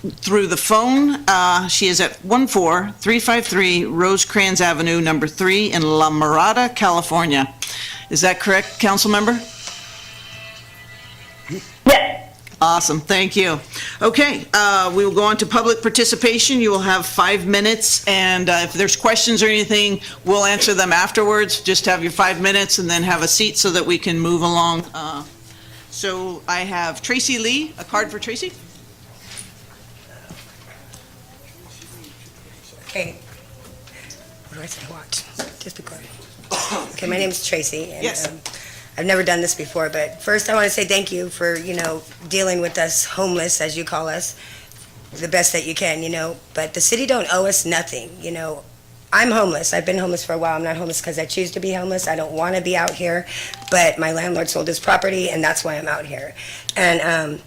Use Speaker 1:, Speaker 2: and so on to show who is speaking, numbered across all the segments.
Speaker 1: through the phone. She is at 14353 Rosecrans Avenue, number 3 in La Mirada, California. Is that correct, council member?
Speaker 2: Yes.
Speaker 1: Awesome, thank you. Okay, we will go on to public participation. You will have 5 minutes, and if there's questions or anything, we'll answer them afterwards. Just have your 5 minutes and then have a seat so that we can move along. So I have Tracy Lee, a card for Tracy.
Speaker 3: Okay. What do I say? Watch. Just be quiet. Okay, my name is Tracy. And,
Speaker 1: Yes.
Speaker 3: I've never done this before, but first I want to say thank you for, dealing with us homeless, as you call us, the best that you can, But the city don't owe us nothing, I'm homeless. I've been homeless for a while. I'm not homeless because I choose to be homeless. I don't want to be out here, but my landlord sold his property, and that's why I'm out here. And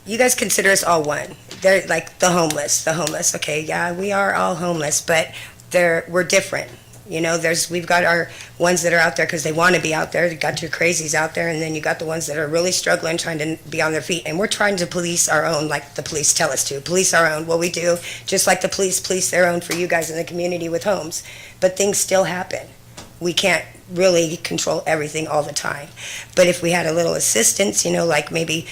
Speaker 3: you guys consider us all one. They're like the homeless. Okay, yeah, we are all homeless, but we're different. We've got our ones that are out there because they want to be out there. You got your crazies out there, and then you got the ones that are really struggling, trying to be on their feet. And we're trying to police our own, like the police tell us to. Police our own. What we do, just like the police their own for you guys in the community with homes. But things still happen. We can't really control everything all the time. But if we had a little assistance, like maybe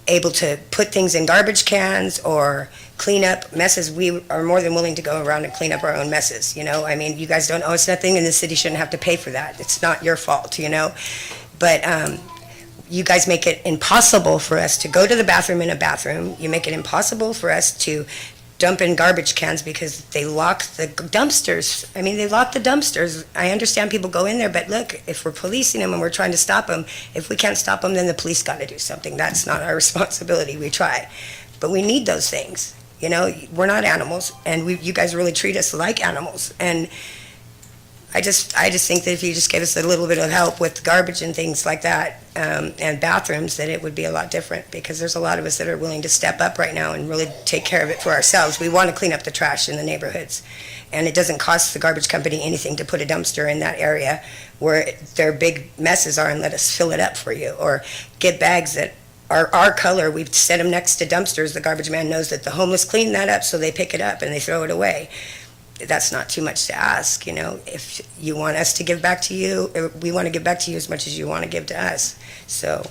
Speaker 3: able to put things in garbage cans or clean up messes, we are more than willing to go around and clean up our own messes. You guys don't owe us nothing, and the city shouldn't have to pay for that. It's not your fault, But you guys make it impossible for us to go to the bathroom in a bathroom. You make it impossible for us to dump in garbage cans because they lock the dumpsters. They lock the dumpsters. I understand people go in there, but look, if we're policing them and we're trying to stop them, if we can't stop them, then the police got to do something. That's not our responsibility. We try. But we need those things. We're not animals, and you guys really treat us like animals. And I just think that if you just gave us a little bit of help with garbage and things like that, and bathrooms, that it would be a lot different, because there's a lot of us that are willing to step up right now and really take care of it for ourselves. We want to clean up the trash in the neighborhoods, and it doesn't cost the garbage company anything to put a dumpster in that area where their big messes are and let us fill it up for you, or get bags that are our color. We've set them next to dumpsters. The garbage man knows that the homeless clean that up, so they pick it up and they throw it away. That's not too much to ask, If you want us to give back to you, we want to give back to you as much as you want to give to us. So,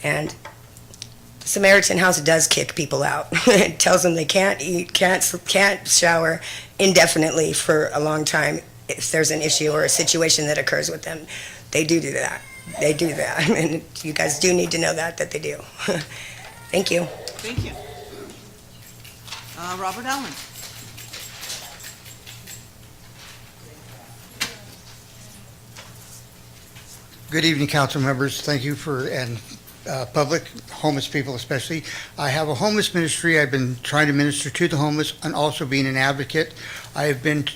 Speaker 3: and the Samaritan House does kick people out. It tells them they can't eat, can't shower indefinitely for a long time if there's an issue or a situation that occurs with them. They do that. They do that, and you guys do need to know that they do. Thank you.
Speaker 1: Thank you. Robert Allen.
Speaker 4: Good evening, council members. Thank you and public, homeless people especially. I have a homeless ministry. I've been trying to minister to the homeless and also being an advocate. I have been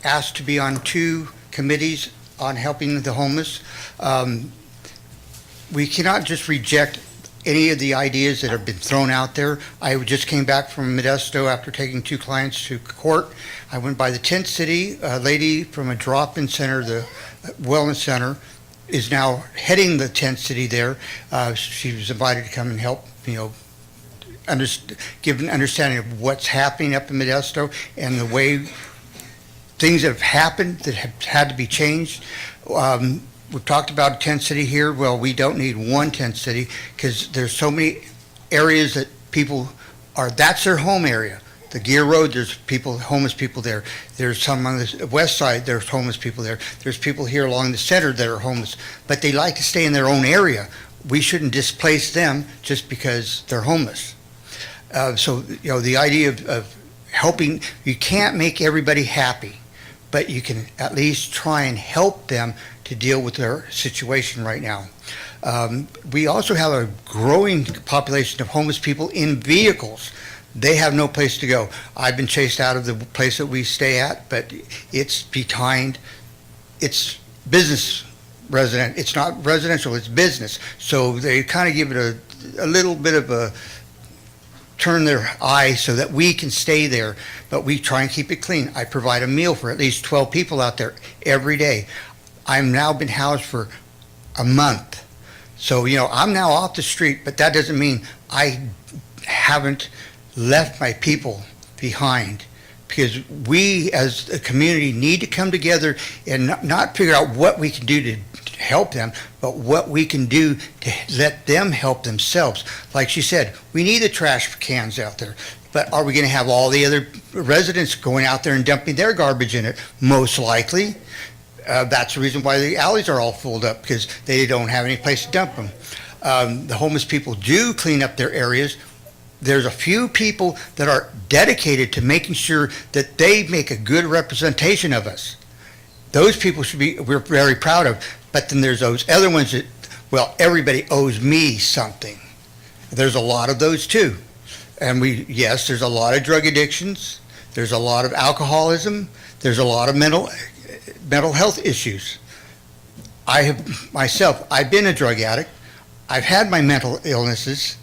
Speaker 4: asked to be on 2 committees on helping the homeless. We cannot just reject any of the ideas that have been thrown out there. I just came back from Modesto after taking 2 clients to court. I went by the tent city. A lady from a drop-in center, the wellness center, is now heading the tent city there. She was invited to come and help, give an understanding of what's happening up in Modesto and the way things have happened that have had to be changed. We've talked about a tent city here. Well, we don't need one tent city because there's so many areas that people that's their home area. The Gear Road, there's homeless people there. There's some on the west side, there's homeless people there. There's people here along the center that are homeless, but they like to stay in their own area. We shouldn't displace them just because they're homeless. So, the idea of helping, you can't make everybody happy, but you can at least try and help them to deal with their situation right now. We also have a growing population of homeless people in vehicles. They have no place to go. I've been chased out of the place that we stay at, but it's behind, it's business resident. It's not residential, it's business. So they kind of give it a little bit of a turn their eye so that we can stay there, but we try and keep it clean. I provide a meal for at least 12 people out there every day. I've now been housed for a month. So, I'm now off the street, but that doesn't mean I haven't left my people behind, because we as a community need to come together and not figure out what we can do to help them, but what we can do to let them help themselves. Like she said, we need the trash cans out there, but are we going to have all the other residents going out there and dumping their garbage in it? Most likely. That's the reason why the alleys are all filled up, because they don't have any place to dump them. The homeless people do clean up their areas. There's a few people that are dedicated to making sure that they make a good representation of us. Those people we're very proud of. But then there's those other ones that, well, everybody owes me something. There's a lot of those too. And yes, there's a lot of drug addictions. There's a lot of alcoholism. There's a lot of mental health issues. I've been a drug addict. I've had my mental illnesses,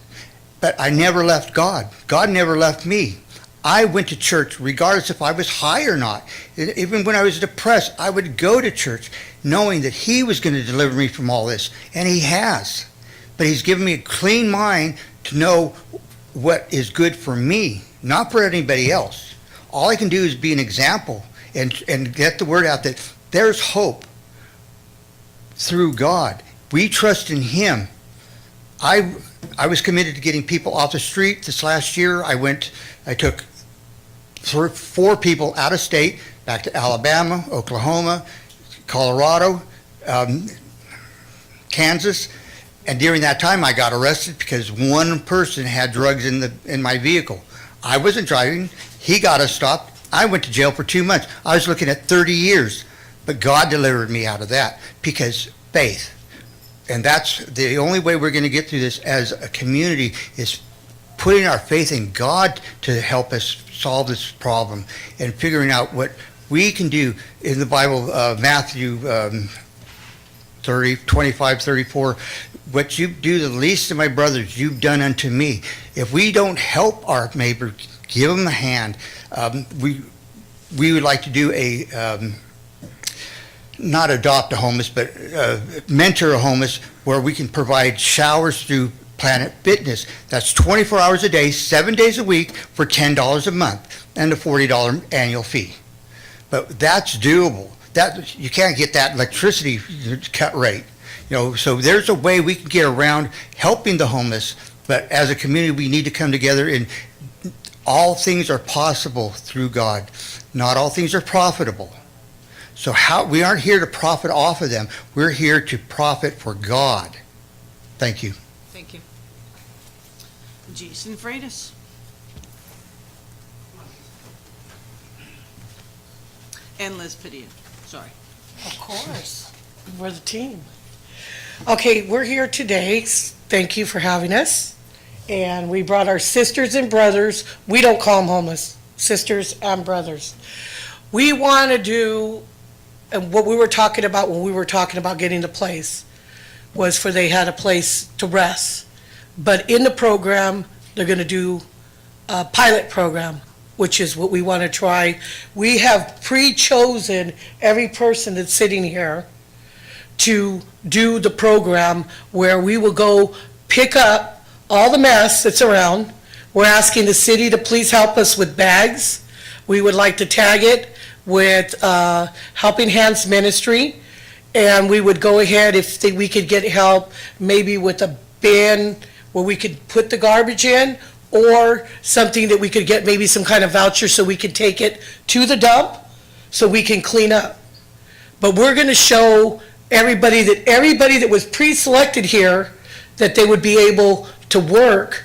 Speaker 4: but I never left God. God never left me. I went to church regardless if I was high or not. Even when I was depressed, I would go to church knowing that He was going to deliver me from all this, and He has. But He's given me a clean mind to know what is good for me, not for anybody else. All I can do is be an example and get the word out that there's hope through God. We trust in Him. I was committed to getting people off the street this last year. I took 4 people out of state, back to Alabama, Oklahoma, Colorado, Kansas, and during that time I got arrested because one person had drugs in my vehicle. I wasn't driving. He got us stopped. I went to jail for 2 months. I was looking at 30 years, but God delivered me out of that because faith. And that's the only way we're going to get through this as a community, is putting our faith in God to help us solve this problem and figuring out what we can do. In the Bible, Matthew 25:34, what you do to the least of my brothers, you've done unto me. If we don't help our neighbor, give them a hand. We would like to do not adopt a homeless, but mentor a homeless, where we can provide showers through Planet Fitness. That's 24 hours a day, 7 days a week for $10 a month and a $40 annual fee. But that's doable. You can't get that electricity cut rate. So there's a way we can get around helping the homeless, but as a community we need to come together, and all things are possible through God. Not all things are profitable. So we aren't here to profit off of them. We're here to profit for God. Thank you.
Speaker 1: Thank you. Jason Freitas. And Liz Padilla. Sorry.
Speaker 2: Of course. We're the team. Okay, we're here today. Thank you for having us. And we brought our sisters and brothers. We don't call them homeless. Sisters and brothers. We want to do, and what we were talking about when we were talking about getting the place was for they had a place to rest. But in the program, they're going to do a pilot program, which is what we want to try. We have pre-chosen every person that's sitting here to do the program where we will go pick up all the mess that's around. We're asking the city to please help us with bags. We would like to tag it with Helping Hands Ministry, and we would go ahead if we could get help maybe with a bin where we could put the garbage in, or something that we could get maybe some kind of voucher so we could take it to the dump so we can clean up. But we're going to show everybody that was pre-selected here that they would be able to work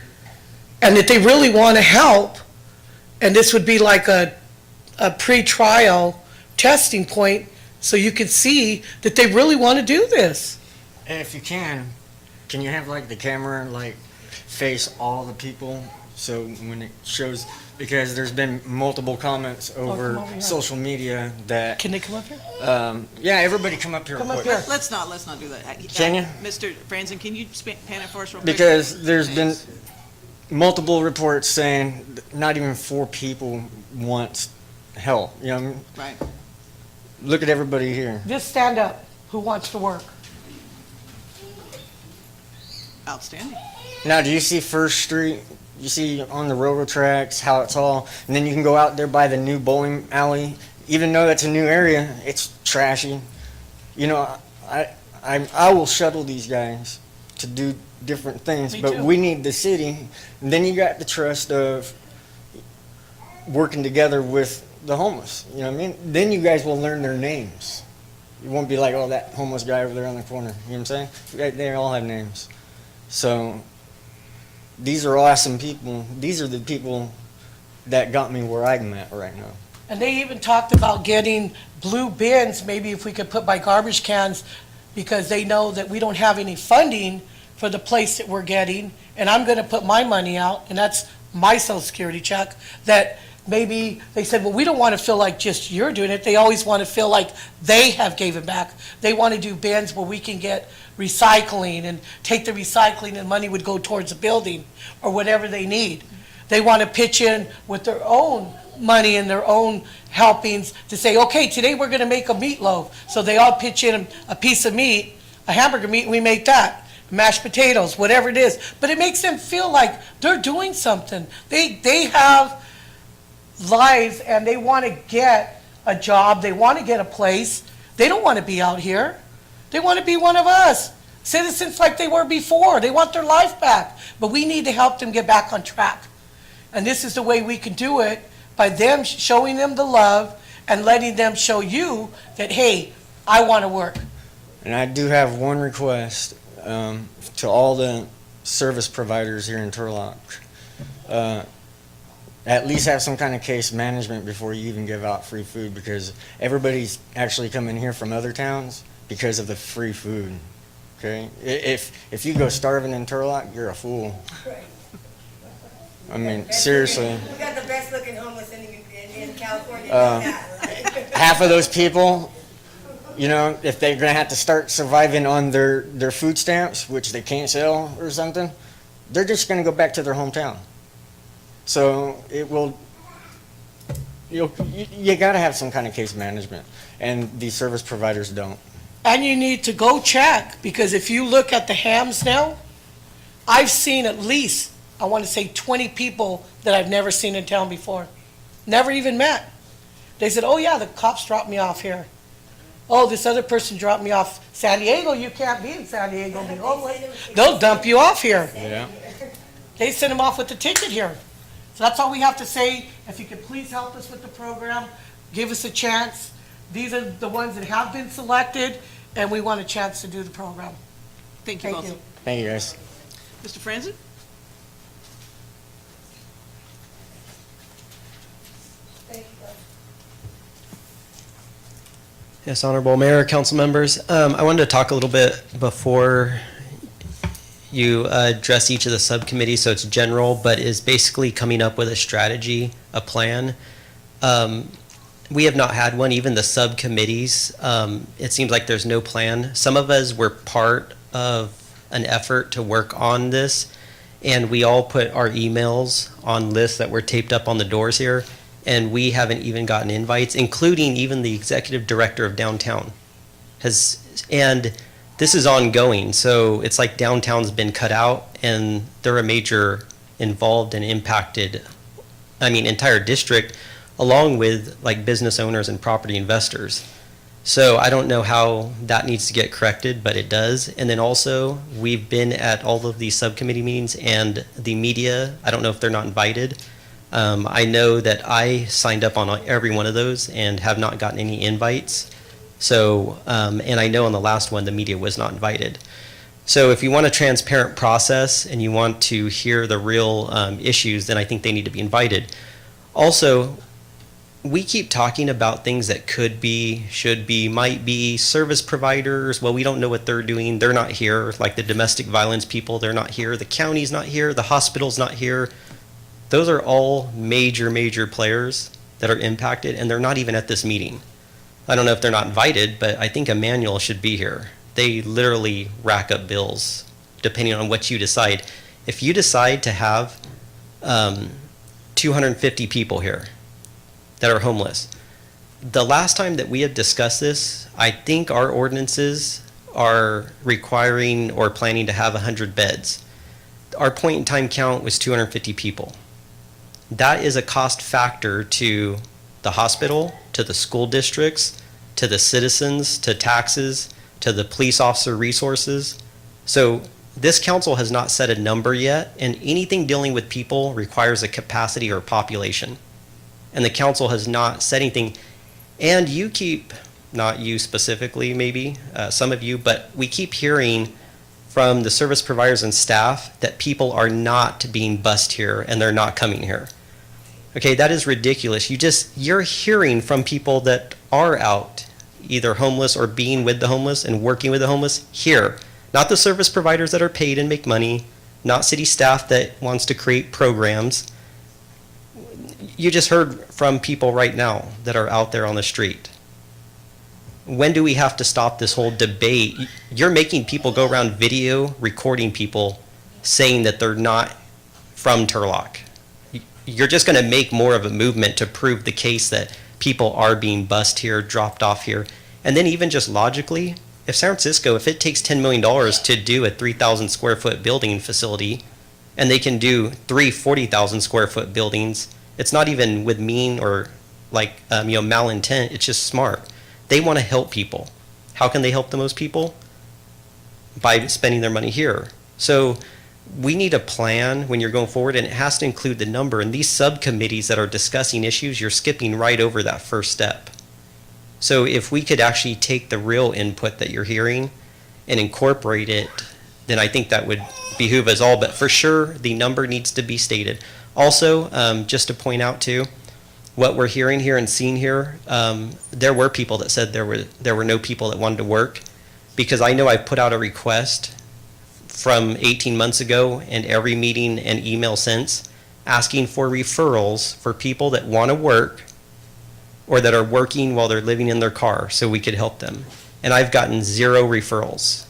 Speaker 2: and that they really want to help. And this would be like a pre-trial testing point so you could see that they really want to do this.
Speaker 5: And if you can you have like the camera like face all the people, so when it shows, because there's been multiple comments over social media that
Speaker 2: Can they come up here?
Speaker 5: yeah, everybody come up here
Speaker 2: Come
Speaker 5: real
Speaker 2: up
Speaker 5: quick.
Speaker 2: here.
Speaker 1: Let's not do that.
Speaker 5: Can you?
Speaker 1: Mr. Franzen, can you pan it for us real quick?
Speaker 5: Because there's been
Speaker 1: Thanks.
Speaker 5: multiple reports saying not even 4 people want help. You know what I mean?
Speaker 1: Right.
Speaker 5: Look at everybody here.
Speaker 2: Just stand up. Who wants to work?
Speaker 1: Outstanding.
Speaker 5: Now, do you see First Street? you see on the railroad tracks how it's all, and then you can go out there by the new bowling alley. Even though it's a new area, it's trashy. You know, I will shuttle these guys to do different things,
Speaker 2: Me
Speaker 5: but
Speaker 2: too.
Speaker 5: we need the city. And then you got the trust of working together with the homeless. You know what I mean? Then you guys will learn their names. You won't be like, oh, that homeless guy over there on the corner. You know what I'm saying? They all have names. So these are awesome people. These are the people that got me where I'm at right now.
Speaker 2: And they even talked about getting blue bins, maybe if we could put by garbage cans, because they know that we don't have any funding for the place that we're getting, and I'm gonna put my money out, and that's my social security check, that maybe they said, well, we don't wanna feel like just you're doing it, they always wanna feel like they have given back. They wanna do bins where we can get recycling and take the recycling and money would go towards a building or whatever they need. They wanna pitch in with their own money and their own helpings to say, okay, today we're gonna make a meatloaf. So they all pitch in a piece of meat, a hamburger meat, and we make that. Mashed potatoes, whatever it is. But it makes them feel like they're doing something. They have lives and they wanna get a job, they wanna get a place. They don't wanna be out here. They wanna be one of us. Citizens like they were before. They want their life back. But we need to help them get back on track. And this is the way we can do it, by them showing them the love and letting them show you that, hey, I want to work.
Speaker 5: And I do have one request to all the service providers here in Turlock. At least have some kind of case management before you even give out free food, because everybody's actually coming here from other towns because of the free food. Okay? If you go starving in Turlock, you're a fool. I mean, seriously.
Speaker 3: We got the best looking homeless in California.
Speaker 5: Half of those people, you know, if they're going to have to start surviving on their food stamps, which they can't sell or something, they're just going to go back to their hometown. So it will, you got to have some kind of case management, and these service providers don't.
Speaker 2: And you need to go check, because if you look at the hams now, I've seen at least, I want to say 20 people that I've never seen in town before. Never even met. They said, oh yeah, the cops dropped me off here. Oh, this other person dropped me off San Diego. You can't be in San Diego and be homeless. They'll dump you off here.
Speaker 5: Yeah.
Speaker 2: They send them off with the ticket here. So that's all we have to say. If you could please help us with the program, give us a chance. These are the ones that have been selected, and we want a chance to do the program.
Speaker 1: Thank you
Speaker 2: Thank
Speaker 1: both.
Speaker 2: you.
Speaker 5: Thank you, guys.
Speaker 1: Mr. Franzen?
Speaker 6: Yes, Honorable Mayor, council members. I wanted to talk a little bit before you address each of the subcommittees, so it's general, but is basically coming up with a strategy, a plan. We have not had one, even the subcommittees. It seems like there's no plan. Some of us were part of an effort to work on this, and we all put our emails on lists that were taped up on the doors here, and we haven't even gotten invites, including even the executive director of downtown and this is ongoing. So it's like downtown's been cut out, and they're a major involved and impacted, entire district, along with like business owners and property investors. So I don't know how that needs to get corrected, but it does. And then also, we've been at all of these subcommittee meetings, and the media, I don't know if they're not invited. I know that I signed up on every one of those and have not gotten any invites. So, and I know on the last one, the media was not invited. So if you want a transparent process and you want to hear the real issues, then I think they need to be invited. Also, we keep talking about things that could be, should be, might be, service providers. Well, we don't know what they're doing. They're not here. Like the domestic violence people, they're not here. The county's not here. The hospital's not here. Those are all major players that are impacted, and they're not even at this meeting. I don't know if they're not invited, but I think Emmanuel should be here. They literally rack up bills, depending on what you decide. If you decide to have 250 people here that are homeless, the last time that we had discussed this, I think our ordinances are requiring or planning to have 100 beds. our point in time count was 250 people. That is a cost factor to the hospital, to the school districts, to the citizens, to taxes, to the police officer resources. So this council has not set a number yet, and anything dealing with people requires a capacity or population. And the council has not said anything. And you keep, not you specifically maybe, some of you, but we keep hearing from the service providers and staff that people are not being bused here and they're not coming here. Okay, that is ridiculous. You're hearing from people that are out, either homeless or being with the homeless and working with the homeless here. Not the service providers that are paid and make money, not city staff that wants to create programs. You just heard from people right now that are out there on the street. When do we have to stop this whole debate? You're making people go around video recording people saying that they're not from Turlock. You're just going to make more of a movement to prove the case that people are being bused here, dropped off here. And then even just logically, if San Francisco, if it takes $10 million to do a 3,000 square foot building facility, and they can do 40,000 square foot buildings, it's not even with mean or like malintent, it's just smart. They want to help people. How can they help the most people? By spending their money here. So we need a plan when you're going forward, and it has to include the number. And these subcommittees that are discussing issues, you're skipping right over that first step. So if we could actually take the real input that you're hearing and incorporate it, then I think that would behoove us all. But for sure, the number needs to be stated. Also, just to point out too, what we're hearing here and seeing here, there were people that said there were no people that wanted to work, because I know I put out a request from 18 months ago and every meeting and email since asking for referrals for people that want to work or that are working while they're living in their car so we could help them. And I've gotten 0 referrals.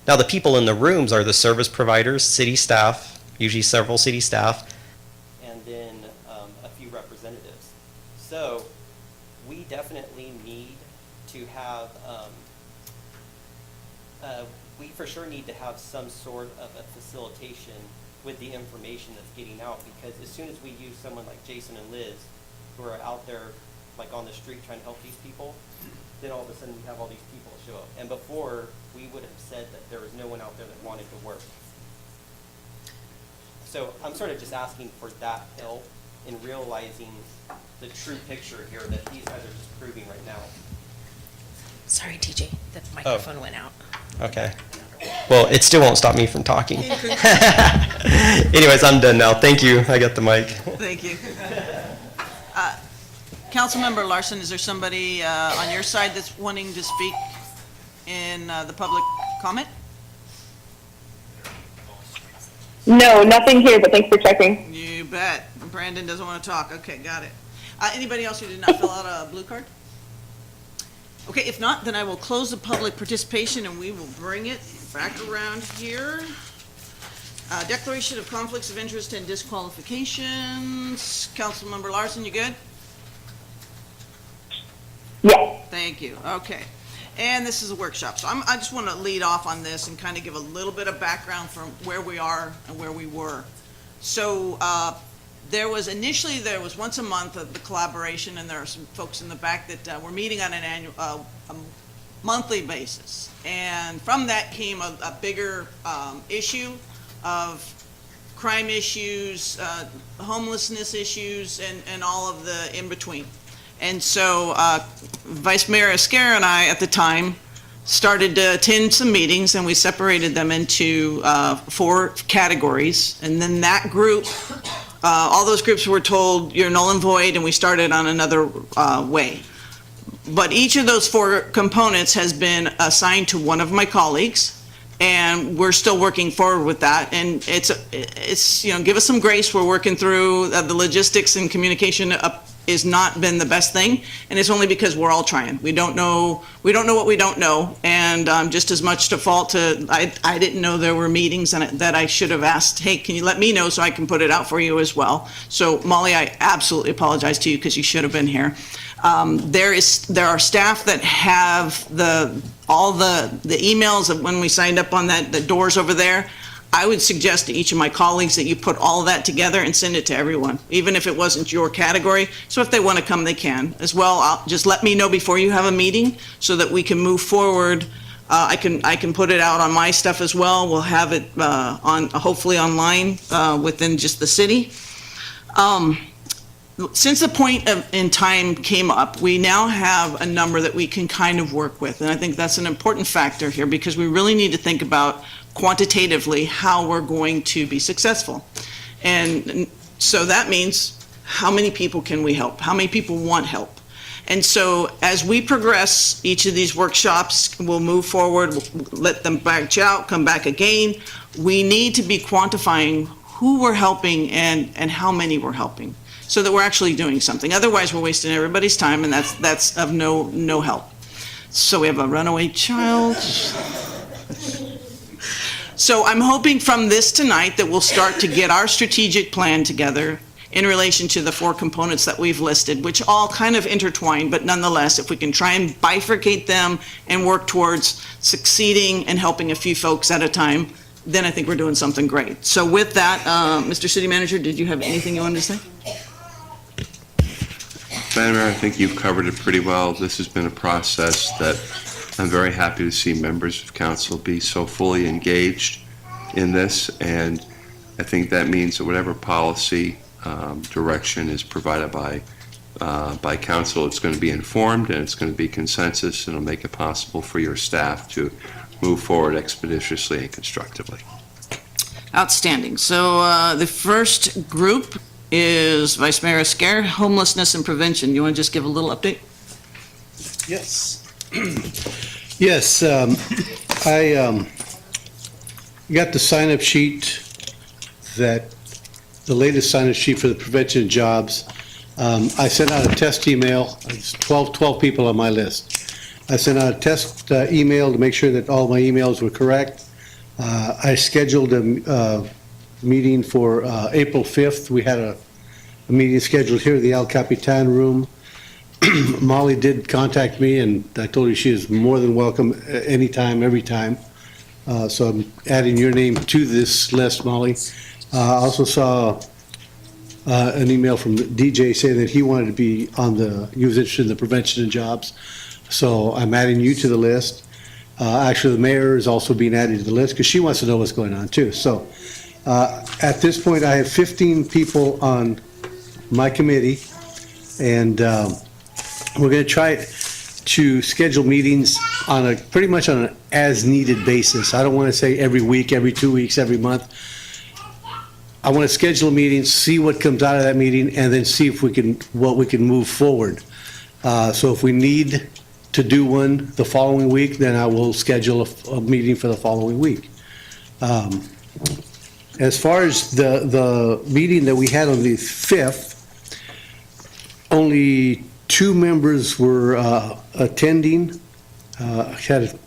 Speaker 6: Now the people in the rooms are the service providers, city staff, usually several city staff, and then a few representatives. So we definitely need to have, we for sure need to have some sort of a facilitation with the information that's getting out, because as soon as we use someone like Jason and Liz, who are out there like on the street trying to help these people, then all of a sudden we have all these people show up. And before, we would have said that there was no one out there that wanted to work. So I'm sort of just asking for that help in realizing the true picture here that these guys are just proving right now.
Speaker 7: Sorry, TJ, the microphone went out.
Speaker 6: Okay. Well, it still won't stop me from talking. Anyways, I'm done now. Thank you. I got the mic.
Speaker 1: Thank you. Councilmember Larson, is there somebody on your side that's wanting to speak in the public comment?
Speaker 8: No, nothing here, but thanks for checking.
Speaker 1: You bet. Brandon doesn't want to talk. Okay, got it. Anybody else who did not fill out a blue card? Okay, if not, then I will close the public participation and we will bring it back around here. Declaration of conflicts of interest and disqualifications. Councilmember Larson, you good?
Speaker 8: Yes.
Speaker 1: Thank you. Okay. And this is a workshop. So I just want to lead off on this and kind of give a little bit of background from where we are and where we were. So there was once a month of the collaboration, and there are some folks in the back that were meeting on an a monthly basis. And from that came a bigger issue of crime issues, homelessness issues, and all of the in-between. And so Vice Mayor Esquerra and I, at the time, started to attend some meetings, and we separated them into 4 categories. And then that group, all those groups were told, you're null and void, and we started on another way. But each of those 4 components has been assigned to one of my colleagues, and we're still working forward with that. And it's give us some grace. We're working through the logistics and communication is not been the best thing, and it's only because we're all trying. We don't know what we don't know, and just as much to fault to, I didn't know there were meetings that I should have asked, hey, can you let me know so I can put it out for you as well? So Molly, I absolutely apologize to you because you should have been here. There are staff that have all the emails of when we signed up on the doors over there. I would suggest to each of my colleagues that you put all of that together and send it to everyone, even if it wasn't your category. So if they want to come, they can. As well, just let me know before you have a meeting so that we can move forward. I can put it out on my stuff as well. We'll have it hopefully online within just the city. Since the point in time came up, we now have a number that we can kind of work with. And I think that's an important factor here because we really need to think about quantitatively how we're going to be successful. And so that means how many people can we help? How many people want help? And so as we progress each of these workshops, we'll move forward, we'll let them batch out, come back again. We need to be quantifying who we're helping and how many we're helping so that we're actually doing something. Otherwise, we're wasting everybody's time, and that's of no help. So we have a runaway child. So I'm hoping from this tonight that we'll start to get our strategic plan together in relation to the 4 components that we've listed, which all kind of intertwine, but nonetheless, if we can try and bifurcate them and work towards succeeding and helping a few folks at a time, then I think we're doing something great. So with that, Mr. City Manager, did you have anything you wanted to say?
Speaker 9: Madam Mayor, I think you've covered it pretty well. This has been a process that I'm very happy to see members of council be so fully engaged in this, and I think that means that whatever policy direction is provided by council, it's going to be informed and it's going to be consensus, and it'll make it possible for your staff to move forward expeditiously and constructively.
Speaker 1: Outstanding. So the first group is Vice Mayor Esquer, homelessness and prevention. You want to just give a little update?
Speaker 10: Yes. Yes, I got the sign-up sheet, the latest sign-up sheet for the prevention of jobs. I sent out a test email. It's 12 people on my list. I sent out a test email to make sure that all my emails were correct. I scheduled a meeting for April 5th. We had a meeting scheduled here in the El Capitan room. Molly did contact me, and I told her she is more than welcome anytime, every time. So I'm adding your name to this list, Molly. I also saw an email from DJ saying that he wanted to be he was interested in the prevention of jobs. So I'm adding you to the list. Actually, the mayor is also being added to the list because she wants to know what's going on too. So at this point, I have 15 people on my committee, and we're going to try to schedule meetings on pretty much on an as-needed basis. I don't want to say every week, every 2 weeks, every month. I want to schedule a meeting, see what comes out of that meeting, and then see if what we can move forward. So if we need to do one the following week, then I will schedule a meeting for the following week. As far as the meeting that we had on the 5th, only 2 members were attending. Had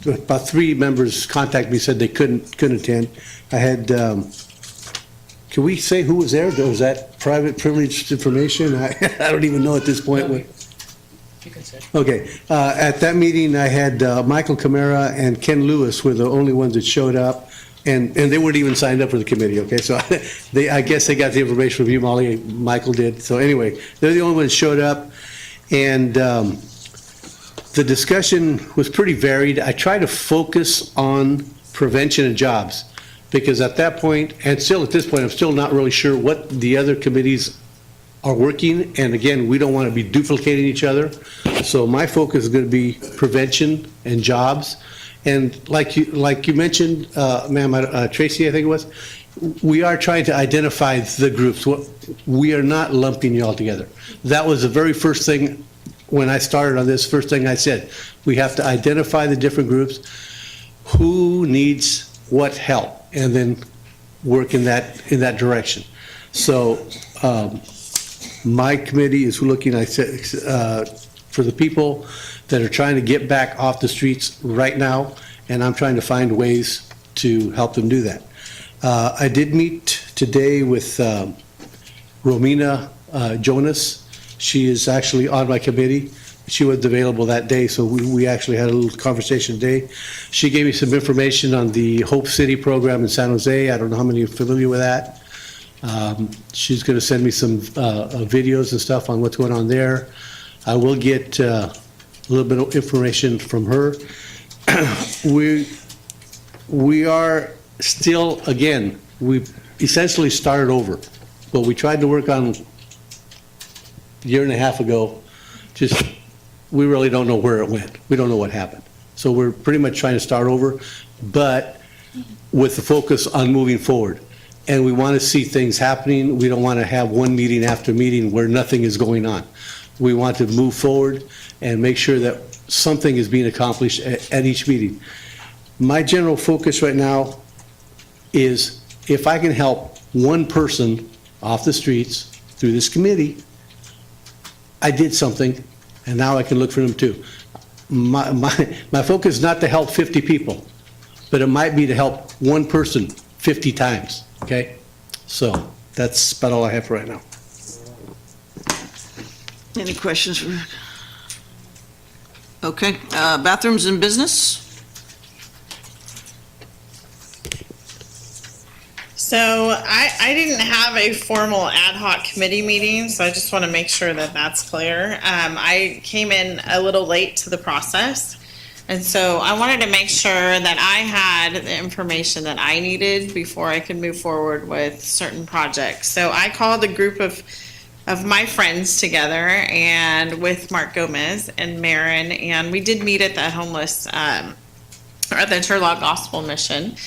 Speaker 10: about 3 members contact me, said they couldn't attend. I had, can we say who was there? Was that private privileged information? I don't even know at this point.
Speaker 2: You can say.
Speaker 10: Okay, at that meeting, I had Michael Camara and Ken Lewis were the only ones that showed up, and they weren't even signed up for the committee, okay? So I guess they got the information from you, Molly, Michael did. So anyway, they're the only ones that showed up, and the discussion was pretty varied. I tried to focus on prevention of jobs, because at that point, and still at this point, I'm still not really sure what the other committees are working, and again, we don't want to be duplicating each other. So my focus is going to be prevention and jobs. And like you mentioned, ma'am, Tracy, I think it was, we are trying to identify the groups. We are not lumping you all together. That was the very first thing when I started on this, first thing I said. We have to identify the different groups, who needs what help, and then work in that direction. So my committee is looking, I said, for the people that are trying to get back off the streets right now, and I'm trying to find ways to help them do that. I did meet today with Romina Jonas. She is actually on my committee. she was available that day, so we actually had a little conversation today. She gave me some information on the Hope City program in San Jose. I don't know how many are familiar with that. She's going to send me some videos and stuff on what's going on there. I will get a little bit of information from her. We are still, again, we essentially started over. What we tried to work on a year and a half ago, just, we really don't know where it went. We don't know what happened. So we're pretty much trying to start over, but with the focus on moving forward. And we want to see things happening. We don't want to have one meeting after meeting where nothing is going on. We want to move forward and make sure that something is being accomplished at each meeting. My general focus right now is if I can help one person off the streets through this committee, I did something, and now I can look for them too. My focus is not to help 50 people, but it might be to help one person 50 times, okay? So that's about all I have for right now.
Speaker 1: Any questions for? Okay, bathrooms and business?
Speaker 11: So I didn't have a formal ad hoc committee meeting, so I just want to make sure that that's clear. I came in a little late to the process, and so I wanted to make sure that I had the information that I needed before I could move forward with certain projects. So I called a group of my friends together, and with Mark Gomez and Marin, and we did meet at the homeless, or at the Turlock Gospel Mission,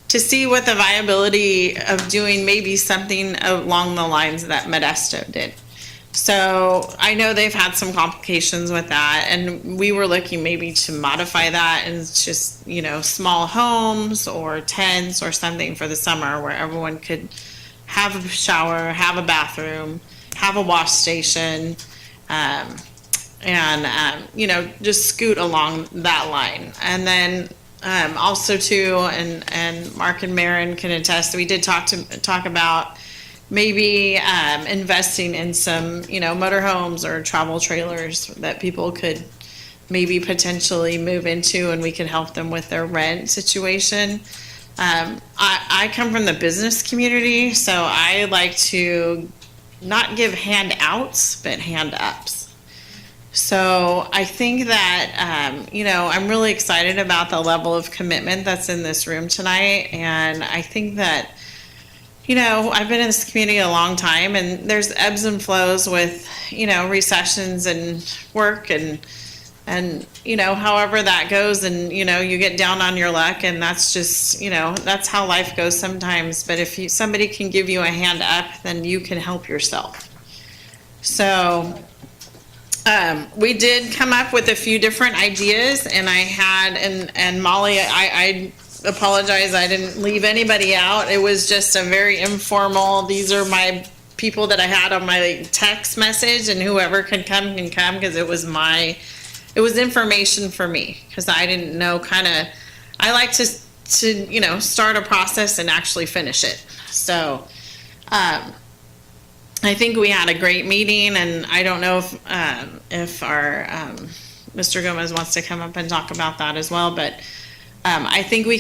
Speaker 11: to see what the viability of doing maybe something along the lines that Modesto did. So I know they've had some complications with that, and we were looking maybe to modify that and just, you know, small homes or tents or something for the summer where everyone could have a shower, have a bathroom, have a wash station, and you know, just scoot along that line. And then also too, and Mark and Marin can attest, we did talk about maybe investing in some, you know, motorhomes or travel trailers that people could maybe potentially move into, and we could help them with their rent situation. I come from the business community, so I like to not give handouts, but hand-ups. So I think that, you know, I'm really excited about the level of commitment that's in this room tonight. And I think that, you know, I've been in this community a long time, and there's ebbs and flows with, you know, recessions and work and, you know, however that goes, and, you know, you get down on your luck, and that's just, you know, that's how life goes sometimes. But if somebody can give you a hand up, then you can help yourself. So we did come up with a few different ideas, and I had, and Molly, I apologize, I didn't leave anybody out. It was just a very informal, these are my people that I had on my text message, and whoever can come, because it was information for me, because I didn't know I like to, you know, start a process and actually finish it. So, I think we had a great meeting, and I don't know if our Mr. Gomez wants to come up and talk about that as well, but I think we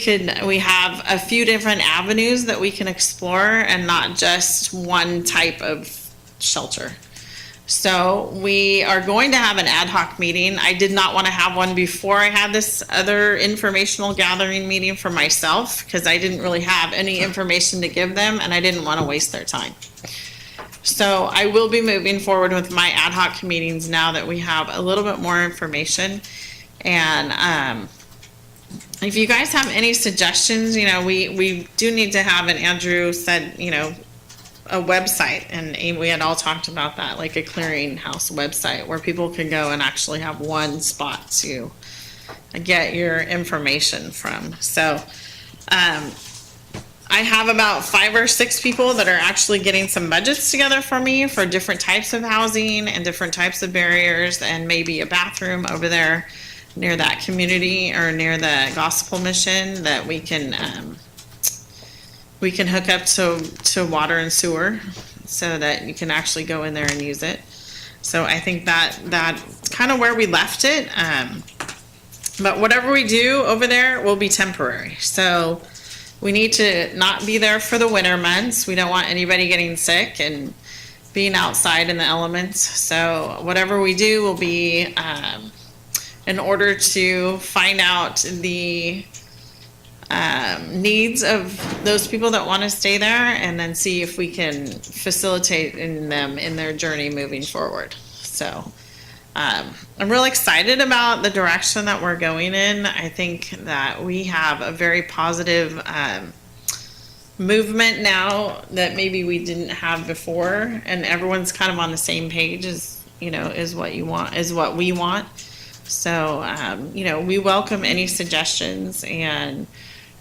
Speaker 11: have a few different avenues that we can explore, and not just one type of shelter. So we are going to have an ad hoc meeting. I did not want to have one before I had this other informational gathering meeting for myself, because I didn't really have any information to give them, and I didn't want to waste their time. So I will be moving forward with my ad hoc meetings now that we have a little bit more information. And if you guys have any suggestions, you know, we do need to have, and Andrew said, you know, a website, and we had all talked about that, like a clearinghouse website where people can go and actually have one spot to get your information from. So I have about 5 or 6 people that are actually getting some budgets together for me for different types of housing and different types of barriers, and maybe a bathroom over there near that community or near the gospel mission that we can hook up to water and sewer, so that you can actually go in there and use it. So I think that's kind of where we left it. But whatever we do over there will be temporary. So we need to not be there for the winter months. We don't want anybody getting sick and being outside in the elements. So whatever we do will be in order to find out the needs of those people that want to stay there, and then see if we can facilitate in them in their journey moving forward. So I'm real excited about the direction that we're going in. I think that we have a very positive movement now that maybe we didn't have before, and everyone's kind of on the same page as, is what you want, is what we want. So, we welcome any suggestions, and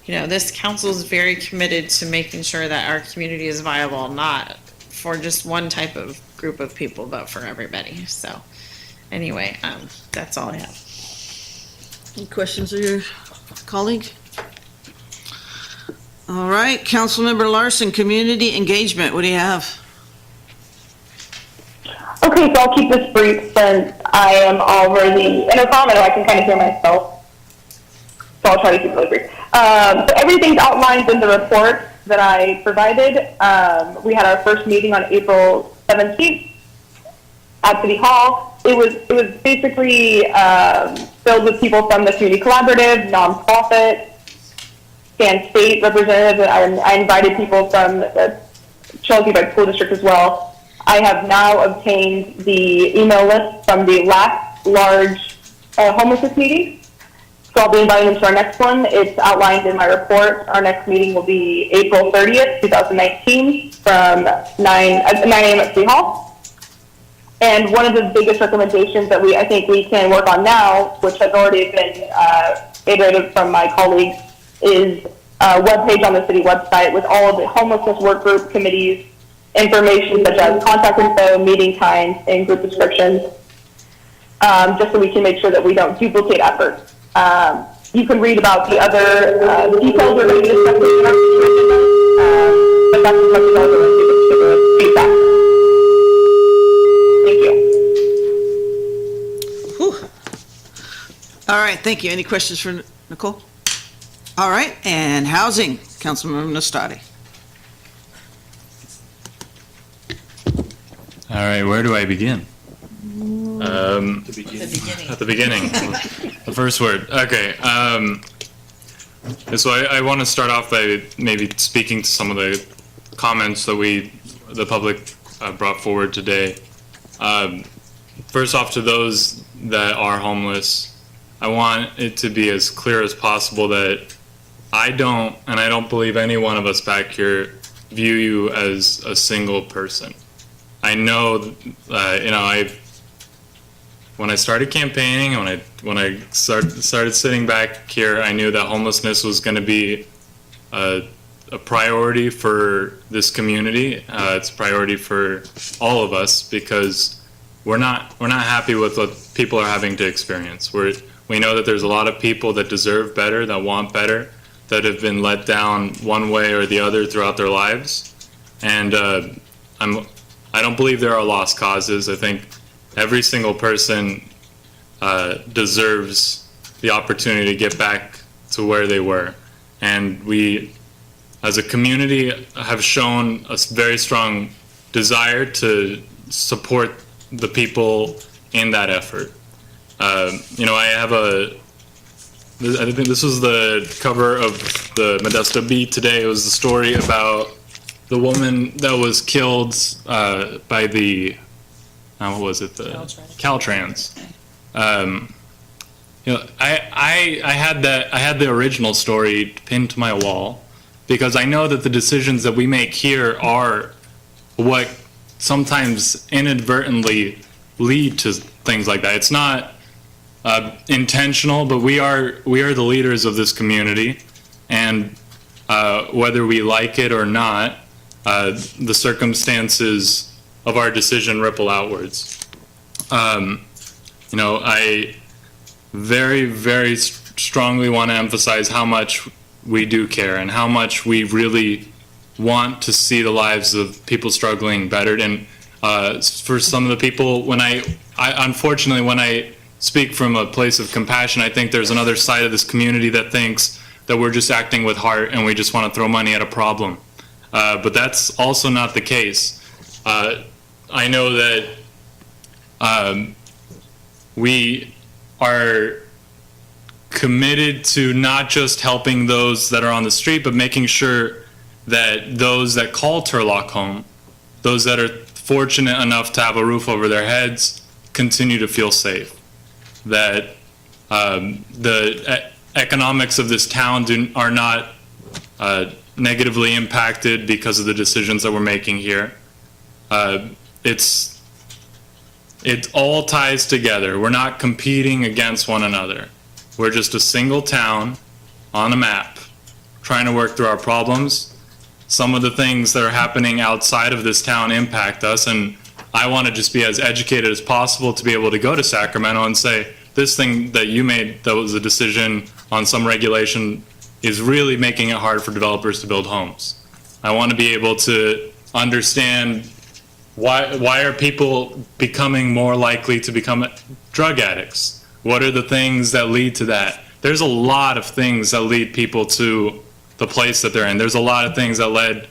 Speaker 11: this council is very committed to making sure that our community is viable, not for just one type of group of people, but for everybody. So anyway, that's all I have.
Speaker 1: Any questions of your colleague? All right, Councilmember Larson, community engagement, what do you have?
Speaker 8: Okay, so I'll keep this brief since I am over the intercom and I can kind of hear myself. So I'll try to keep it really brief. So everything's outlined in the report that I provided. We had our first meeting on April 17th at City Hall. It was basically filled with people from the Community Collaborative, nonprofit, and state representatives. I invited people from the Turlock Unified School District as well. I have now obtained the email list from the last large homelessness meeting. So I'll be inviting them to our next one. It's outlined in my report. Our next meeting will be April 30th, 2019 from 9 a.m. at City Hall. And one of the biggest recommendations that I think we can work on now, which has already been iterated from my colleagues, is a webpage on the city website with all of the homelessness work group committees, information such as contact info, meeting times, and group descriptions, just so we can make sure that we don't duplicate efforts. You can read about the other details we're going to be discussing in our situation, but that's as much as I was going to give the feedback. Thank you.
Speaker 1: Whew. All right, thank you. Any questions for Nicole? All right, and housing, Councilmember Nostati.
Speaker 12: All right, where do I begin?
Speaker 7: At the beginning.
Speaker 12: The first word. Okay. So I want to start off by maybe speaking to some of the comments that the public brought forward today. First off, to those that are homeless, I want it to be as clear as possible that I don't believe any one of us back here view you as a single person. I know, when I started campaigning, when I started sitting back here, I knew that homelessness was going to be a priority for this community. It's a priority for all of us because we're not happy with what people are having to experience. We know that there's a lot of people that deserve better, that want better, that have been let down one way or the other throughout their lives, and I don't believe there are lost causes. I think every single person deserves the opportunity to get back to where they were. And we, as a community, have shown a very strong desire to support the people in that effort. I think this was the cover of the Modesto Beat today. It was the story about the woman that was killed by the, what was it? The Caltrans. I had the original story pinned to my wall because I know that the decisions that we make here are what sometimes inadvertently lead to things like that. It's not intentional, but we are the leaders of this community, and whether we like it or not, the circumstances of our decision ripple outwards. I very, very strongly want to emphasize how much we do care and how much we really want to see the lives of people struggling bettered. And For some of the people, when I unfortunately, when I speak from a place of compassion, I think there's another side of this community that thinks that we're just acting with heart and we just want to throw money at a problem. But that's also not the case. I know that we are committed to not just helping those that are on the street, but making sure that those that call Turlock home, those that are fortunate enough to have a roof over their heads, continue to feel safe. That the economics of this town are not negatively impacted because of the decisions that we're making here. It all ties together. We're not competing against one another. We're just a single town on a map, trying to work through our problems. Some of the things that are happening outside of this town impact us, and I want to just be as educated as possible to be able to go to Sacramento and say, this thing that you made that was a decision on some regulation is really making it hard for developers to build homes. I want to be able to understand why are people becoming more likely to become drug addicts? What are the things that lead to that? There's a lot of things that lead people to the place that they're in. There's a lot of things that led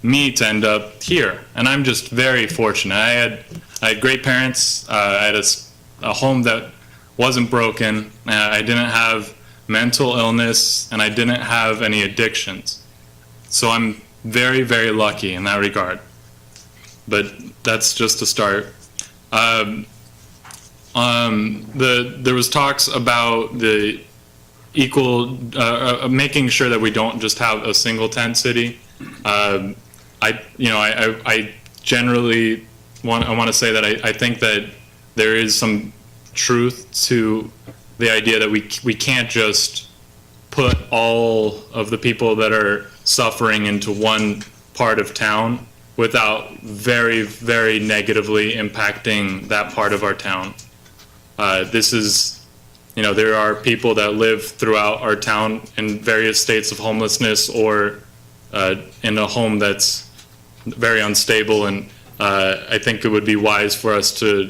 Speaker 12: me to end up here, and I'm just very fortunate. I had great parents. I had a home that wasn't broken. I didn't have mental illness, and I didn't have any addictions. So I'm very, very lucky in that regard. But that's just a start. There was talks about the equal, making sure that we don't just have a single tent city. I generally want to say that I think that there is some truth to the idea that we can't just put all of the people that are suffering into one part of town without very, very negatively impacting that part of our town. There are people that live throughout our town in various states of homelessness or in a home that's very unstable, and I think it would be wise for us to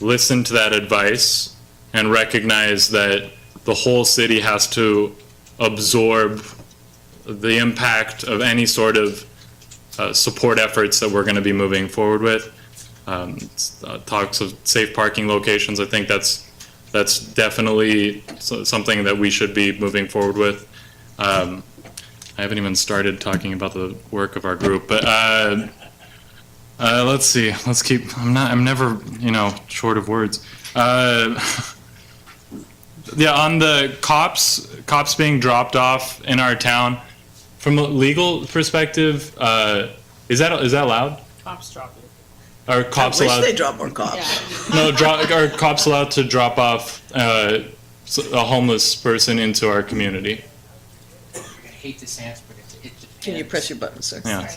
Speaker 12: listen to that advice and recognize that the whole city has to absorb the impact of any sort of support efforts that we're going to be moving forward with. Talks of safe parking locations, I think that's definitely something that we should be moving forward with. I haven't even started talking about the work of our group, but let's see. Let's keep. I'm never, short of words. Yeah, on the cops being dropped off in our town, from a legal perspective, is that allowed?
Speaker 11: Cops drop it.
Speaker 12: Are cops
Speaker 1: I wish
Speaker 12: allowed?
Speaker 1: they drop more cops.
Speaker 12: No, are cops allowed to drop off a homeless person into our community?
Speaker 13: I hate this answer, but it depends.
Speaker 1: Can you press your button, sir?
Speaker 12: Yeah,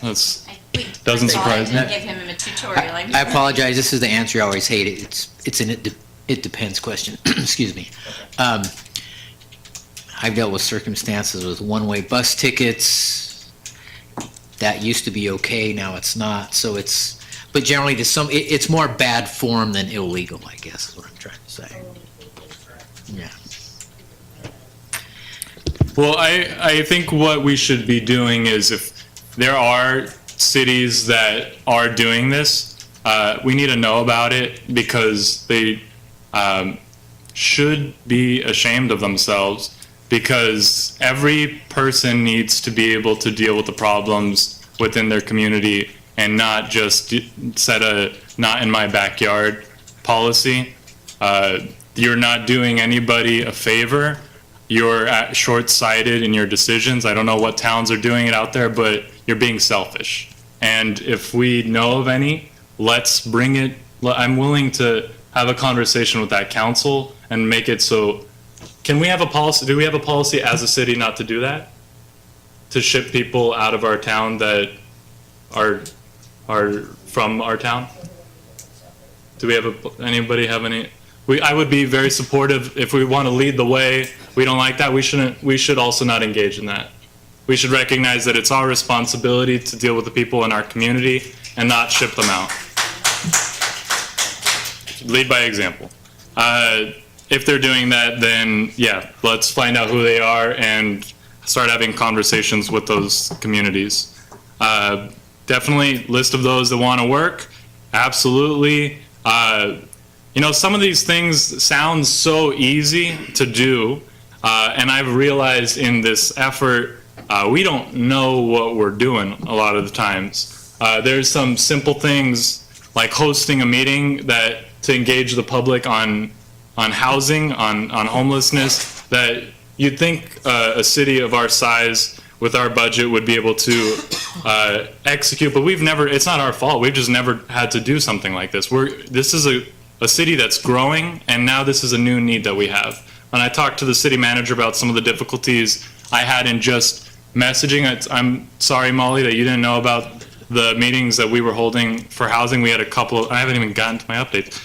Speaker 12: doesn't surprise me.
Speaker 7: Give him a tutorial.
Speaker 13: I apologize, this is the answer you always hate. It's an it depends question. Excuse me. I've dealt with circumstances with one-way bus tickets. That used to be okay, now it's not. So but generally it's more bad form than illegal, I guess is what I'm trying to say. Yeah.
Speaker 12: Well, I think what we should be doing is, if there are cities that are doing this, we need to know about it, because they should be ashamed of themselves, because every person needs to be able to deal with the problems within their community and not just set a not in my backyard policy. You're not doing anybody a favor. You're short-sighted in your decisions. I don't know what towns are doing it out there, but you're being selfish. And if we know of any, let's bring it. I'm willing to have a conversation with that council and make it so. Can we have a policy? Do we have a policy as a city not to do that? To ship people out of our town that are from our town? Do we have anybody have any? I would be very supportive if we want to lead the way. We don't like that. We should also not engage in that. We should recognize that it's our responsibility to deal with the people in our community and not ship them out. lead by example. If they're doing that, then yeah, let's find out who they are and start having conversations with those communities. Definitely list of those that want to work. Absolutely. You know, some of these things sound so easy to do, and I've realized in this effort, we don't know what we're doing a lot of the times. There's some simple things like hosting a meeting that to engage the public on housing, on homelessness, that you'd think a city of our size with our budget would be able to execute, but we've never, it's not our fault, we've just never had to do something like this. This is a city that's growing, and now this is a new need that we have. When I talked to the city manager about some of the difficulties I had in just messaging, I'm sorry, Molly, that you didn't know about the meetings that we were holding for housing. We had a couple, I haven't even gotten to my updates.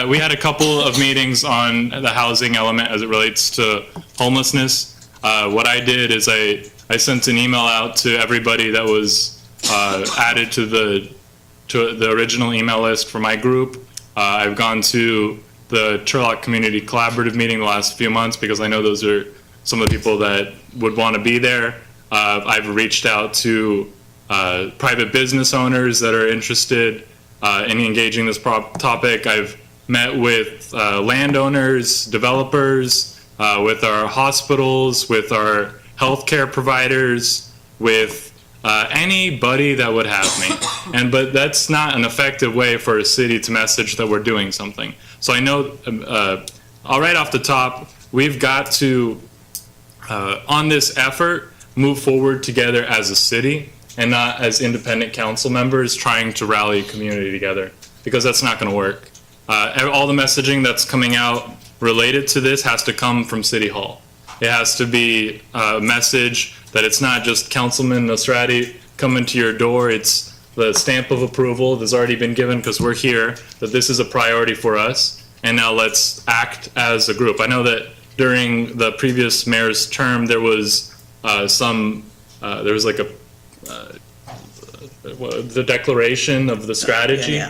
Speaker 12: We had a couple of meetings on the housing element as it relates to homelessness. What I did is I sent an email out to everybody that was added to the original email list for my group. I've gone to the Turlock Community Collaborative meeting the last few months because I know those are some of the people that would want to be there. I've reached out to private business owners that are interested in engaging this topic. I've met with landowners, developers, with our hospitals, with our healthcare providers, with anybody that would have me. But that's not an effective way for a city to message that we're doing something. So I know, right off the top, we've got to, on this effort, move forward together as a city and not as independent council members trying to rally a community together, because that's not going to work. All the messaging that's coming out related to this has to come from City Hall. It has to be a message that it's not just Councilman Nosrati coming to your door. It's the stamp of approval that's already been given because we're here, that this is a priority for us, and now let's act as a group. I know that during the previous mayor's term, there was there was like the declaration of the strategy.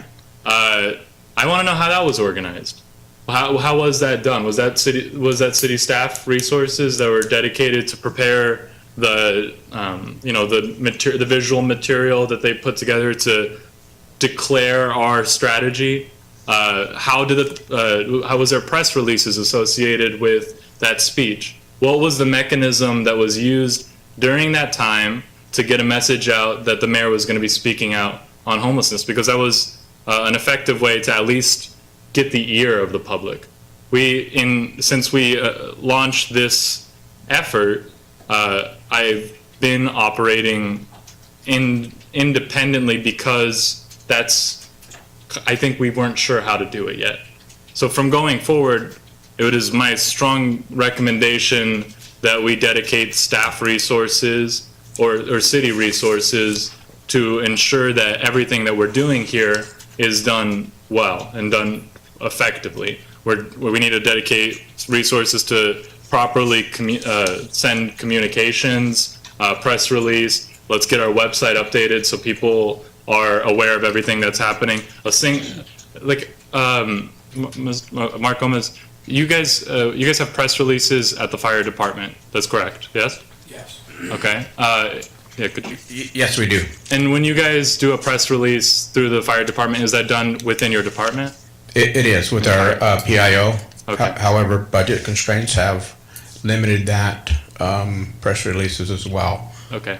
Speaker 12: I want to know how that was organized. How was that done? Was that city staff resources that were dedicated to prepare the the visual material that they put together to declare our strategy? How was there press releases associated with that speech? What was the mechanism that was used during that time to get a message out that the mayor was going to be speaking out on homelessness? Because that was an effective way to at least get the ear of the public. Since we launched this effort, I've been operating independently because I think we weren't sure how to do it yet. So from going forward, it is my strong recommendation that we dedicate staff resources or city resources to ensure that everything that we're doing here is done well and done effectively. We need to dedicate resources to properly send communications, press release. Let's get our website updated so people are aware of everything that's happening. Mark Gomez, you guys have press releases at the fire department. That's correct, yes?
Speaker 14: Yes.
Speaker 12: Okay. Yeah, could you?
Speaker 14: Yes, we do.
Speaker 12: And when you guys do a press release through the fire department, is that done within your department?
Speaker 14: It is with our PIO.
Speaker 12: Okay.
Speaker 14: However, budget constraints have limited that press releases as well.
Speaker 12: Okay.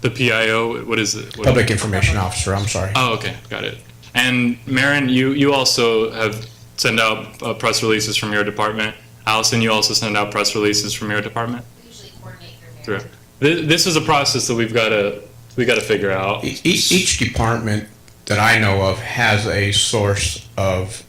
Speaker 12: The PIO, what is it?
Speaker 14: Public Information Officer, I'm sorry.
Speaker 12: Oh, okay, got it. And Maren, you also have sent out press releases from your department. Allison, you also send out press releases from your department?
Speaker 7: We usually coordinate through mayor.
Speaker 12: This is a process that we got to figure out.
Speaker 14: Each department that I know of has a source of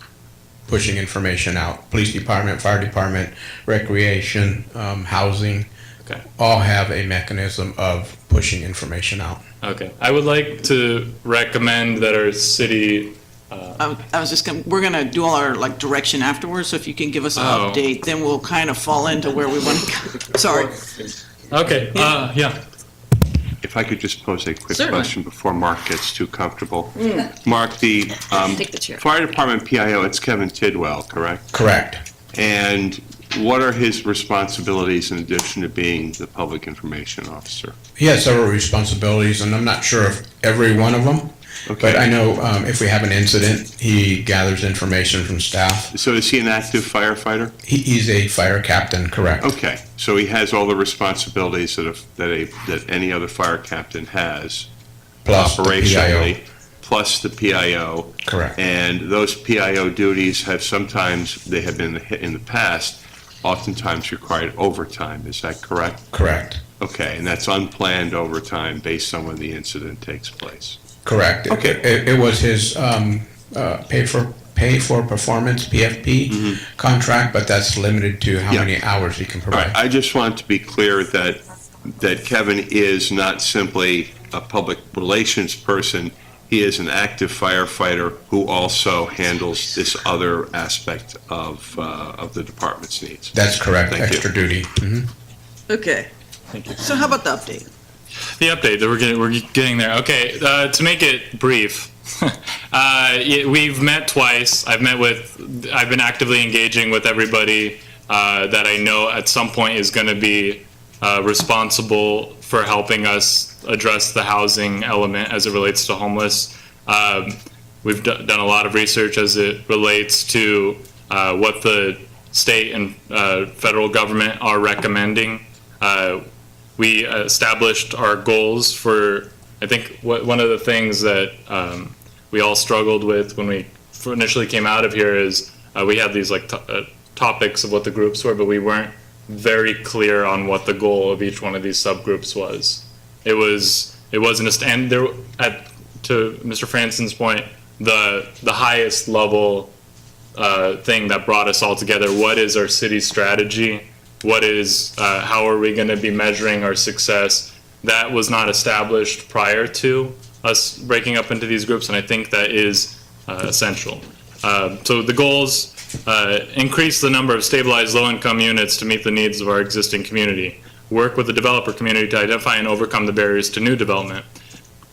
Speaker 14: pushing information out. Police department, fire department, recreation, housing,
Speaker 12: Okay.
Speaker 14: all have a mechanism of pushing information out.
Speaker 12: Okay. I would like to recommend that our city.
Speaker 1: We're gonna do all our direction afterwards, so if you can give us an
Speaker 12: Oh.
Speaker 1: update, then we'll kind of fall into where we want to go. Sorry.
Speaker 12: Okay. Yeah.
Speaker 9: if I could just pose a quick
Speaker 1: Certainly.
Speaker 9: question before Mark gets too comfortable. Mark, the
Speaker 7: Take the chair.
Speaker 9: fire department PIO, it's Kevin Tidwell, correct?
Speaker 14: Correct.
Speaker 9: And what are his responsibilities in addition to being the public information officer?
Speaker 14: He has several responsibilities, and I'm not sure of every one of them, but I know if we have an incident, he gathers information from staff.
Speaker 9: So is he an active firefighter?
Speaker 14: He's a fire captain, correct?
Speaker 9: Okay, so he has all the responsibilities that any other fire captain has
Speaker 14: Plus the
Speaker 9: operationally, plus the PIO.
Speaker 14: Correct.
Speaker 9: And those PIO duties have they have been in the past, oftentimes required overtime, is that correct?
Speaker 14: Correct.
Speaker 9: Okay, and that's unplanned overtime based on when the incident takes place.
Speaker 14: Correct.
Speaker 9: Okay.
Speaker 14: It was his pay for performance, PFP contract, but that's limited to how
Speaker 9: Yeah.
Speaker 14: many hours he can
Speaker 9: All right,
Speaker 14: provide.
Speaker 9: I just want to be clear that Kevin is not simply a public relations person. He is an active firefighter who also handles this other aspect of the department's needs.
Speaker 14: That's correct,
Speaker 9: Thank you.
Speaker 14: extra duty. Mhm.
Speaker 1: Okay. So how about the update?
Speaker 12: The update that we're getting there. Okay, to make it brief, we've met twice. I've been actively engaging with everybody that I know at some point is going to be responsible for helping us address the housing element as it relates to homeless. We've done a lot of research as it relates to what the state and federal government are recommending. We established our goals for, I think, one of the things that we all struggled with when we initially came out of here is we had these topics of what the groups were, but we weren't very clear on what the goal of each one of these subgroups was. It wasn't and there to Mr. Franson's point, the highest level thing that brought us all together. What is our city strategy? What is how are we going to be measuring our success? That was not established prior to us breaking up into these groups, and I think that is essential. So the goals: increase the number of stabilized low-income units to meet the needs of our existing community. Work with the developer community to identify and overcome the barriers to new development.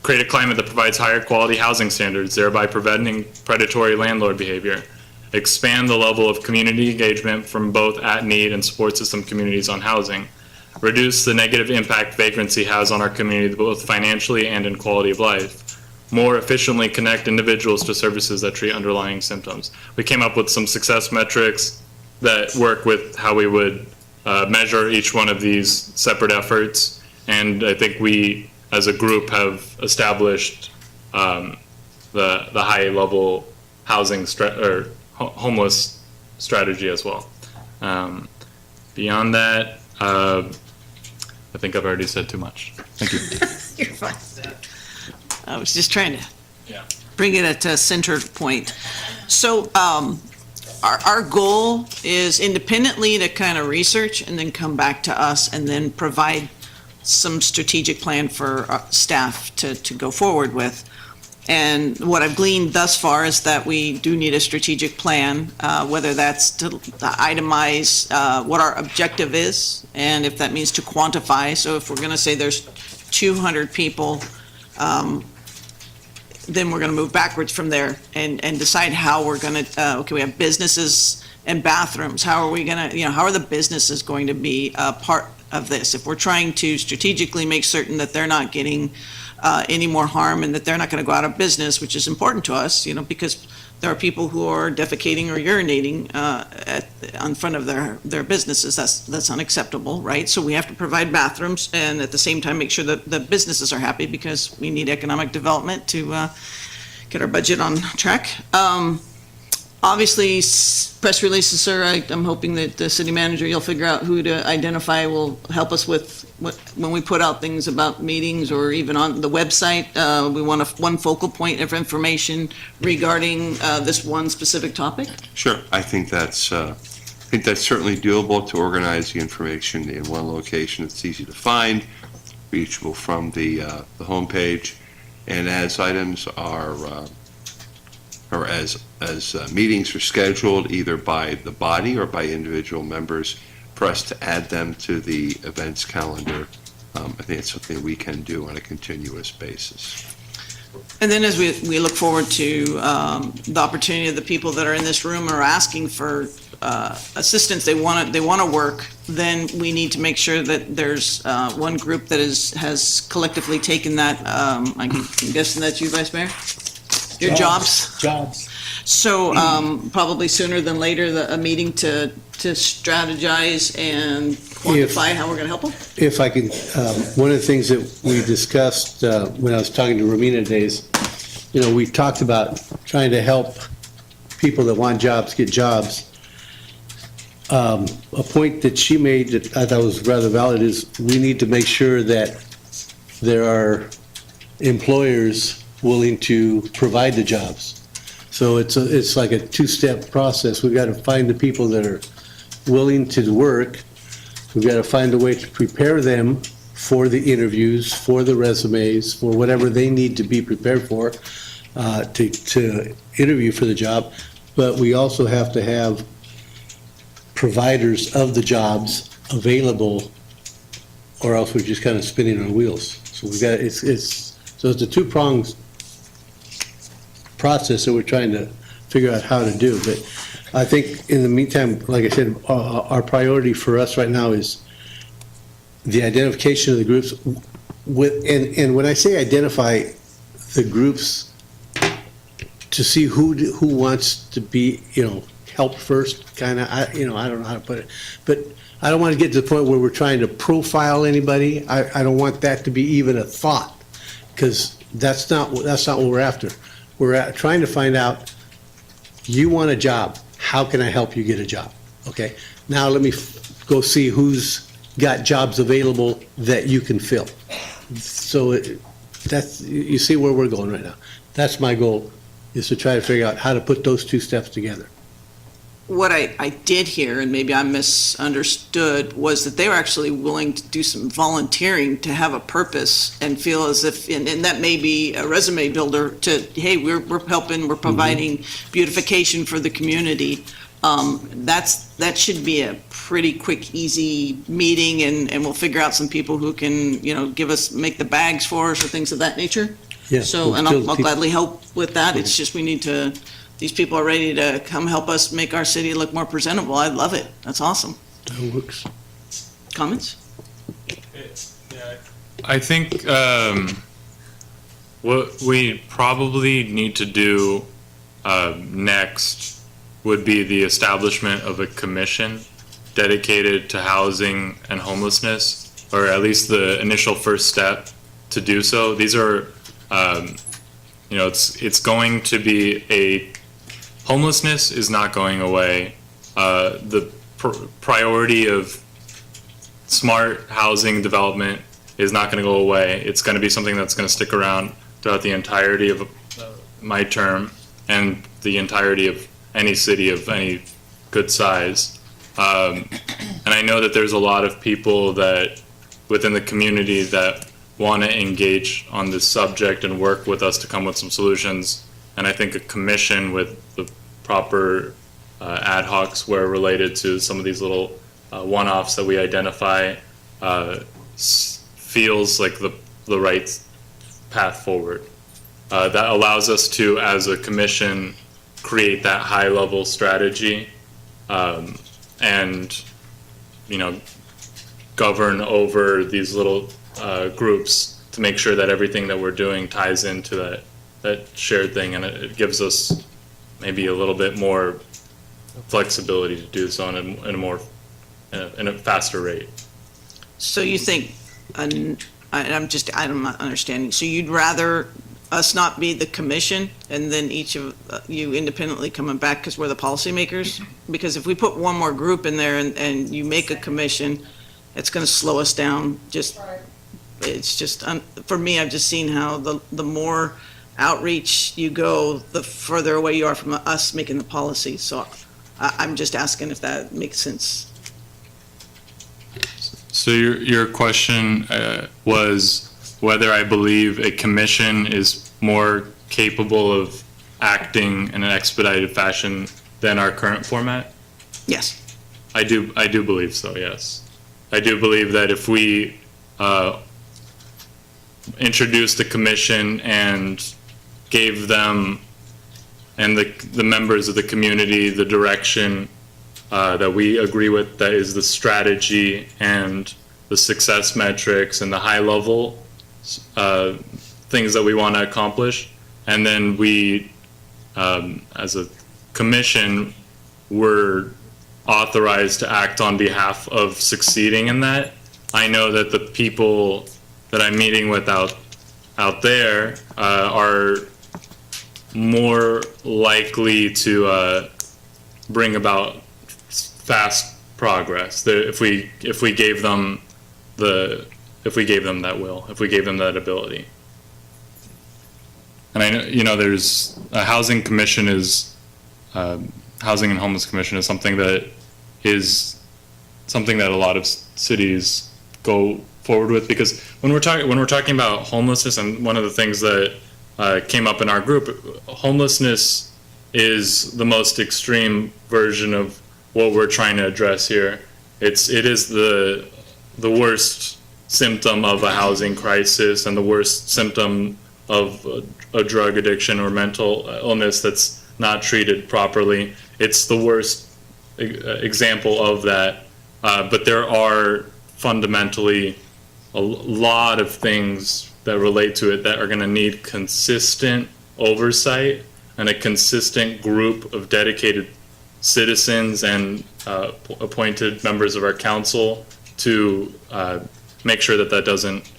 Speaker 12: Create a climate that provides higher quality housing standards, thereby preventing predatory landlord behavior. Expand the level of community engagement from both at-need and support system communities on housing. Reduce the negative impact vagrancy has on our community, both financially and in quality of life. More efficiently connect individuals to services that treat underlying symptoms. We came up with some success metrics that work with how we would measure each one of these separate efforts, and I think we, as a group, have established the high-level housing homeless strategy as well. Beyond that, I think I've already said too much. Thank you.
Speaker 1: You're fine. I was just trying to bring it at a center point. So our goal is independently to kind of research and then come back to us and then provide some strategic plan for staff to go forward with. And what I've gleaned thus far is that we do need a strategic plan, whether that's to itemize what our objective is, and if that means to quantify. So if we're going to say there's 200 people, then we're going to move backwards from there and decide how we're going to, okay, we have businesses and bathrooms. How are we going to, how are the businesses going to be a part of this? If we're trying to strategically make certain that they're not getting any more harm and that they're not going to go out of business, which is important to us, because there are people who are defecating or urinating in front of their businesses. That's unacceptable, right? So we have to provide bathrooms and at the same time make sure that the businesses are happy because we need economic development to get our budget on track. Obviously, press releases, sir, I'm hoping that the city manager, you'll figure out who to identify will help us with when we put out things about meetings or even on the website. We want one focal point of information regarding this one specific topic.
Speaker 9: Sure, I think that's certainly doable to organize the information in one location that's easy to find, reachable from the homepage, and as items are or as meetings are scheduled either by the body or by individual members, for us to add them to the events calendar I think it's something we can do on a continuous basis.
Speaker 1: And then as we look forward to the opportunity of the people that are in this room are asking for assistance, they want to work, then we need to make sure that there's one group that has collectively taken that, I'm guessing that's you, Vice Mayor? Your jobs?
Speaker 15: Jobs.
Speaker 1: So probably sooner than later, a meeting to strategize and quantify how we're going to help them?
Speaker 10: If I can, one of the things that we discussed when I was talking to Romina days, we talked about trying to help people that want jobs get jobs. A point that she made that I thought was rather valid is we need to make sure that there are employers willing to provide the jobs. So it's like a two-step process. We've got to find the people that are willing to work. We've got to find a way to prepare them for the interviews, for the resumes, for whatever they need to be prepared for to interview for the job. But we also have to have providers of the jobs available, or else we're just kind of spinning our wheels. So we've got so it's a two-pronged process that we're trying to figure out how to do. But I think in the meantime, like I said, our priority for us right now is the identification of the groups and when I say identify the groups to see who wants to be, helped first, kind of, I don't know how to put it, but I don't want to get to the point where we're trying to profile anybody. I don't want that to be even a thought, because that's not what we're after. We're trying to find out, you want a job, how can I help you get a job? Okay, now let me go see who's got jobs available that you can fill. So you see where we're going right now. That's my goal, is to try to figure out how to put those two steps together.
Speaker 1: What I did hear, and maybe I misunderstood, was that they were actually willing to do some volunteering to have a purpose and feel as if, and that may be a resume builder to, hey, we're helping, we're providing beautification for the community. That should be a pretty quick, easy meeting, and we'll figure out some people who can, make the bags for us or things of that nature.
Speaker 10: Yeah.
Speaker 1: So, and I'll gladly help with that. It's just we need to. These people are ready to come help us make our city look more presentable. I love it. That's awesome.
Speaker 10: That works.
Speaker 1: Comments?
Speaker 12: I think what we probably need to do next would be the establishment of a commission dedicated to housing and homelessness, or at least the initial first step to do so. These are, it's going to be homelessness is not going away. The priority of smart housing development is not going to go away. It's going to be something that's going to stick around throughout the entirety of my term and the entirety of any city of any good size. And I know that there's a lot of people that within the community that want to engage on this subject and work with us to come with some solutions. And I think a commission with the proper ad hocs where related to some of these little one-offs that we identify feels like the right path forward. That allows us to, as a commission, create that high-level strategy and, govern over these little groups to make sure that everything that we're doing ties into that shared thing, and it gives us maybe a little bit more flexibility to do so in a faster rate.
Speaker 1: So you think, I'm not understanding. So you'd rather us not be the commission and then each of you independently coming back because we're the policymakers? Because if we put one more group in there and you make a commission, it's going to slow us down. It's just, for me, I've just seen how the more outreach you go, the further away you are from us making the policy. So I'm just asking if that makes sense.
Speaker 12: So your question was whether I believe a commission is more capable of acting in an expedited fashion than our current format?
Speaker 1: Yes.
Speaker 12: I do believe so, yes. I do believe that if we introduced the commission and gave them and the members of the community the direction that we agree with, that is the strategy and the success metrics and the high level things that we want to accomplish. And then we, as a commission, were authorized to act on behalf of succeeding in that. I know that the people that I'm meeting with out there are more likely to bring about fast progress. If we gave them that will, if we gave them that ability. And I know, there's a housing commission housing and homeless commission is something that a lot of cities go forward with, because when we're talking about homelessness, and one of the things that came up in our group, homelessness is the most extreme version of what we're trying to address here. It is the worst symptom of a housing crisis and the worst symptom of a drug addiction or mental illness that's not treated properly. It's the worst example of that. But there are fundamentally a lot of things that relate to it that are going to need consistent oversight and a consistent group of dedicated citizens and appointed members of our council to make sure that doesn't,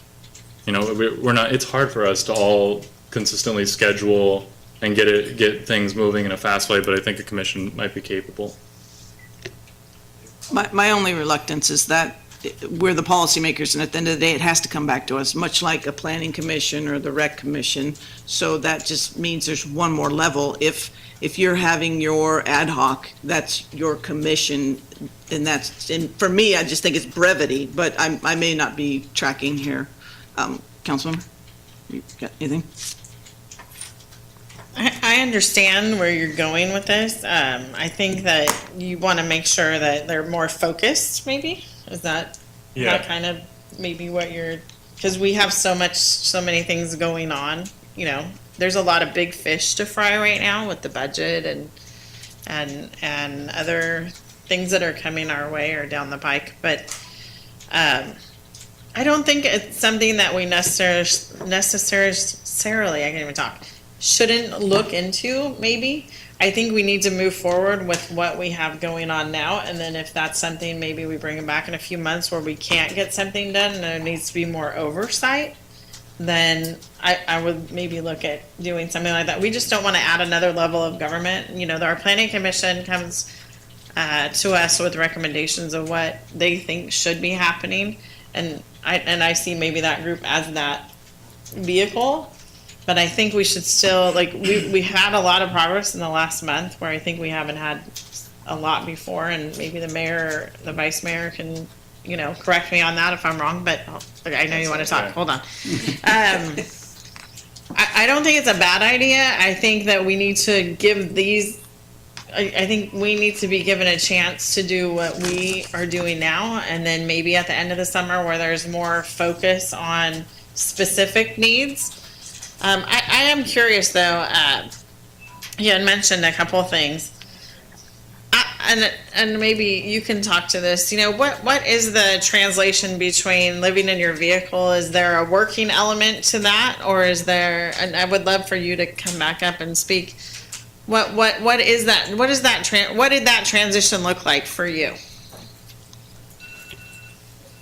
Speaker 12: we're not, it's hard for us to all consistently schedule and get things moving in a fast way, but I think a commission might be capable.
Speaker 1: My only reluctance is that we're the policymakers, and at the end of the day, it has to come back to us, much like a planning commission or the rec commission. So that just means there's one more level. If you're having your ad hoc, that's your commission, and for me, I just think it's brevity, but I may not be tracking here. Councilmember, you got anything?
Speaker 11: I understand where you're going with this. I think that you want to make sure that they're more focused, maybe? Is that kind of maybe what you're, because we have so many things going on, there's a lot of big fish to fry right now with the budget and other things that are coming our way or down the pike. But I don't think it's something that we necessarily, I can't even talk, shouldn't look into, maybe. I think we need to move forward with what we have going on now, and then if that's something, maybe we bring it back in a few months where we can't get something done and there needs to be more oversight, then I would maybe look at doing something like that. We just don't want to add another level of government. Our planning commission comes to us with recommendations of what they think should be happening, and I see maybe that group as that vehicle. But I think we should still, we had a lot of progress in the last month where I think we haven't had a lot before, and maybe the mayor or the vice mayor can, correct me on that if I'm wrong, but I know you want to talk. Hold on. I don't think it's a bad idea. I think that we need to give I think we need to be given a chance to do what we are doing now, and then maybe at the end of the summer where there's more focus on specific needs. I am curious though, you had mentioned a couple of things, and maybe you can talk to this. What is the translation between living in your vehicle? Is there a working element to that, or is there? And I would love for you to come back up and speak. What is that? What did that transition look like for you?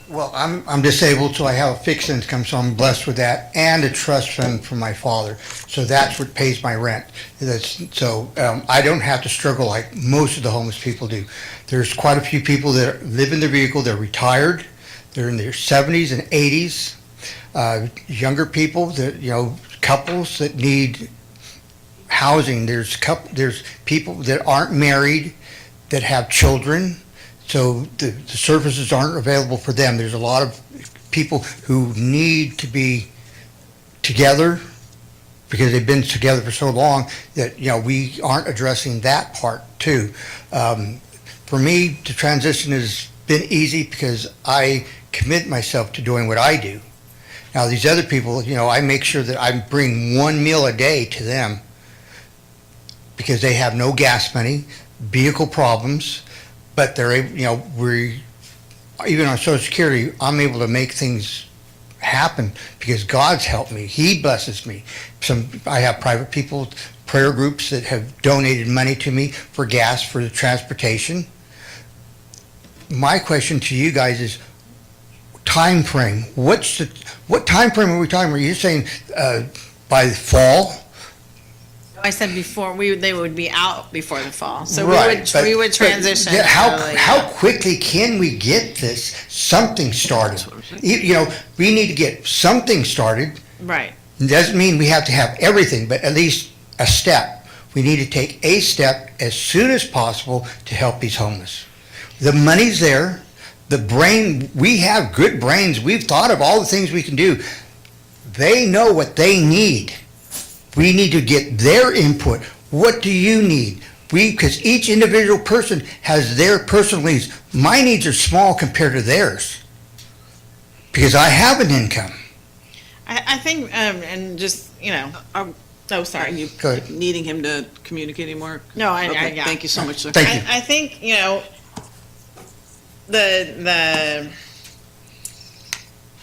Speaker 4: Well, I'm disabled, so I have a fixed income, so I'm blessed with that, and a trust fund from my father. So that's what pays my rent. I don't have to struggle like most of the homeless people do. There's quite a few people that live in their vehicle. They're retired. They're in their 70s and 80s. Younger people, couples that need housing. There's people that aren't married that have children. So the services aren't available for them. There's a lot of people who need to be together because they've been together for so long that, we aren't addressing that part too. For me, the transition has been easy because I commit myself to doing what I do. Now, these other people, I make sure that I bring one meal a day to them because they have no gas money, vehicle problems, but they're able, even on Social Security, I'm able to make things happen because God's helped me. He blesses me. I have private people, prayer groups that have donated money to me for gas, for the transportation. My question to you guys is time frame. What time frame are we talking about? You're saying by the fall?
Speaker 11: I said before, they would be out before the fall, so
Speaker 4: Right,
Speaker 11: we would transition.
Speaker 4: But
Speaker 11: slowly.
Speaker 4: how quickly can we get something started? We need to get something started.
Speaker 11: Right.
Speaker 4: It doesn't mean we have to have everything, but at least a step. We need to take a step as soon as possible to help these homeless. The money's there. The brain, we have good brains. We've thought of all the things we can do. They know what they need. We need to get their input. What do you need? Because each individual person has their personal needs. My needs are small compared to theirs because I have an income.
Speaker 11: I think, and just, oh, sorry.
Speaker 1: Are you
Speaker 4: Go ahead.
Speaker 1: needing him to communicate anymore?
Speaker 11: No, I
Speaker 1: Okay,
Speaker 11: yeah.
Speaker 1: thank you so much, sir.
Speaker 4: Thank you.
Speaker 11: I think, the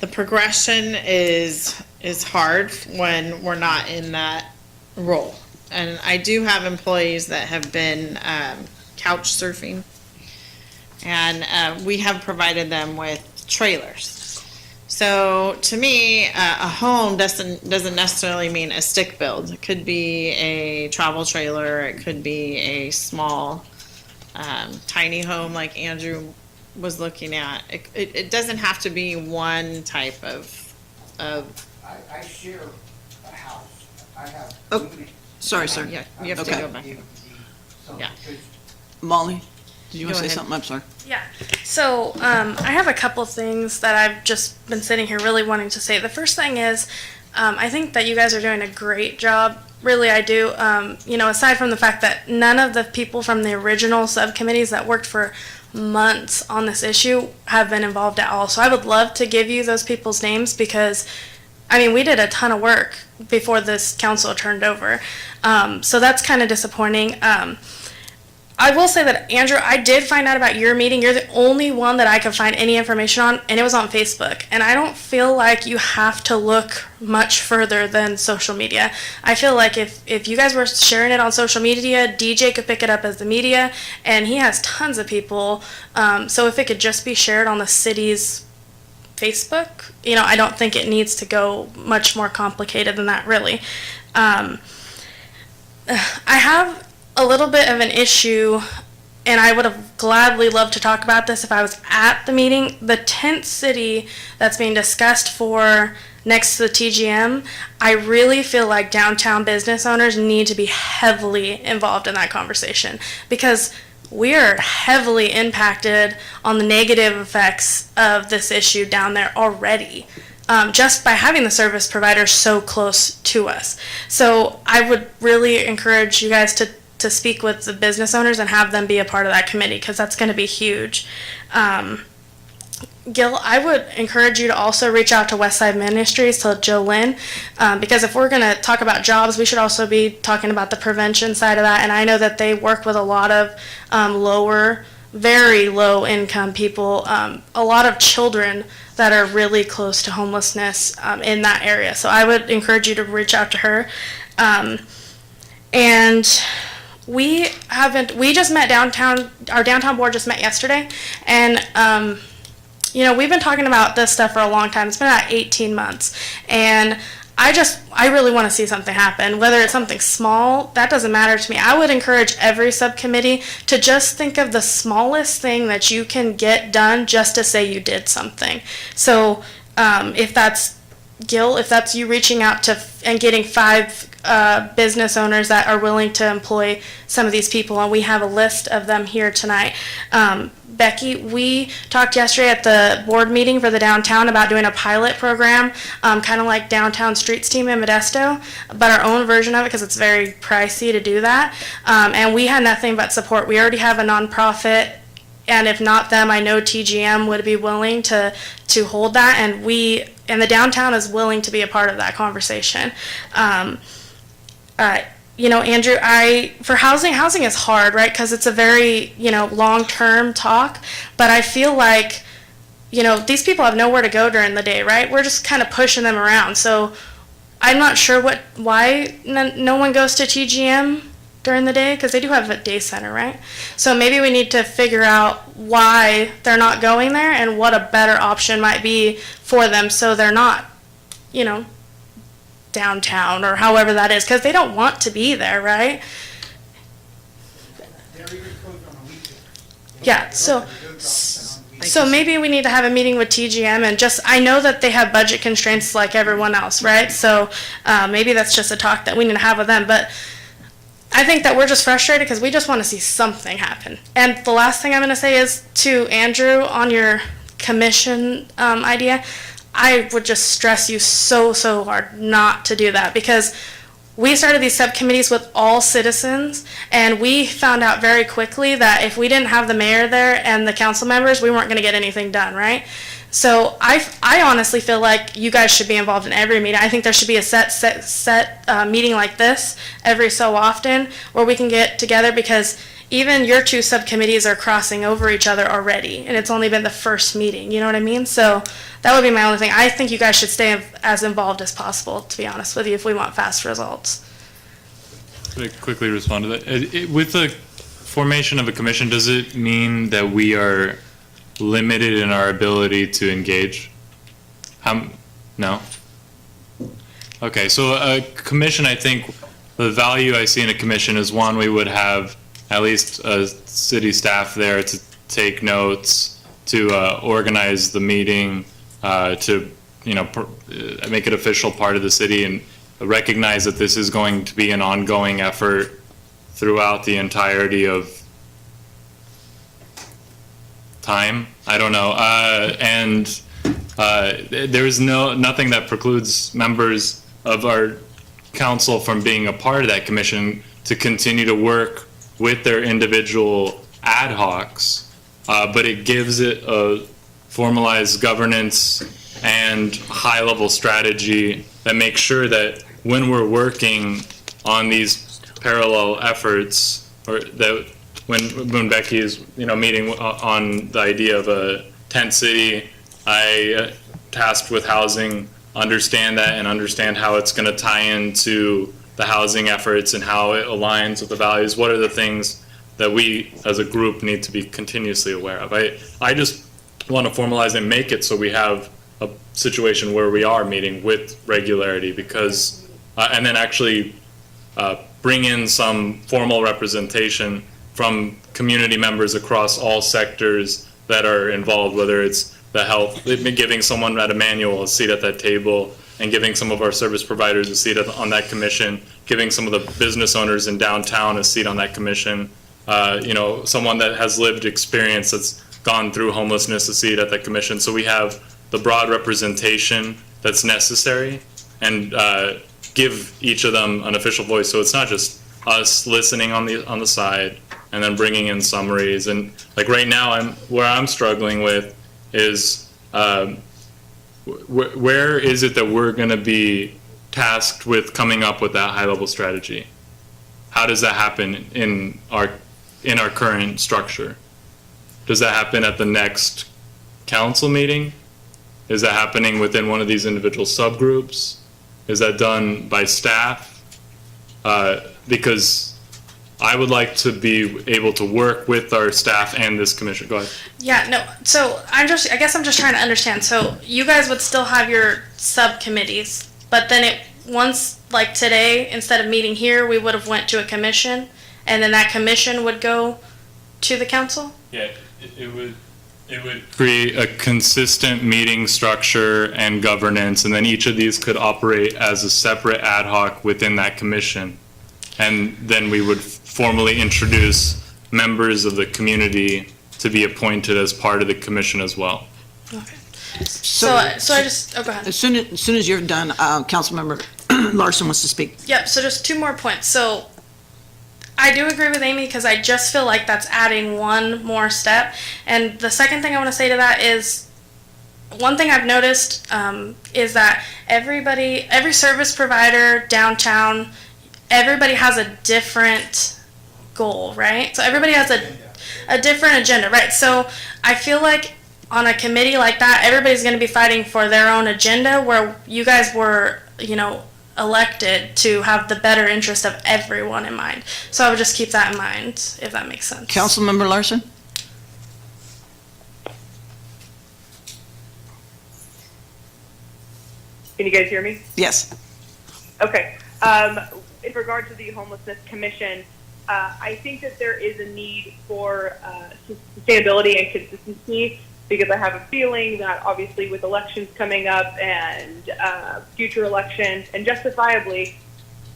Speaker 11: progression is hard when we're not in that role. And I do have employees that have been couch surfing, and we have provided them with trailers. So to me, a home doesn't necessarily mean a stick build. It could be a travel trailer. It could be a small, tiny home like Andrew was looking at. It doesn't have to be one type of.
Speaker 4: I share a house. I have.
Speaker 1: Oh, sorry, sir.
Speaker 11: Yeah, you have to
Speaker 1: Okay.
Speaker 11: go back. Yeah.
Speaker 1: Molly, did you want
Speaker 11: Go
Speaker 1: to say
Speaker 11: ahead.
Speaker 1: something? I'm sorry.
Speaker 15: Yeah. So I have a couple things that I've just been sitting here really wanting to say. The first thing is, I think that you guys are doing a great job. Really, I do. Aside from the fact that none of the people from the original subcommittees that worked for months on this issue have been involved at all. So I would love to give you those people's names because, we did a ton of work before this council turned over. So that's kind of disappointing. I will say that, Andrew, I did find out about your meeting. You're the only one that I could find any information on, and it was on Facebook. And I don't feel like you have to look much further than social media. I feel like if you guys were sharing it on social media, DJ could pick it up as the media, and he has tons of people. So if it could just be shared on the city's Facebook, I don't think it needs to go much more complicated than that, really. I have a little bit of an issue, and I would have gladly loved to talk about this if I was at the meeting. The tent city that's being discussed for next to the TGM, I really feel like downtown business owners need to be heavily involved in that conversation because we are heavily impacted on the negative effects of this issue down there already. Just by having the service providers so close to us. So I would really encourage you guys to speak with the business owners and have them be a part of that committee because that's going to be huge. Gil, I would encourage you to also reach out to Westside Ministries, to Jill Lynn, because if we're going to talk about jobs, we should also be talking about the prevention side of that. And I know that they work with a lot of very low income people, a lot of children that are really close to homelessness in that area. So I would encourage you to reach out to her. And we just met downtown, our downtown board just met yesterday, and we've been talking about this stuff for a long time. It's been about 18 months, and I really want to see something happen. Whether it's something small, that doesn't matter to me. I would encourage every subcommittee to just think of the smallest thing that you can get done just to say you did something. So if that's Gil, if that's you reaching out to and getting 5 business owners that are willing to employ some of these people, and we have a list of them here tonight. Becky, we talked yesterday at the board meeting for the downtown about doing a pilot program, kind of like Downtown Streets Team in Modesto, but our own version of it because it's very pricey to do that. And we had nothing but support. We already have a nonprofit And if not them, I know TGM would be willing to hold that, and the downtown is willing to be a part of that conversation. Andrew, for housing is hard, right? Because it's a very, long-term talk, but I feel like, these people have nowhere to go during the day, right? We're just kind of pushing them around. So I'm not sure why no one goes to TGM during the day, because they do have a day center, right? So maybe we need to figure out why they're not going there and what a better option might be for them, so they're not, downtown or however that is, because they don't want to be there, right? Yeah, so maybe we need to have a meeting with TGM and I know that they have budget constraints like everyone else, right? So maybe that's just a talk that we need to have with them, but I think that we're just frustrated because we just want to see something happen. And the last thing I'm going to say is to Andrew on your commission idea, I would just stress you so hard not to do that, because we started these subcommittees with all citizens, and we found out very quickly that if we didn't have the mayor there and the council members, we weren't going to get anything done, right? So I honestly feel like you guys should be involved in every meeting. I think there should be a set meeting like this every so often where we can get together, because even your two subcommittees are crossing over each other already, and it's only been the first meeting, you know what I mean? So that would be my only thing. I think you guys should stay as involved as possible, to be honest with you, if we want fast results.
Speaker 12: Could I quickly respond to that? With the formation of a commission, does it mean that we are limited in our ability to engage? No? Okay, so a commission, I think the value I see in a commission is, one, we would have at least a city staff there to take notes, to organize the meeting, to make it official part of the city, and recognize that this is going to be an ongoing effort throughout the entirety of time. I don't know, and there is nothing that precludes members of our council from being a part of that commission to continue to work with their individual ad hocs, but it gives it a formalized governance and high-level strategy that makes sure that when we're working on these parallel efforts, or that when Becky is meeting on the idea of a tent city, I tasked with housing, understand that and understand how it's going to tie into the housing efforts and how it aligns with the values. What are the things that we as a group need to be continuously aware of? I just want to formalize and make it so we have a situation where we are meeting with regularity, because and then actually bring in some formal representation from community members across all sectors that are involved, whether it's the health, giving someone at a manual a seat at that table, and giving some of our service providers a seat on that commission, giving some of the business owners in downtown a seat on that commission, someone that has lived experience that's gone through homelessness a seat at that commission. So we have the broad representation that's necessary, and give each of them an official voice. So it's not just us listening on the side and then bringing in summaries. And like right now, where I'm struggling with is where is it that we're going to be tasked with coming up with that high-level strategy? How does that happen in our current structure? Does that happen at the next council meeting? Is that happening within one of these individual subgroups? Is that done by staff? Because I would like to be able to work with our staff and this commission. Go ahead.
Speaker 15: Yeah, no, so I guess I'm just trying to understand. So you guys would still have your subcommittees, but then once, like today, instead of meeting here, we would have went to a commission, and then that commission would go to the council?
Speaker 12: Yeah, it would create a consistent meeting structure and governance, and then each of these could operate as a separate ad hoc within that commission. And then we would formally introduce members of the community to be appointed as part of the commission as well.
Speaker 15: Okay. So I just, go ahead.
Speaker 1: As soon as you're done, Councilmember Larson wants to speak.
Speaker 15: Yep, so just two more points. So I do agree with Amy because I just feel like that's adding one more step. And the second thing I want to say to that is, one thing I've noticed is that every service provider downtown, everybody has a different goal, right? So everybody has a different agenda, right? So I feel like on a committee like that, everybody's going to be fighting for their own agenda, where you guys were, elected to have the better interest of everyone in mind. So I would just keep that in mind, if that makes sense.
Speaker 1: Councilmember Larson?
Speaker 16: Can you guys hear me?
Speaker 1: Yes.
Speaker 16: Okay. In regard to the Homelessness Commission, I think that there is a need for sustainability and consistency, because I have a feeling that obviously with elections coming up and future elections, and justifiably,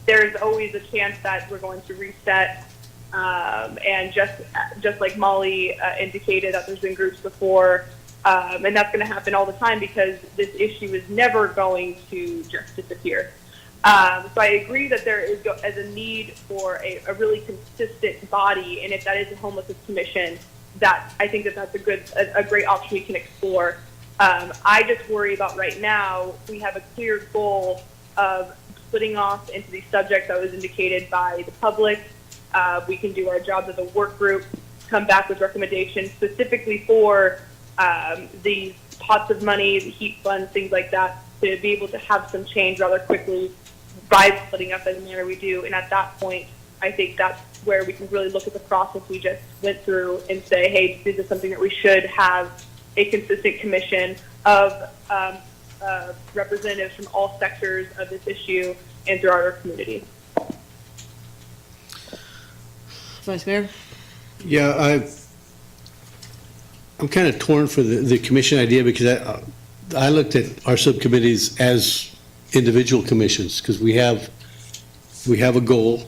Speaker 16: there's always a chance that we're going to reset. And just like Molly indicated, that there's been groups before, and that's going to happen all the time because this issue is never going to just disappear. So I agree that there is a need for a really consistent body, and if that is a homelessness commission, that I think that's a great option we can explore. I just worry about right now, we have a clear goal of splitting off into these subjects that was indicated by the public. We can do our jobs as a work group, come back with recommendations specifically for these pots of money, the heat funds, things like that, to be able to have some change rather quickly by splitting up in the manner we do. And at that point, I think that's where we can really look at the process we just went through and say, hey, this is something that we should have a consistent commission of representatives from all sectors of this issue and throughout our community.
Speaker 1: Vice Mayor?
Speaker 10: Yeah, I'm kind of torn for the commission idea, because I looked at our subcommittees as individual commissions, because we have a goal,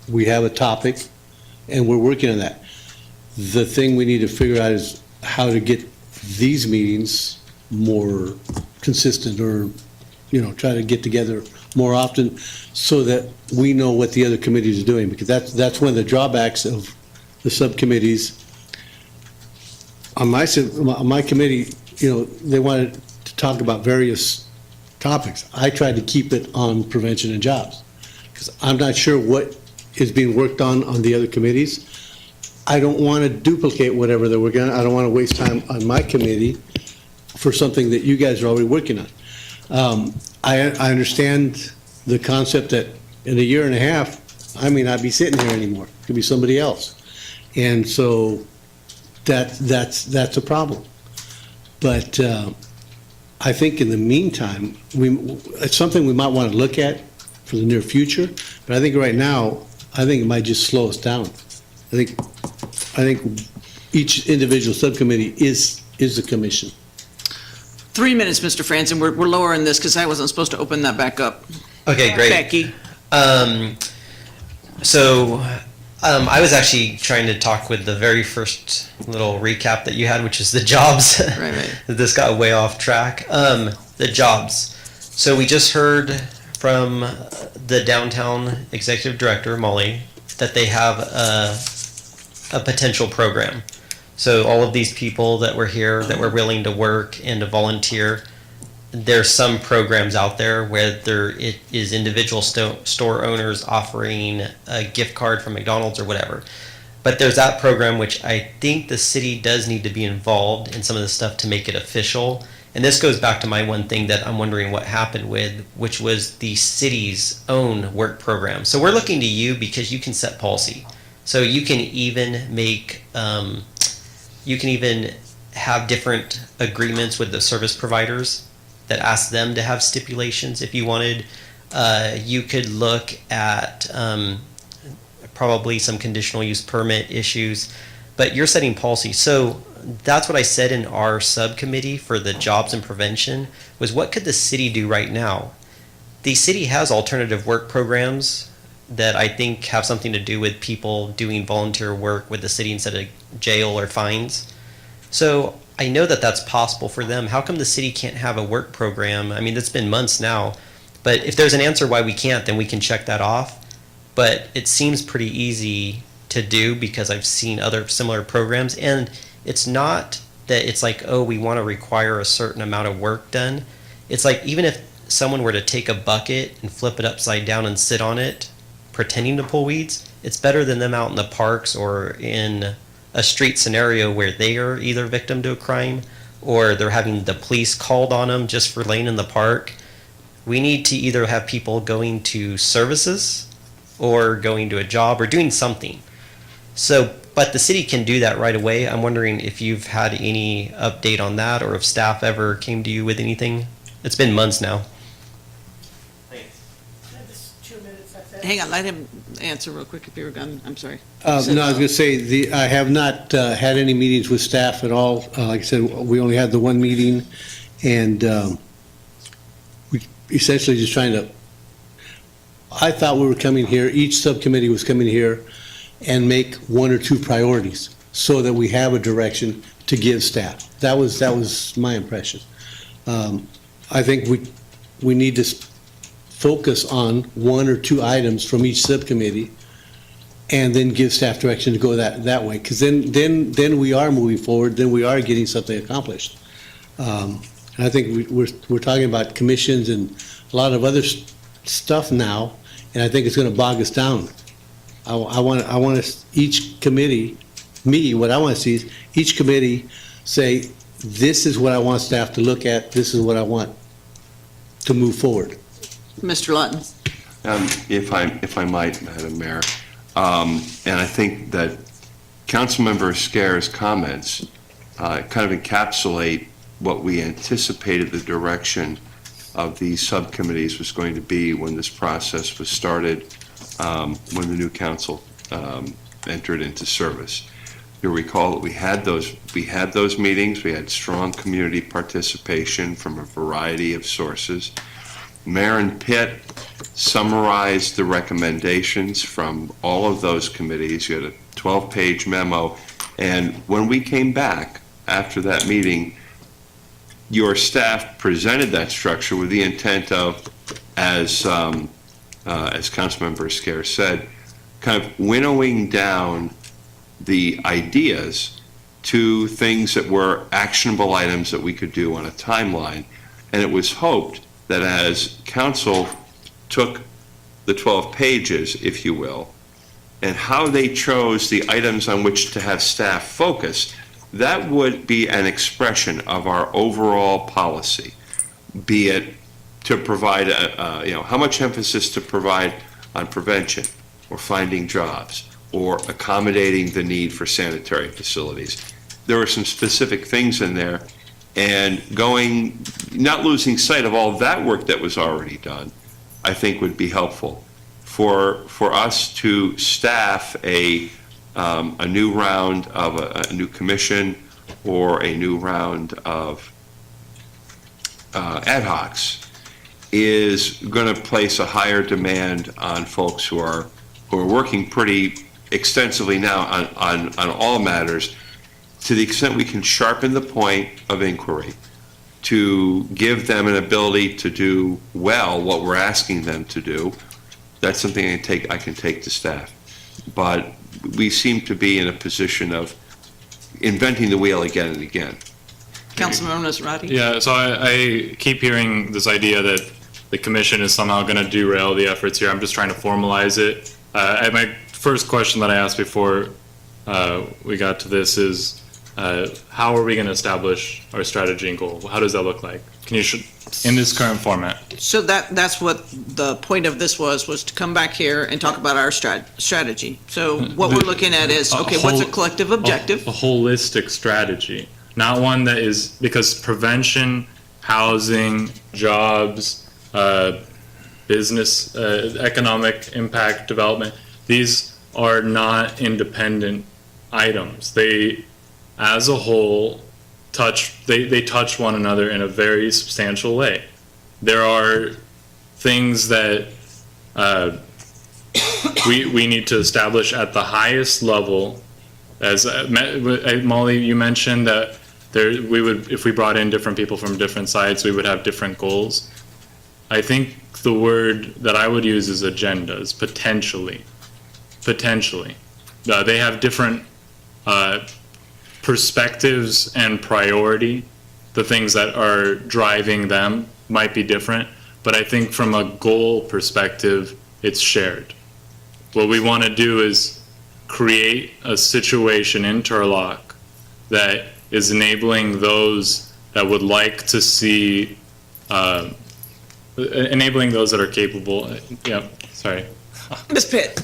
Speaker 10: we have a topic, and we're working on that. The thing we need to figure out is how to get these meetings more consistent, or, try to get together more often so that we know what the other committees are doing, because that's one of the drawbacks of the subcommittees. On my committee, they wanted to talk about various topics. I tried to keep it on prevention and jobs, because I'm not sure what is being worked on the other committees. I don't want to duplicate whatever they're working on. I don't want to waste time on my committee for something that you guys are already working on. I understand the concept that in a year and a half, I may not be sitting here anymore. It could be somebody else. And so that's a problem. But I think in the meantime, it's something we might want to look at for the near future. But I think right now, it might just slow us down. I think each individual subcommittee is the commission.
Speaker 1: 3 minutes, Mr. Franzen. We're lowering this because I wasn't supposed to open that back up.
Speaker 6: Okay, great.
Speaker 1: Becky?
Speaker 6: I was actually trying to talk with the very first little recap that you had, which is the jobs.
Speaker 1: Right.
Speaker 6: This got way off track. The jobs. So we just heard from the downtown executive director, Molly, that they have a potential program. So all of these people that were here, that were willing to work and to volunteer, there's some programs out there where it is individual store owners offering a gift card from McDonald's or whatever. But there's that program, which I think the city does need to be involved in some of the stuff to make it official. And this goes back to my one thing that I'm wondering what happened with, which was the city's own work program. So we're looking to you because you can set policy. So you can even make, you can even have different agreements with the service providers that ask them to have stipulations if you wanted. You could look at probably some conditional use permit issues, but you're setting policy. So that's what I said in our subcommittee for the jobs and prevention, was what could the city do right now? The city has alternative work programs that I think have something to do with people doing volunteer work with the city instead of jail or fines. So I know that that's possible for them. How come the city can't have a work program? I mean, it's been months now, but if there's an answer why we can't, then we can check that off. but it seems pretty easy to do because I've seen other similar programs, and it's not that it's like, oh, we want to require a certain amount of work done. It's like, even if someone were to take a bucket and flip it upside down and sit on it, pretending to pull weeds, it's better than them out in the parks or in a street scenario where they are either victim to a crime or they're having the police called on them just for laying in the park. We need to either have people going to services or going to a job or doing something. So, but the city can do that right away. I'm wondering if you've had any update on that or if staff ever came to you with anything. It's been months now.
Speaker 1: Hang on, let him answer real quick if you were gone. I'm sorry.
Speaker 10: No, I was going to say, I have not had any meetings with staff at all. Like I said, we only had the one meeting, and we essentially just trying to, I thought we were coming here, each subcommittee was coming here and make one or two priorities so that we have a direction to give staff. That was my impression. I think we need to focus on one or two items from each subcommittee and then give staff direction to go that way. Because then we are moving forward, then we are getting something accomplished. And I think we're talking about commissions and a lot of other stuff now, and I think it's going to bog us down. I want us, each committee, what I want to see is each committee say, this is what I want staff to look at, this is what I want to move forward.
Speaker 1: Mr. Lutton.
Speaker 9: If I might, Madam Mayor, and I think that Councilmember Scare's comments kind of encapsulate what we anticipated the direction of these subcommittees was going to be when this process was started, when the new council entered into service. You'll recall that we had those meetings. We had strong community participation from a variety of sources. Mayor and Pitt summarized the recommendations from all of those committees. You had a 12-page memo, and when we came back after that meeting, your staff presented that structure with the intent of, as Councilmember Scare said, kind of winnowing down the ideas to things that were actionable items that we could do on a timeline. And it was hoped that as council took the 12 pages, if you will, and how they chose the items on which to have staff focus, that would be an expression of our overall policy, be it to provide, how much emphasis to provide on prevention or finding jobs or accommodating the need for sanitary facilities. There were some specific things in there, and not losing sight of all that work that was already done, I think would be helpful for us to staff a new round of a new commission or a new round of ad hocs is going to place a higher demand on folks who are working pretty extensively now on all matters, to the extent we can sharpen the point of inquiry, to give them an ability to do well what we're asking them to do. That's something I can take to staff. But we seem to be in a position of inventing the wheel again and again.
Speaker 1: Councilmember Nasrati?
Speaker 12: Yeah, so I keep hearing this idea that the commission is somehow going to derail the efforts here. I'm just trying to formalize it. My first question that I asked before we got to this is, how are we going to establish our strategy and goal? How does that look like? Can you in this current format?
Speaker 1: So that's what the point of this was to come back here and talk about our strategy. So what we're looking at is, okay, what's a collective objective?
Speaker 12: A holistic strategy, not one that is, because prevention, housing, jobs, business, economic impact development, these are not independent items. They, as a whole, they touch one another in a very substantial way. There are things that we need to establish at the highest level. As Molly, you mentioned that we would, if we brought in different people from different sides, we would have different goals. I think the word that I would use is agendas, potentially. Potentially. They have different perspectives and priority. The things that are driving them might be different, but I think from a goal perspective, it's shared. What we want to do is create a situation in Turlock that is enabling those that would like to see, enabling those that are capable. Yeah, sorry.
Speaker 1: Ms. Pitt.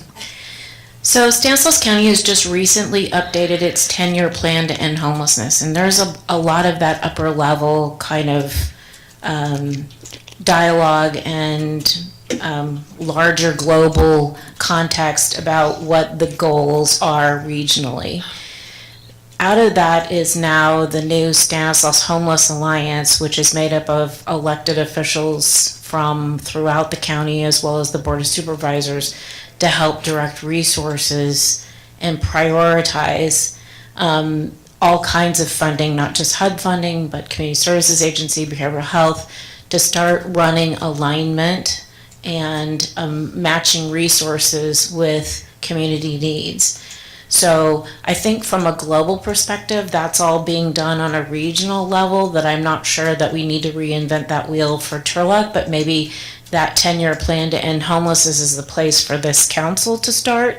Speaker 7: So Stanislaus County has just recently updated its 10-year plan to end homelessness, and there's a lot of that upper level kind of dialogue and larger global context about what the goals are regionally. Out of that is now the new Stanislaus Homeless Alliance, which is made up of elected officials from throughout the county as well as the Board of Supervisors to help direct resources and prioritize all kinds of funding, not just HUD funding, but Community Services Agency, behavioral health, to start running alignment and matching resources with community needs. So I think from a global perspective, that's all being done on a regional level, that I'm not sure that we need to reinvent that wheel for Turlock, but maybe that 10-year plan to end homelessness is the place for this council to start,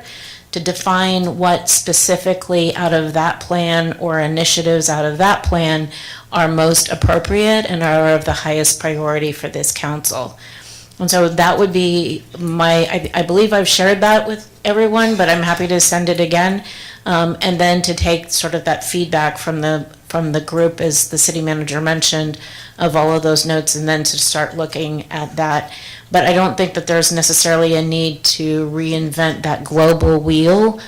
Speaker 7: to define what specifically out of that plan or initiatives out of that plan are most appropriate and are of the highest priority for this council. And so that would be I believe I've shared that with everyone, but I'm happy to send it again. And then to take sort of that feedback from the group, as the city manager mentioned, of all of those notes, and then to start looking at that. But I don't think that there's necessarily a need to reinvent that global wheel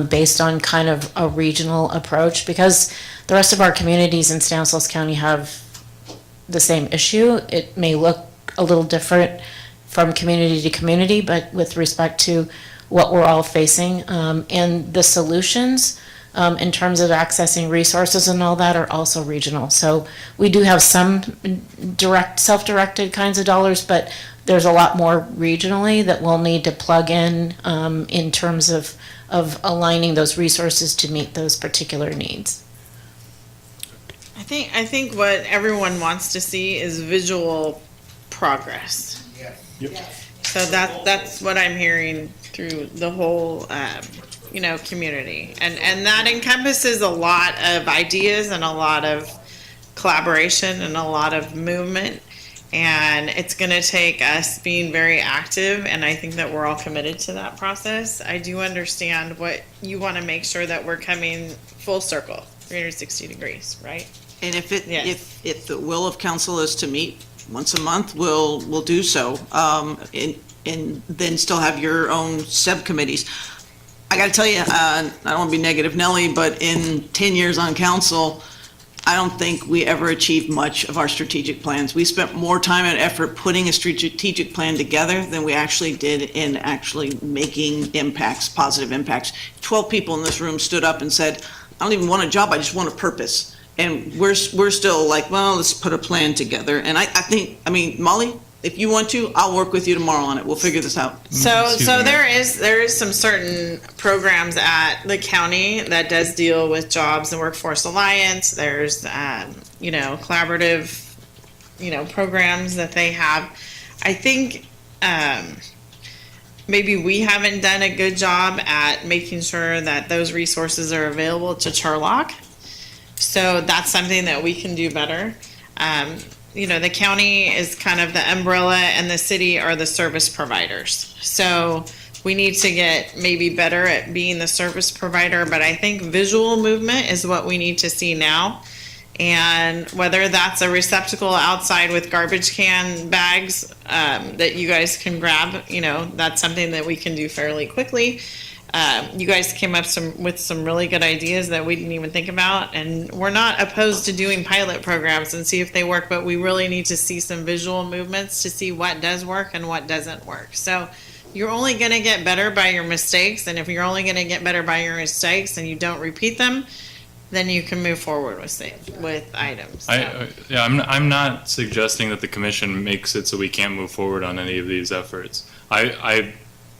Speaker 7: based on kind of a regional approach, because the rest of our communities in Stanislaus County have the same issue. It may look a little different from community to community, but with respect to what we're all facing, and the solutions in terms of accessing resources and all that are also regional. So we do have some direct, self-directed kinds of dollars, but there's a lot more regionally that we'll need to plug in terms of aligning those resources to meet those particular needs.
Speaker 11: I think what everyone wants to see is visual progress. So that's what I'm hearing through the whole community, and that encompasses a lot of ideas and a lot of collaboration and a lot of movement, and it's going to take us being very active, and I think that we're all committed to that process. I do understand what you want to make sure that we're coming full circle, 360 degrees, right?
Speaker 1: And if the will of council is to meet once a month, we'll do so, and then still have your own subcommittees. I got to tell you, I don't want to be negative Nelly, but in 10 years on council, I don't think we ever achieved much of our strategic plans. We spent more time and effort putting a strategic plan together than we actually did in actually making impacts, positive impacts. 12 people in this room stood up and said, I don't even want a job, I just want a purpose. And we're still like, well, let's put a plan together. And I think, Molly, if you want to, I'll work with you tomorrow on it. We'll figure this out.
Speaker 11: So there is some certain programs at the county that does deal with jobs and workforce alliance. There's collaborative programs that they have. I think maybe we haven't done a good job at making sure that those resources are available to Turlock. So that's something that we can do better. The county is kind of the umbrella and the city are the service providers. So we need to get maybe better at being the service provider, but I think visual movement is what we need to see now. And whether that's a receptacle outside with garbage can bags that you guys can grab, that's something that we can do fairly quickly. You guys came up with some really good ideas that we didn't even think about, and we're not opposed to doing pilot programs and see if they work, but we really need to see some visual movements to see what does work and what doesn't work. So you're only going to get better by your mistakes, and if you're only going to get better by your mistakes and you don't repeat them, then you can move forward with items. So.
Speaker 12: I'm not suggesting that the commission makes it so we can't move forward on any of these efforts. I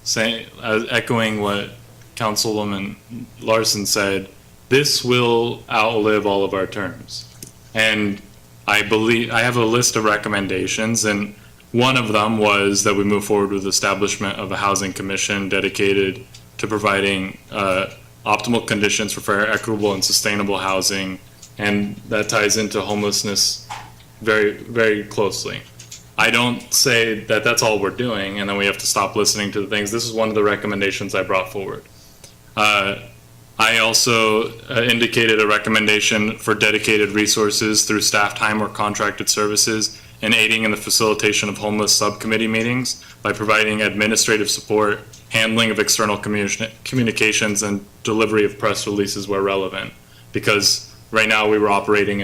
Speaker 12: say, echoing what Councilwoman Larson said, this will outlive all of our terms. And I believe, I have a list of recommendations, and one of them was that we move forward with establishment of a housing commission dedicated to providing optimal conditions for fair, equitable, and sustainable housing, and that ties into homelessness very, very closely. I don't say that that's all we're doing, and then we have to stop listening to the things. This is one of the recommendations I brought forward. I also indicated a recommendation for dedicated resources through staff time or contracted services and aiding in the facilitation of homeless subcommittee meetings by providing administrative support, handling of external communications, and delivery of press releases where relevant. Because right now we were operating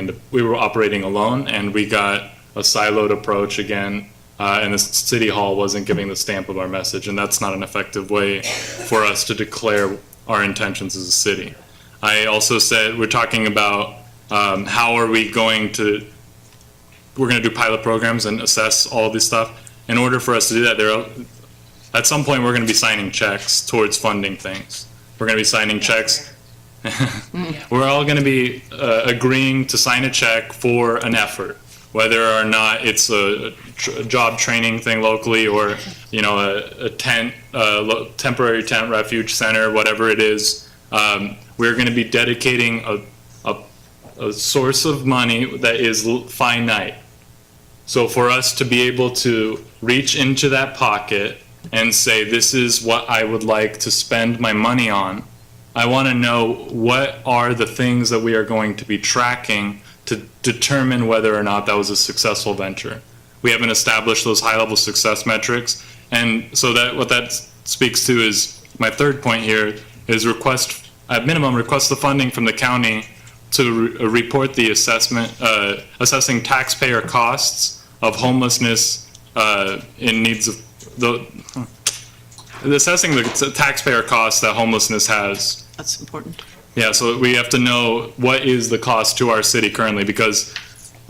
Speaker 12: alone, and we got a siloed approach again, and the city hall wasn't giving the stamp of our message, and that's not an effective way for us to declare our intentions as a city. I also said we're talking about how are we going to, we're going to do pilot programs and assess all of this stuff. In order for us to do that, at some point we're going to be signing checks towards funding things. We're going to be signing checks. We're all going to be agreeing to sign a check for an effort, whether or not it's a job training thing locally or, you know, a tent, temporary tent refuge center, whatever it is. We're going to be dedicating a source of money that is finite. So for us to be able to reach into that pocket and say, this is what I would like to spend my money on, I want to know what are the things that we are going to be tracking to determine whether or not that was a successful venture. We haven't established those high-level success metrics, and so that what that speaks to is my third point here is request, at minimum, request the funding from the county to report the assessment, assessing taxpayer costs of homelessness in needs of assessing the taxpayer costs that homelessness has.
Speaker 1: That's important.
Speaker 12: Yeah, so we have to know what is the cost to our city currently, because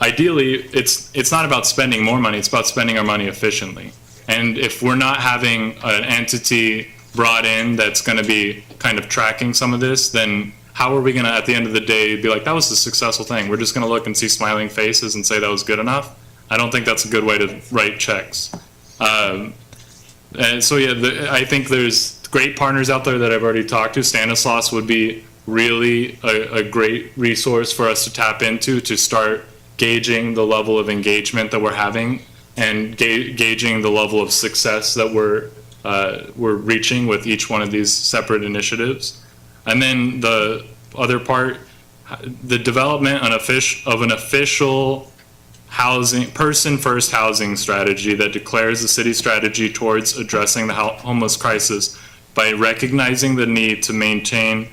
Speaker 12: ideally, it's not about spending more money, it's about spending our money efficiently. And if we're not having an entity brought in that's going to be kind of tracking some of this, then how are we going to, at the end of the day, be like, that was a successful thing? We're just going to look and see smiling faces and say that was good enough? I don't think that's a good way to write checks. And so, yeah, I think there's great partners out there that I've already talked to. Stanislaus would be really a great resource for us to tap into to start gauging the level of engagement that we're having and gauging the level of success that we're reaching with each one of these separate initiatives. And then the other part, the development of an official housing, person-first housing strategy that declares the city's strategy towards addressing the homeless crisis by recognizing the need to maintain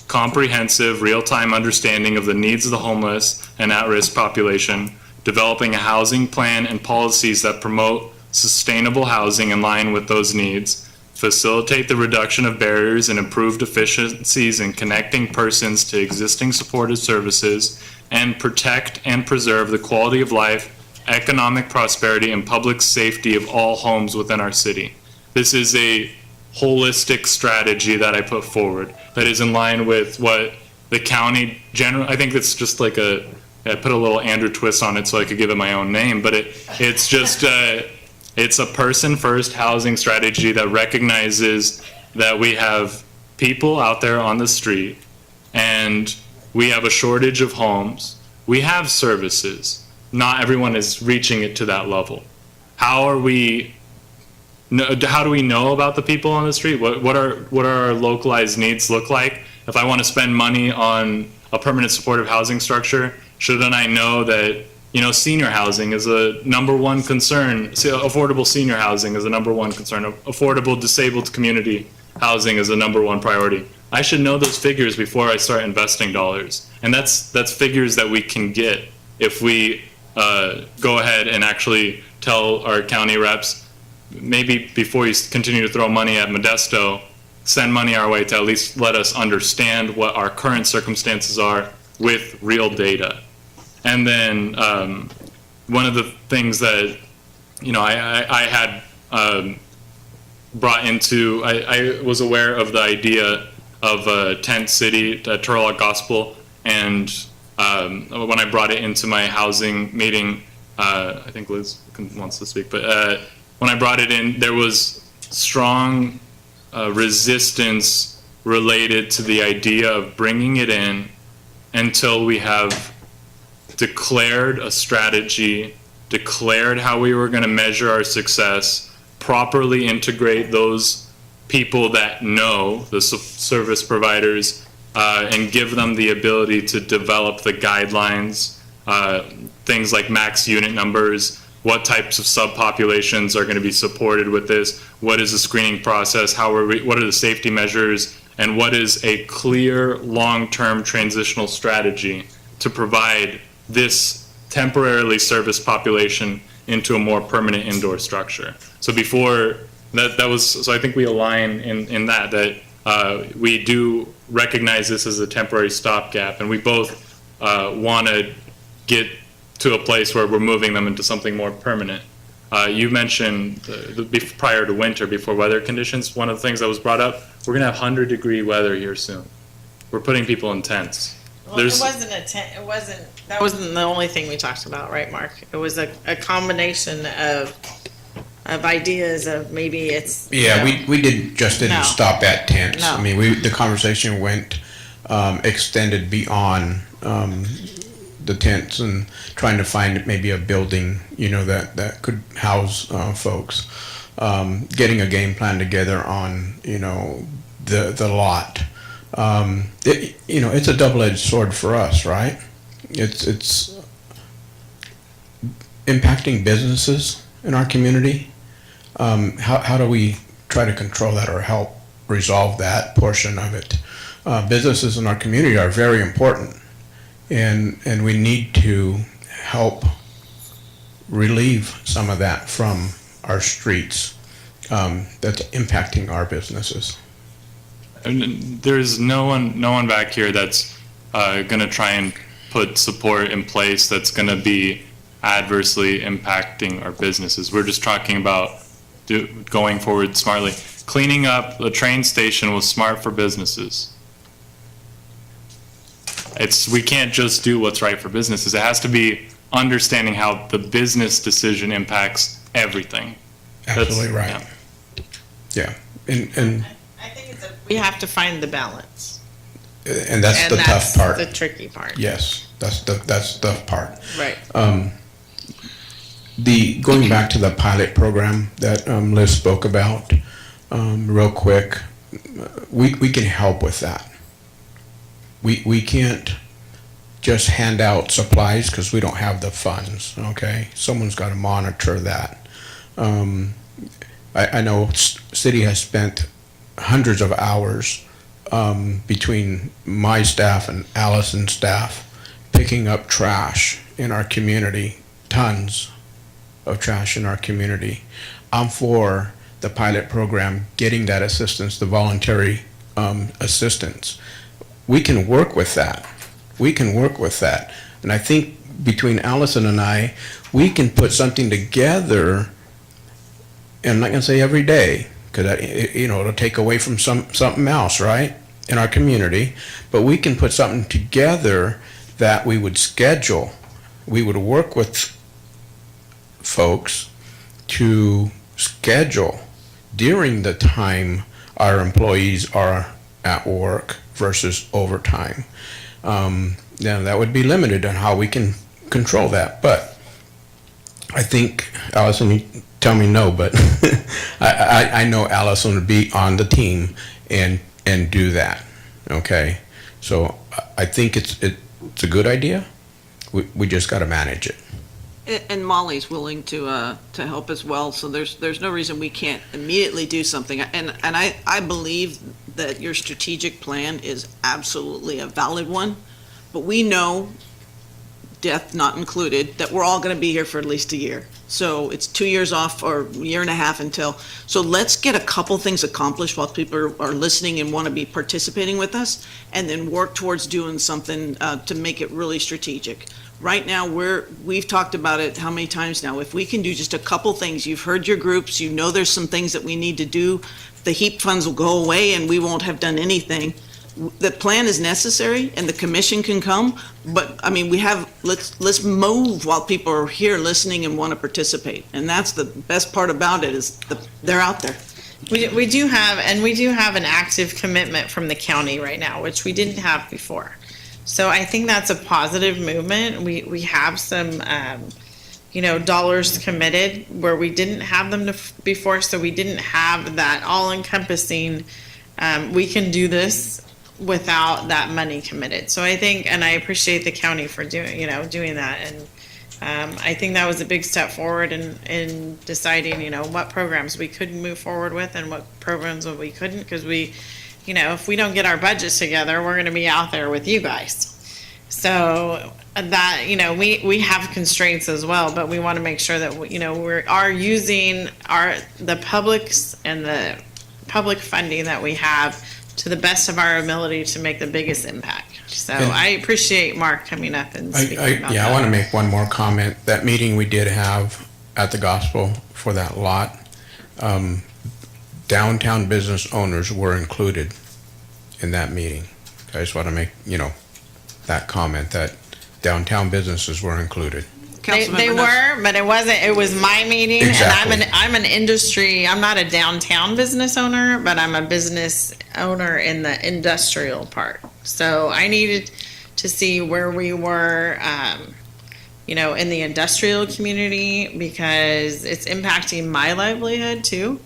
Speaker 12: comprehensive, real-time understanding of the needs of the homeless and at-risk population, developing a housing plan and policies that promote sustainable housing in line with those needs, facilitate the reduction of barriers and improved efficiencies in connecting persons to existing supportive services, and protect and preserve the quality of life, economic prosperity, and public safety of all homes within our city. This is a holistic strategy that I put forward that is in line with what the county I think it's just like I put a little Andrew twist on it so I could give it my own name, but it's just it's a person-first housing strategy that recognizes that we have people out there on the street and we have a shortage of homes. We have services. Not everyone is reaching it to that level. How do we know about the people on the street? What are our localized needs look like? If I want to spend money on a permanent supportive housing structure, shouldn't I know that, you know, senior housing is a number one concern? Affordable senior housing is a number one concern. Affordable disabled community housing is a number one priority. I should know those figures before I start investing dollars. And that's figures that we can get if we go ahead and actually tell our county reps, maybe before you continue to throw money at Modesto, send money our way to at least let us understand what our current circumstances are with real data. And then one of the things that, I had brought into, I was aware of the idea of a tent city, Turlock Gospel, and when I brought it into my housing meeting, I think Liz wants to speak, but when I brought it in, there was strong resistance related to the idea of bringing it in until we have declared a strategy, declared how we were going to measure our success, properly integrate those people that know, the service providers, and give them the ability to develop the guidelines, things like max unit numbers, what types of subpopulations are going to be supported with this, what is the screening process, what are the safety measures, and what is a clear long-term transitional strategy to provide this temporarily serviced population into a more permanent indoor structure. So before so I think we align in that we do recognize this as a temporary stopgap, and we both want to get to a place where we're moving them into something more permanent. You mentioned prior to winter, before weather conditions, one of the things that was brought up, we're going to have 100-degree weather here soon. We're putting people in tents.
Speaker 11: Well, it wasn't that wasn't the only thing we talked about, right, Mark? It was a combination of ideas of maybe it's.
Speaker 14: Yeah, we didn't
Speaker 11: No.
Speaker 14: stop at tents.
Speaker 11: No.
Speaker 14: I mean, the conversation went, extended beyond, the tents and trying to find maybe a building, that could house, folks. Getting a game plan together on, the lot. It's a double-edged sword for us, right? It's impacting businesses in our community. How do we try to control that or help resolve that portion of it? Businesses in our community are very important, and we need to help relieve some of that from our streets that's impacting our businesses.
Speaker 12: And there's no one back here that's going to try and put support in place that's going to be adversely impacting our businesses. We're just talking about going forward smartly. Cleaning up the train station was smart for businesses. We can't just do what's right for businesses. It has to be understanding how the business decision impacts everything.
Speaker 14: Absolutely right. Yeah. And
Speaker 11: I think we have to find the balance.
Speaker 14: And that's the tough part.
Speaker 11: The tricky part.
Speaker 14: Yes, that's the tough part.
Speaker 11: Right.
Speaker 14: Going back to the pilot program that Liz spoke about, real quick, we can help with that. We can't just hand out supplies because we don't have the funds. Okay, someone's got to monitor that. I know city has spent hundreds of hours between my staff and Allison's staff picking up trash in our community, tons of trash in our community. I'm for the pilot program, getting that assistance, the voluntary assistance. We can work with that. And I think between Allison and I, we can put something together, and I'm not going to say every day, because it'll take away from something else, right, in our community. But we can put something together that we would schedule. We would work with folks to schedule during the time our employees are at work versus overtime. Now that would be limited on how we can control that. But I think, Allison, you tell me no, but I know Allison would be on the team and do that. Okay, so I think it's a good idea. We just got to manage it.
Speaker 1: And Molly's willing to help as well, so there's no reason we can't immediately do something. And I believe that your strategic plan is absolutely a valid one, but we know death not included, that we're all going to be here for at least a year. So it's 2 years off or a year and a half until. So let's get a couple things accomplished while people are listening and want to be participating with us, and then work towards doing something to make it really strategic. Right now, we've talked about it how many times now? If we can do just a couple things, you've heard your groups, you know there's some things that we need to do. The HEAP funds will go away and we won't have done anything. The plan is necessary and the commission can come, but I mean, let's move while people are here listening and want to participate. And that's the best part about it, is they're out there.
Speaker 11: We do have an active commitment from the county right now, which we didn't have before. So I think that's a positive movement. We have some, dollars committed where we didn't have them before, so we didn't have that all-encompassing, we can do this without that money committed. So I think, and I appreciate the county for doing that. And I think that was a big step forward in deciding, what programs we could move forward with and what programs we couldn't, because if we don't get our budgets together, we're going to be out there with you guys. So that, we have constraints as well, but we want to make sure that, we are using the publics and the public funding that we have to the best of our ability to make the biggest impact. So I appreciate Mark coming up and speaking about that.
Speaker 14: I want to make one more comment. That meeting we did have at the Gospel for that lot, downtown business owners were included in that meeting. I just want to make, that comment, that downtown businesses were included.
Speaker 11: They were, but it was my meeting.
Speaker 14: Exactly.
Speaker 11: And I'm an industry, I'm not a downtown business owner, but I'm a business owner in the industrial part. So I needed to see where we were, in the industrial community, because it's impacting my livelihood too.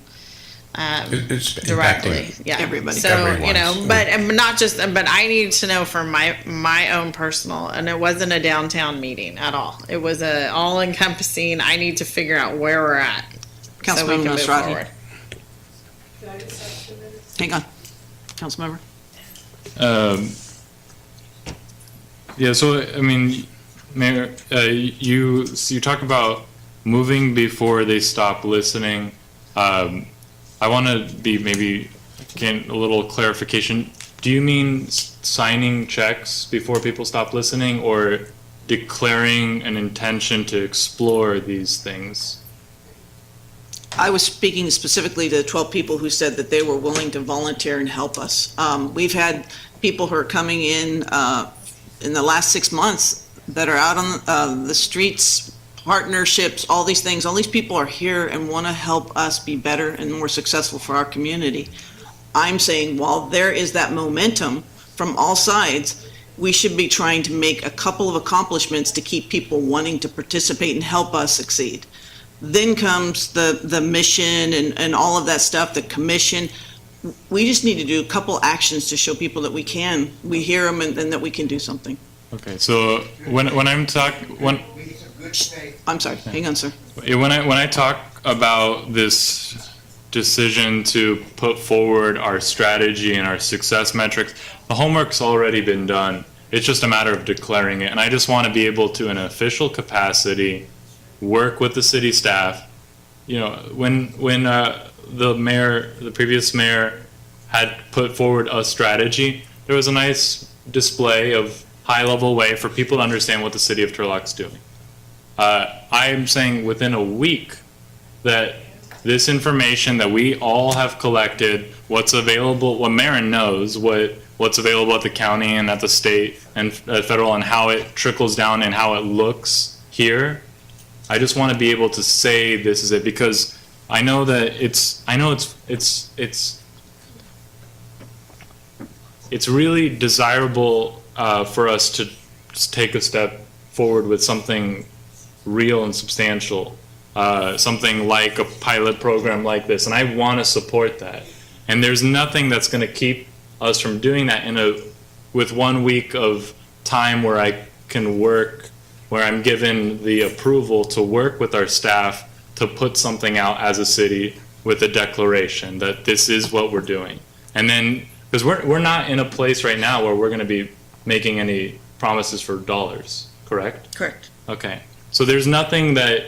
Speaker 14: It's
Speaker 11: Directly,
Speaker 14: impacting
Speaker 11: yeah.
Speaker 1: everybody.
Speaker 11: So,
Speaker 14: Everyone's.
Speaker 11: but not just, but I need to know for my own personal, and it wasn't a downtown meeting at all. It was a all encompassing, I need to figure out where we're at. So we
Speaker 1: Councilmember
Speaker 11: can move
Speaker 1: Nasrati.
Speaker 11: forward.
Speaker 1: Hang on, Councilmember.
Speaker 12: Yeah, so, I mean, Mayor, you talk about moving before they stop listening. I want to be maybe get a little clarification. Do you mean signing checks before people stop listening, or declaring an intention to explore these things?
Speaker 1: I was speaking specifically to the 12 people who said that they were willing to volunteer and help us. We've had people who are coming in the last 6 months that are out on the streets, partnerships, all these things. All these people are here and want to help us be better and more successful for our community. I'm saying while there is that momentum from all sides, we should be trying to make a couple of accomplishments to keep people wanting to participate and help us succeed. Then comes the mission and all of that stuff, the commission. We just need to do a couple actions to show people that we hear them and that we can do something.
Speaker 12: Okay, so when
Speaker 1: I'm sorry, hang on, sir.
Speaker 12: when I talk about this decision to put forward our strategy and our success metrics, the homework's already been done. It's just a matter of declaring it. And I just want to be able to, in an official capacity, work with the city staff. When the previous mayor had put forward a strategy, there was a nice display of high-level way for people to understand what the city of Turlock's doing. I'm saying within a week that this information that we all have collected, what's available, what Marin knows, what's available at the county and at the state and federal, and how it trickles down and how it looks here. I just want to be able to say this is it, because I know that it's really desirable for us to just take a step forward with something real and substantial, something like a pilot program like this, and I want to support that. And there's nothing that's going to keep us from doing that with 1 week of time where I can work, where I'm given the approval to work with our staff to put something out as a city with a declaration that this is what we're doing. And then, because we're not in a place right now where we're going to be making any promises for dollars, correct?
Speaker 1: Correct.
Speaker 12: Okay. So there's nothing that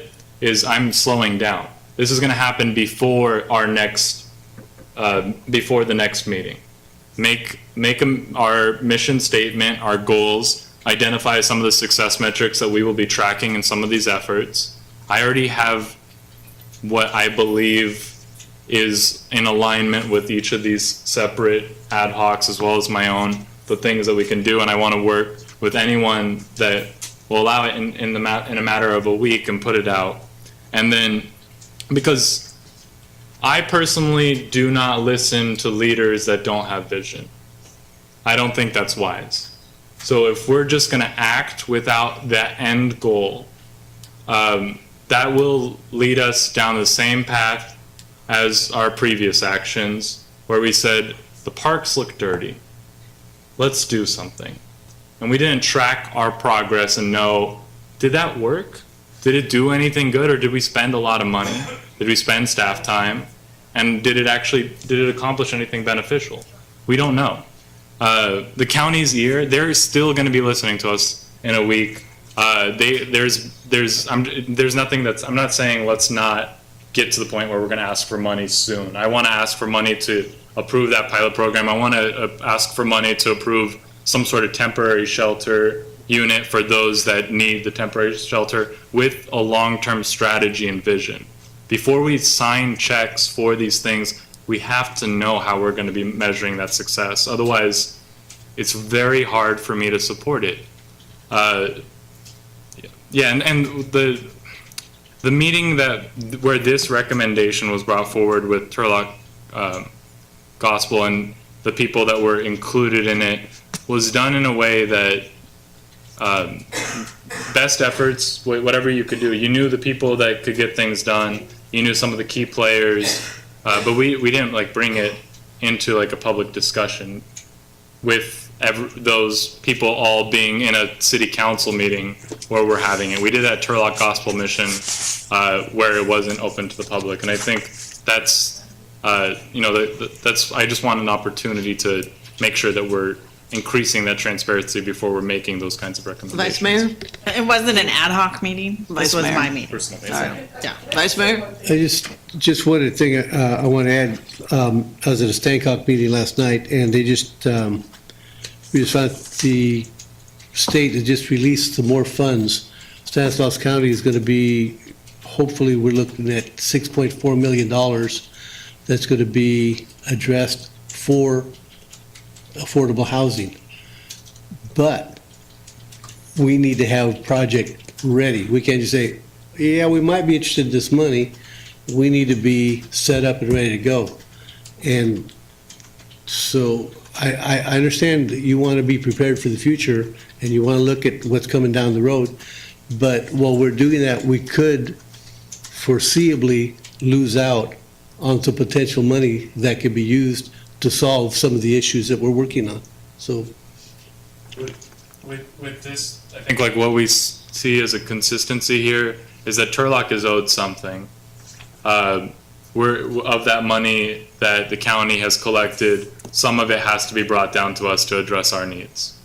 Speaker 12: I'm slowing down. This is going to happen before our next, before the next meeting. Make our mission statement, our goals, identify some of the success metrics that we will be tracking in some of these efforts. I already have what I believe is in alignment with each of these separate ad hocs as well as my own, the things that we can do, and I want to work with anyone that will allow it in a matter of a week and put it out. And then, because I personally do not listen to leaders that don't have vision. I don't think that's wise. So if we're just going to act without that end goal, that will lead us down the same path as our previous actions, where we said, the parks look dirty. Let's do something. And we didn't track our progress and know, did that work? Did it do anything good, or did we spend a lot of money? Did we spend staff time? And did it accomplish anything beneficial? We don't know. The county's ear, they're still going to be listening to us in a week. There's nothing that's, I'm not saying let's not get to the point where we're going to ask for money soon. I want to ask for money to approve that pilot program. I want to ask for money to approve some sort of temporary shelter unit for those that need the temporary shelter with a long-term strategy and vision. Before we sign checks for these things, we have to know how we're going to be measuring that success. Otherwise, it's very hard for me to support it. Yeah, and the meeting where this recommendation was brought forward with Turlock Gospel and the people that were included in it was done in a way that best efforts, whatever you could do. You knew the people that could get things done. You knew some of the key players, but we didn't bring it into a public discussion with those people all being in a city council meeting where we're having it. We did that Turlock Gospel Mission where it wasn't open to the public, and I think that's that's. I just want an opportunity to make sure that we're increasing that transparency before we're making those kinds of recommendations.
Speaker 1: Vice Mayor?
Speaker 11: It wasn't an ad hoc meeting.
Speaker 1: Vice
Speaker 11: This was
Speaker 1: Mayor.
Speaker 11: my meeting.
Speaker 12: Personal
Speaker 1: All right. Yeah. Vice Mayor?
Speaker 10: I just one thing I want to add. I was at a Stancock meeting last night, and they we just found the state has just released some more funds. Stanislaus County is going to be, hopefully, we're looking at $6.4 million that's going to be addressed for affordable housing. But we need to have project ready. We can't just say, yeah, we might be interested in this money. We need to be set up and ready to go. And so I understand that you want to be prepared for the future and you want to look at what's coming down the road. But while we're doing that, we could foreseeably lose out on some potential money that could be used to solve some of the issues that we're working on. So
Speaker 12: with this, I think what we see as a consistency here is that Turlock is owed something. We're of that money that the county has collected, some of it has to be brought down to us to address our needs.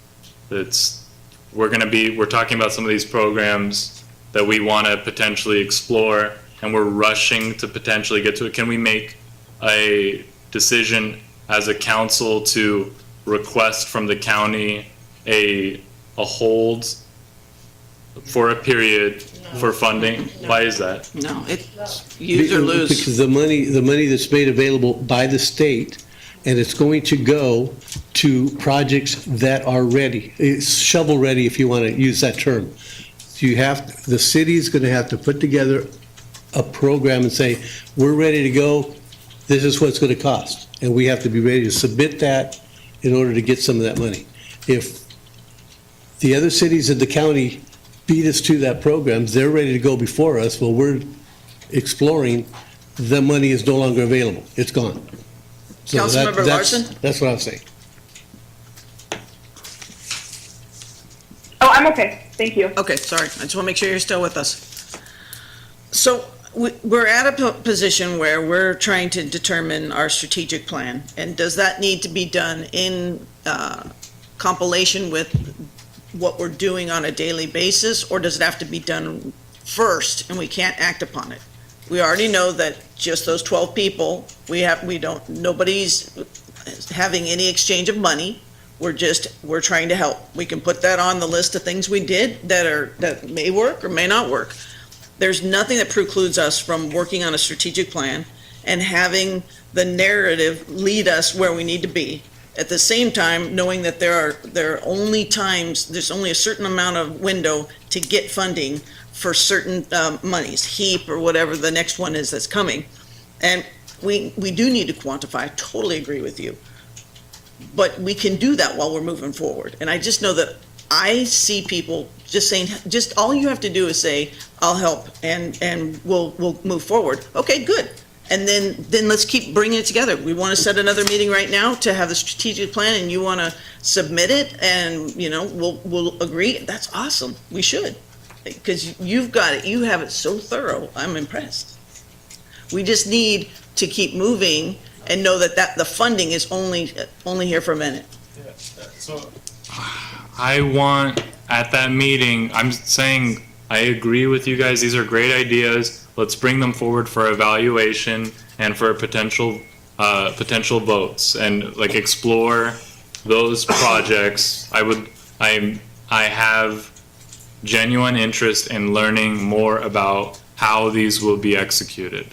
Speaker 12: We're talking about some of these programs that we want to potentially explore, and we're rushing to potentially get to it. Can we make a decision as a council to request from the county a hold for a period for funding? Why is that?
Speaker 1: No, it's use or lose.
Speaker 10: Because the money that's made available by the state, and it's going to go to projects that are ready. It's shovel ready, if you want to use that term. The city's going to have to put together a program and say, we're ready to go, this is what it's going to cost. And we have to be ready to submit that in order to get some of that money. If the other cities in the county beat us to that program, they're ready to go before us, well, we're exploring, the money is no longer available, it's gone. So
Speaker 1: Councilmember Larson?
Speaker 10: That's what I'm saying.
Speaker 8: Oh, I'm okay. Thank you.
Speaker 1: Okay, sorry. I just want to make sure you're still with us. So we're at a position where we're trying to determine our strategic plan. And does that need to be done in compilation with what we're doing on a daily basis, or does it have to be done first and we can't act upon it? We already know that just those 12 people, nobody's having any exchange of money. We're trying to help. We can put that on the list of things we did that may work or may not work. There's nothing that precludes us from working on a strategic plan and having the narrative lead us where we need to be. At the same time, knowing that there are only times, there's only a certain amount of window to get funding for certain monies, HEAP or whatever the next one is that's coming. And we do need to quantify. I totally agree with you. But we can do that while we're moving forward. And I just know that I see people just saying, just all you have to do is say, I'll help and we'll move forward. Okay, good. And then let's keep bringing it together. We want to set another meeting right now to have the strategic plan, and you want to submit it, and we'll agree. That's awesome. We should, because you've got it. You have it so thorough. I'm impressed. We just need to keep moving and know that the funding is only here for a minute.
Speaker 12: Yeah, so I want at that meeting, I'm saying I agree with you guys. These are great ideas. Let's bring them forward for evaluation and for potential votes, and like explore those projects. I have genuine interest in learning more about how these will be executed.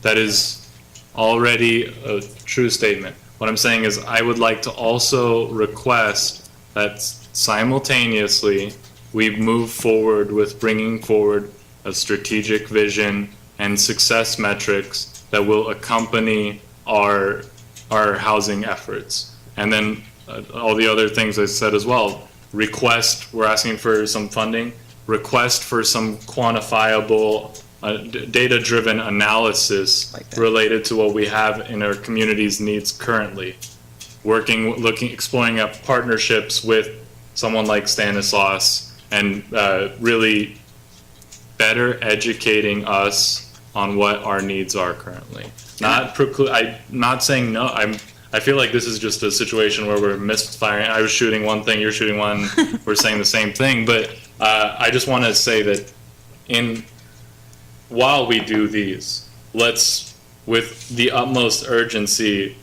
Speaker 12: That is already a true statement. What I'm saying is I would like to also request that simultaneously we move forward with bringing forward a strategic vision and success metrics that will accompany our housing efforts. And then all the other things I said as well. We're asking for some funding, request for some quantifiable data-driven analysis related to what we have in our community's needs currently. Exploring up partnerships with someone like Stanislaus and really better educating us on what our needs are currently. I'm not saying no. I feel like this is just a situation where we're misfiring. I was shooting one thing, you're shooting one, we're saying the same thing. But I just want to say that while we do these, let's, with the utmost urgency,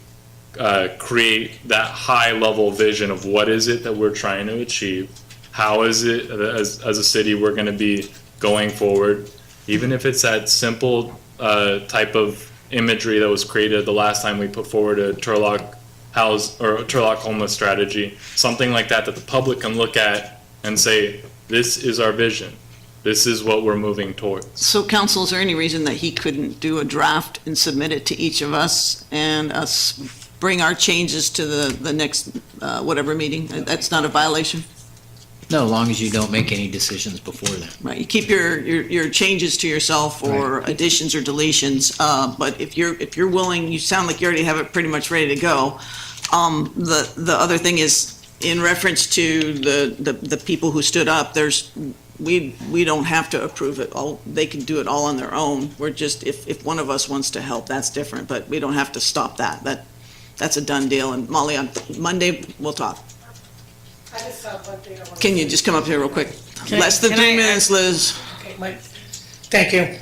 Speaker 12: create that high level vision of what is it that we're trying to achieve. How is it as a city we're going to be going forward, even if it's that simple type of imagery that was created the last time we put forward a Turlock homeless strategy, something like that the public can look at and say, this is our vision. This is what we're moving towards.
Speaker 1: So council, is there any reason that he couldn't do a draft and submit it to each of us and us bring our changes to the next whatever meeting? That's not a violation?
Speaker 13: No, as long as you don't make any decisions before then.
Speaker 1: Right, you keep your changes to yourself or additions or deletions, but if you're willing, you sound like you already have it pretty much ready to go. The other thing is, in reference to the people who stood up, we don't have to approve it all. They can do it all on their own. We're just, if one of us wants to help, that's different, but we don't have to stop that. That's a done deal. And Molly, on Monday, we'll talk.
Speaker 2: I just have one thing I want to
Speaker 1: Can you just come up here real quick? Less than 3 minutes, Liz.
Speaker 2: Okay, Mike. Thank you.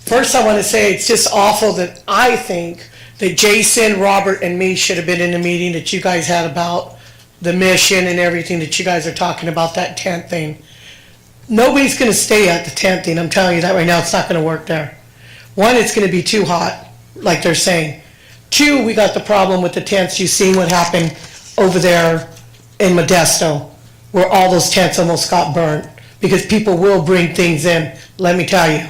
Speaker 2: First, I want to say it's just awful that I think that Jason, Robert, and me should have been in the meeting that you guys had about the mission and everything that you guys are talking about, that tent thing. Nobody's going to stay at the tent thing. I'm telling you that right now. It's not going to work there. One, it's going to be too hot, like they're saying. Two, we got the problem with the tents. You've seen what happened over there in Modesto, where all those tents almost got burnt, because people will bring things in. Let me tell you,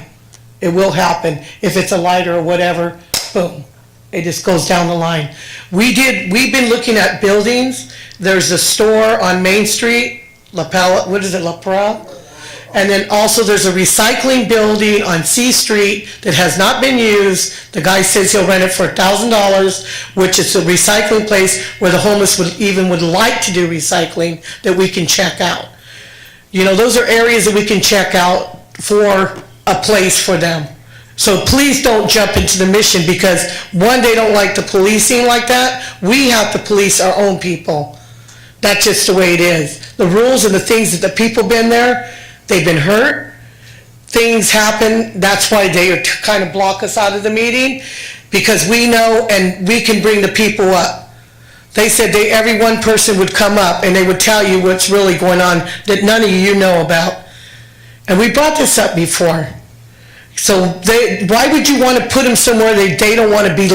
Speaker 2: it will happen. If it's a lighter or whatever, boom, it just goes down the line. We've been looking at buildings. There's a store on Main Street, La Pera? And then also there's a recycling building on C Street that has not been used. The guy says he'll rent it for $1,000, which is a recycling place where the homeless would like to do recycling that we can check out. You know, those are areas that we can check out for a place for them. So please don't jump into the mission, because one, they don't like the policing like that. We have to police our own people. That's just the way it is. The rules and the things that the people been there, they've been hurt. Things happen, that's why they are kind of block us out of the meeting, because we know and we can bring the people up. They said every one person would come up and they would tell you what's really going on that none of you know about. And we brought this up before. So why would you want to put them somewhere they don't want to be?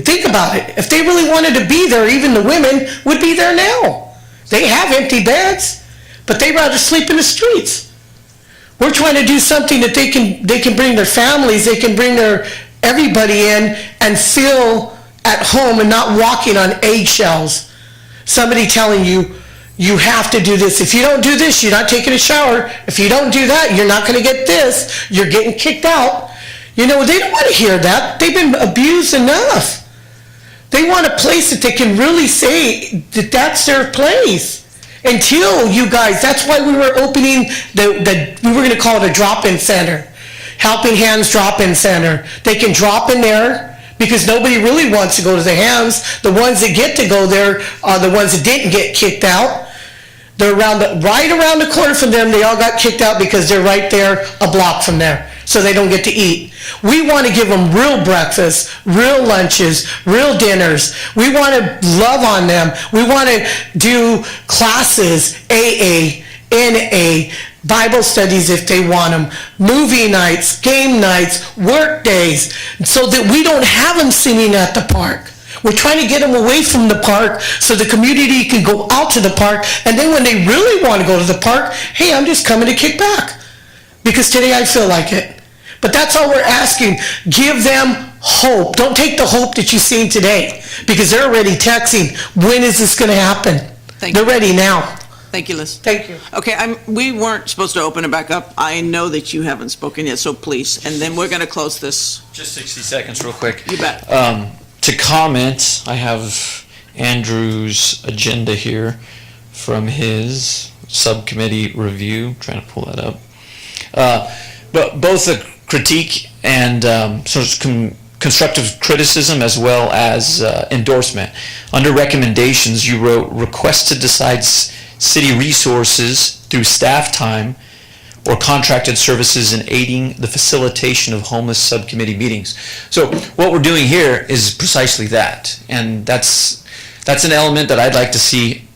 Speaker 2: Think about it. If they really wanted to be there, even the women would be there now. They have empty beds, but they'd rather sleep in the streets. We're trying to do something that they can bring their families, they can bring everybody in and feel at home and not walking on eggshells. Somebody telling you, you have to do this. If you don't do this, you're not taking a shower. If you don't do that, you're not going to get this. You're getting kicked out. You know, they don't want to hear that. They've been abused enough. They want a place that they can really say that that's their place. Until you guys, that's why we were opening we were going to call it a drop-in center. Helping Hands Drop-In Center. They can drop in there, because nobody really wants to go to the Hands. The ones that get to go there are the ones that didn't get kicked out. They're right around the corner from them. They all got kicked out because they're right there, a block from there, so they don't get to eat. We want to give them real breakfast, real lunches, real dinners. We want to love on them. We want to do classes, AA, NA, Bible studies if they want them, movie nights, game nights, work days, so that we don't have them singing at the park. We're trying to get them away from the park so the community can go out to the park, and then when they really want to go to the park, hey, I'm just coming to kick back, because today I feel like it. But that's all we're asking. Give them hope. Don't take the hope that you've seen today, because they're already texting, when is this going to happen? They're ready now.
Speaker 1: Thank you, Liz.
Speaker 2: Thank you.
Speaker 1: Okay, we weren't supposed to open it back up. I know that you haven't spoken yet, so please, and then we're going to close this.
Speaker 17: Just 60 seconds real quick.
Speaker 1: You bet.
Speaker 17: To comment, I have Andrew's agenda here from his subcommittee review. Trying to pull that up. But both a critique and sort of constructive criticism as well as endorsement. Under recommendations, you wrote, request to decide city resources through staff time or contracted services in aiding the facilitation of homeless subcommittee meetings. So what we're doing here is precisely that, and that's an element that I'd like to see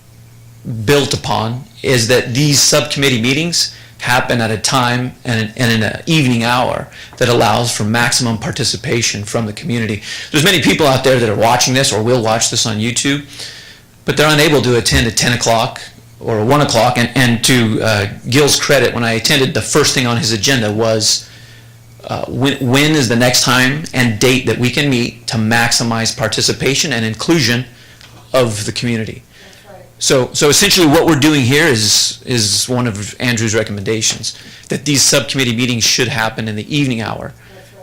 Speaker 17: built upon, is that these subcommittee meetings happen at a time and in an evening hour that allows for maximum participation from the community. There's many people out there that are watching this or will watch this on YouTube, but they're unable to attend at 10 o'clock or 1 o'clock, and to Gil's credit, when I attended, the first thing on his agenda was when is the next time and date that we can meet to maximize participation and inclusion of the community. So essentially what we're doing here is one of Andrew's recommendations, that these subcommittee meetings should happen in the evening hour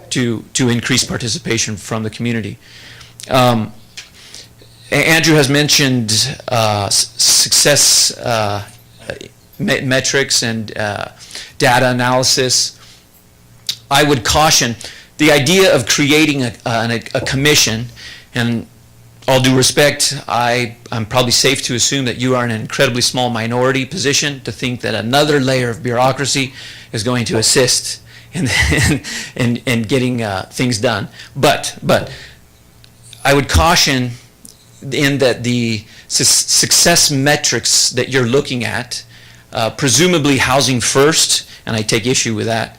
Speaker 17: to increase participation from the community. Andrew has mentioned success metrics and data analysis. I would caution the idea of creating a commission, and all due respect, I'm probably safe to assume that you are in an incredibly small minority position to think that another layer of bureaucracy is going to assist in getting things done. But I would caution in that the success metrics that you're looking at, presumably housing first, and I take issue with that.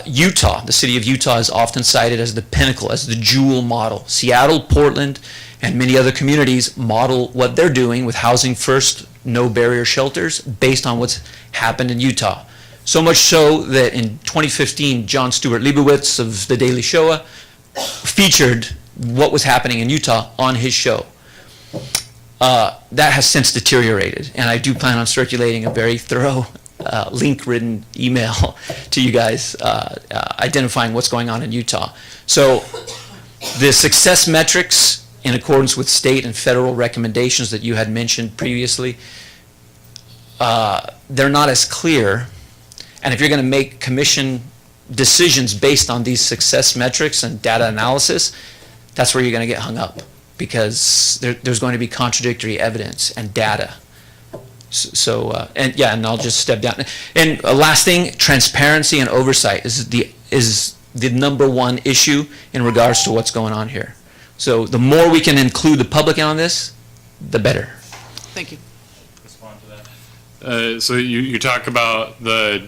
Speaker 17: Utah, the city of Utah is often cited as the pinnacle, as the jewel model. Seattle, Portland, and many other communities model what they're doing with housing first, no barrier shelters, based on what's happened in Utah. So much so that in 2015, John Stewart Leibowitz of The Daily Show featured what was happening in Utah on his show. That has since deteriorated, and I do plan on circulating a very thorough link-ridden email to you guys identifying what's going on in Utah. So the success metrics, in accordance with state and federal recommendations that you had mentioned previously, they're not as clear. And if you're going to make commission decisions based on these success metrics and data analysis, that's where you're going to get hung up, because there's going to be contradictory evidence and data. And I'll just step down. And last thing, transparency and oversight is the number one issue in regards to what's going on here. So the more we can include the public on this, the better.
Speaker 1: Thank you.
Speaker 12: So you talk about the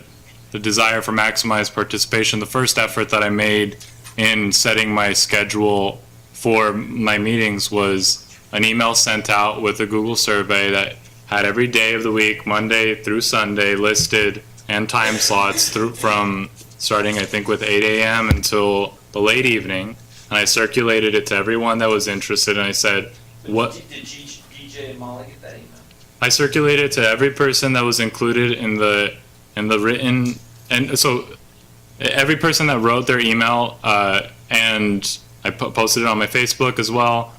Speaker 12: desire for maximized participation. The first effort that I made in setting my schedule for my meetings was an email sent out with a Google survey that had every day of the week, Monday through Sunday, listed, and time slots from starting, I think, with 8 a.m. until the late evening. And I circulated it to everyone that was interested, and I said, what?
Speaker 17: Did BJ and Molly get that email?
Speaker 12: I circulated it to every person that was included in the written, and so every person that wrote their email, and I posted it on my Facebook as well.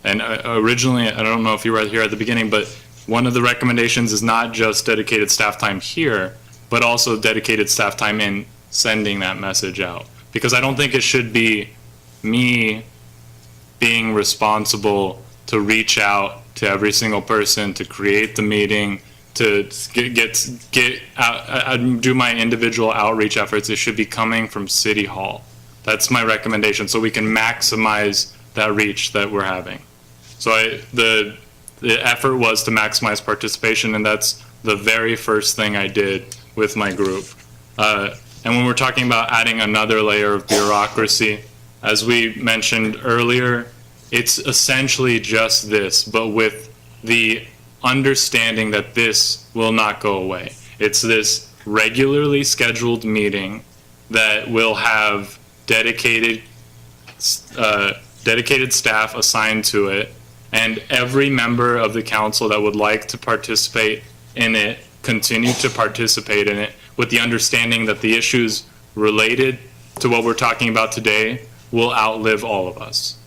Speaker 12: Originally, I don't know if you were here at the beginning, but one of the recommendations is not just dedicated staff time here, but also dedicated staff time in sending that message out. Because I don't think it should be me being responsible to reach out to every single person, to create the meeting, to get out, do my individual outreach efforts. It should be coming from City Hall. That's my recommendation, so we can maximize that reach that we're having. So the effort was to maximize participation, and that's the very first thing I did with my group. And when we're talking about adding another layer of bureaucracy, as we mentioned earlier, it's essentially just this, but with the understanding that this will not go away. It's this regularly scheduled meeting that will have dedicated staff assigned to it, and every member of the council that would like to participate in it, continue to participate in it, with the understanding that the issues related to what we're talking about today will outlive all of us.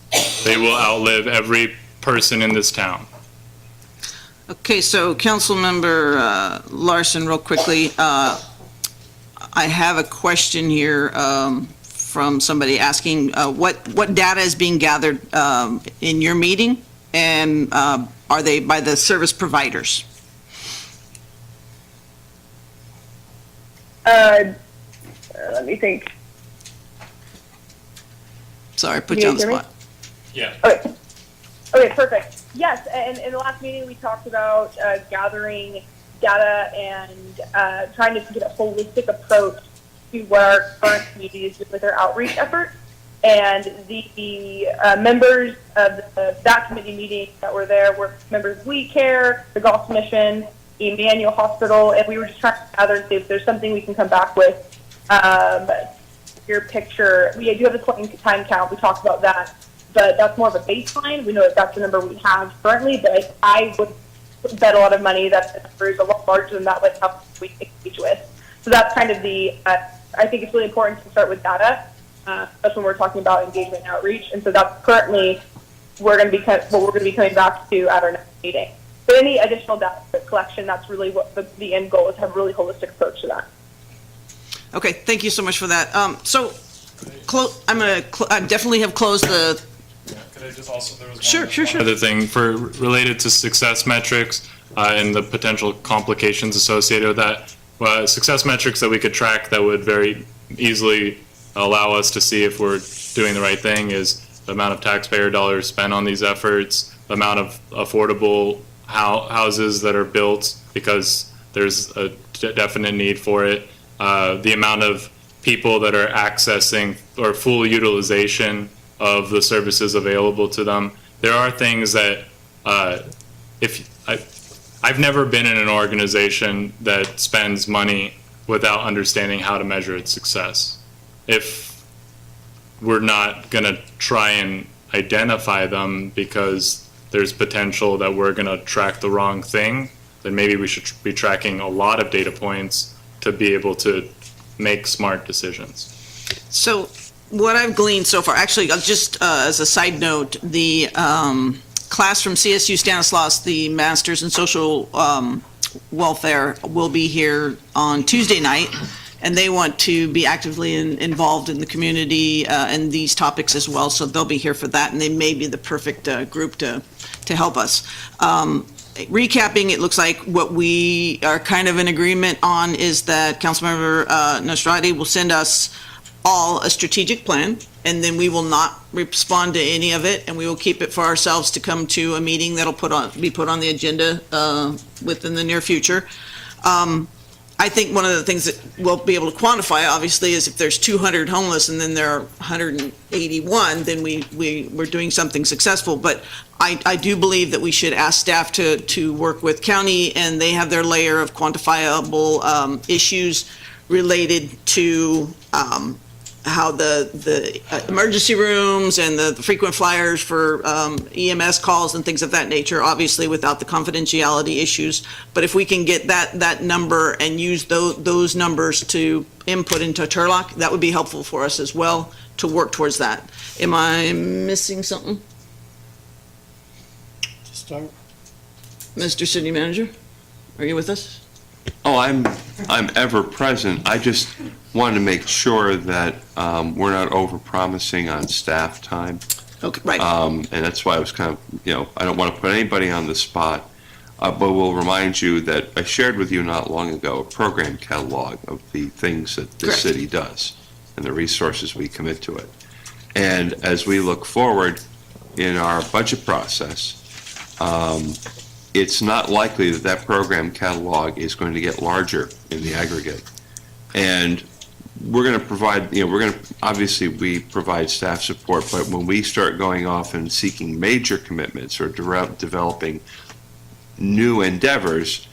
Speaker 12: They will outlive every person in this town.
Speaker 1: Okay, so Councilmember Larson, real quickly, I have a question here from somebody asking what data is being gathered in your meeting, and are they by the service providers?
Speaker 8: Let me think.
Speaker 1: Sorry, put you on the spot.
Speaker 12: Yeah.
Speaker 8: Okay, perfect. Yes, and in the last meeting, we talked about gathering data and trying to get a holistic approach to what our current community is doing with their outreach efforts. And the members of that committee meeting that were there were members of We Care, the Golf Mission, Emmanuel Hospital, and we were just trying to gather and see if there's something we can come back with. Your picture, we do have a time count, we talked about that, but that's more of a baseline. We know that that's the number we have currently, but I would bet a lot of money that the number is a lot larger than that, like how we engage with. So that's kind of I think it's really important to start with data, especially when we're talking about engagement and outreach, and so that's currently what we're going to be coming back to at our next meeting. But any additional data collection, that's really what the end goal is, to have a really holistic approach to that.
Speaker 1: Okay, thank you so much for that. I definitely have closed the.
Speaker 12: Could I just also, there was
Speaker 1: Sure.
Speaker 12: other thing related to success metrics and the potential complications associated with that. Success metrics that we could track that would very easily allow us to see if we're doing the right thing is the amount of taxpayer dollars spent on these efforts, the amount of affordable houses that are built because there's a definite need for it, the amount of people that are accessing or full utilization of the services available to them. There are things that I've never been in an organization that spends money without understanding how to measure its success. If we're not going to try and identify them because there's potential that we're going to track the wrong thing, then maybe we should be tracking a lot of data points to be able to make smart decisions.
Speaker 1: So what I've gleaned so far, actually, just as a side note, the class from CSU Stanislaus, the Masters in Social Welfare, will be here on Tuesday night and they want to be actively involved in the community and these topics as well, so they'll be here for that, and they may be the perfect group to help us. Recapping, it looks like what we are kind of in agreement on is that Councilmember Nasrati will send us all a strategic plan, and then we will not respond to any of it, and we will keep it for ourselves to come to a meeting that'll be put on the agenda within the near future. I think one of the things that we'll be able to quantify, obviously, is if there's 200 homeless and then there are 181, then we're doing something successful. But I do believe that we should ask staff to work with county, and they have their layer of quantifiable issues related to how the emergency rooms and the frequent flyers for EMS calls and things of that nature, obviously without the confidentiality issues. But if we can get that number and use those numbers to input into Turlock, that would be helpful for us as well to work towards that. Am I missing something?
Speaker 2: Start.
Speaker 1: Mr. City Manager, are you with us?
Speaker 9: Oh, I'm ever present. I just wanted to make sure that we're not over-promising on staff time.
Speaker 1: Okay, right.
Speaker 9: And that's why I was kind of, I don't want to put anybody on the spot, but we'll remind you that I shared with you not long ago a program catalog of the things that the
Speaker 1: Correct.
Speaker 9: city does and the resources we commit to it. And as we look forward in our budget process, it's not likely that program catalog is going to get larger in the aggregate. And we're going to provide, obviously we provide staff support, but when we start going off and seeking major commitments or developing new endeavors,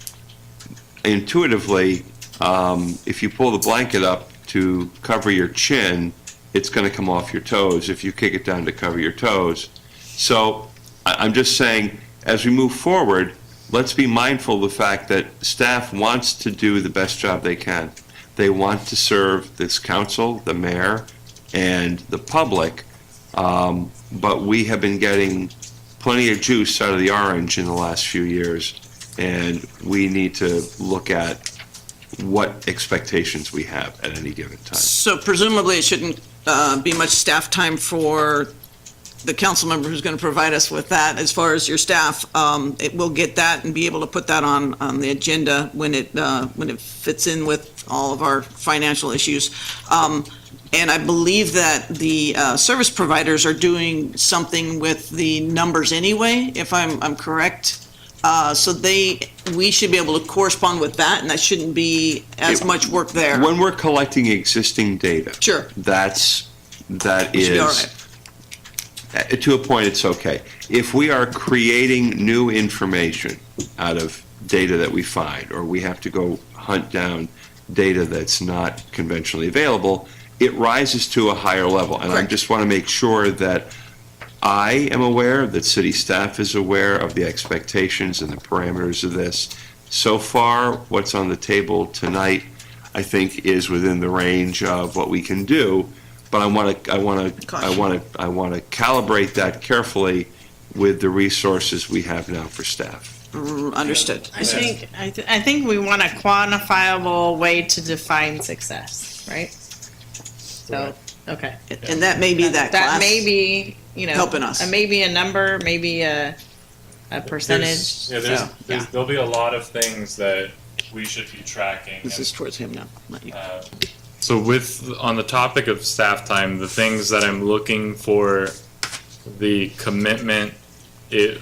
Speaker 9: intuitively, if you pull the blanket up to cover your chin, it's going to come off your toes if you kick it down to cover your toes. So I'm just saying, as we move forward, let's be mindful of the fact that staff wants to do the best job they can. They want to serve this council, the mayor, and the public, but we have been getting plenty of juice out of the orange in the last few years, and we need to look at what expectations we have at any given time.
Speaker 1: So presumably it shouldn't be much staff time for the council member who's going to provide us with that. As far as your staff, it will get that and be able to put that on the agenda when it fits in with all of our financial issues. And I believe that the service providers are doing something with the numbers anyway, if I'm correct. So we should be able to correspond with that, and that shouldn't be as much work there.
Speaker 9: When we're collecting existing data,
Speaker 1: Sure.
Speaker 9: that
Speaker 1: We should be all
Speaker 9: is,
Speaker 1: right.
Speaker 9: to a point, it's okay. If we are creating new information out of data that we find, or we have to go hunt down data that's not conventionally available, it rises to a higher level. And I
Speaker 1: Correct.
Speaker 9: just want to make sure that I am aware, that city staff is aware of the expectations and the parameters of this. So far, what's on the table tonight, I think, is within the range of what we can do. But I want to calibrate that carefully with the resources we have now for staff.
Speaker 1: Understood.
Speaker 11: I think we want a quantifiable way to define success, right? So, okay.
Speaker 1: And that may be that class.
Speaker 11: That may be,
Speaker 1: helping us.
Speaker 11: Maybe a number, maybe a percentage.
Speaker 12: There'll be a lot of things that we should be tracking.
Speaker 1: This is towards him now, not you.
Speaker 12: So on the topic of staff time, the things that I'm looking for the commitment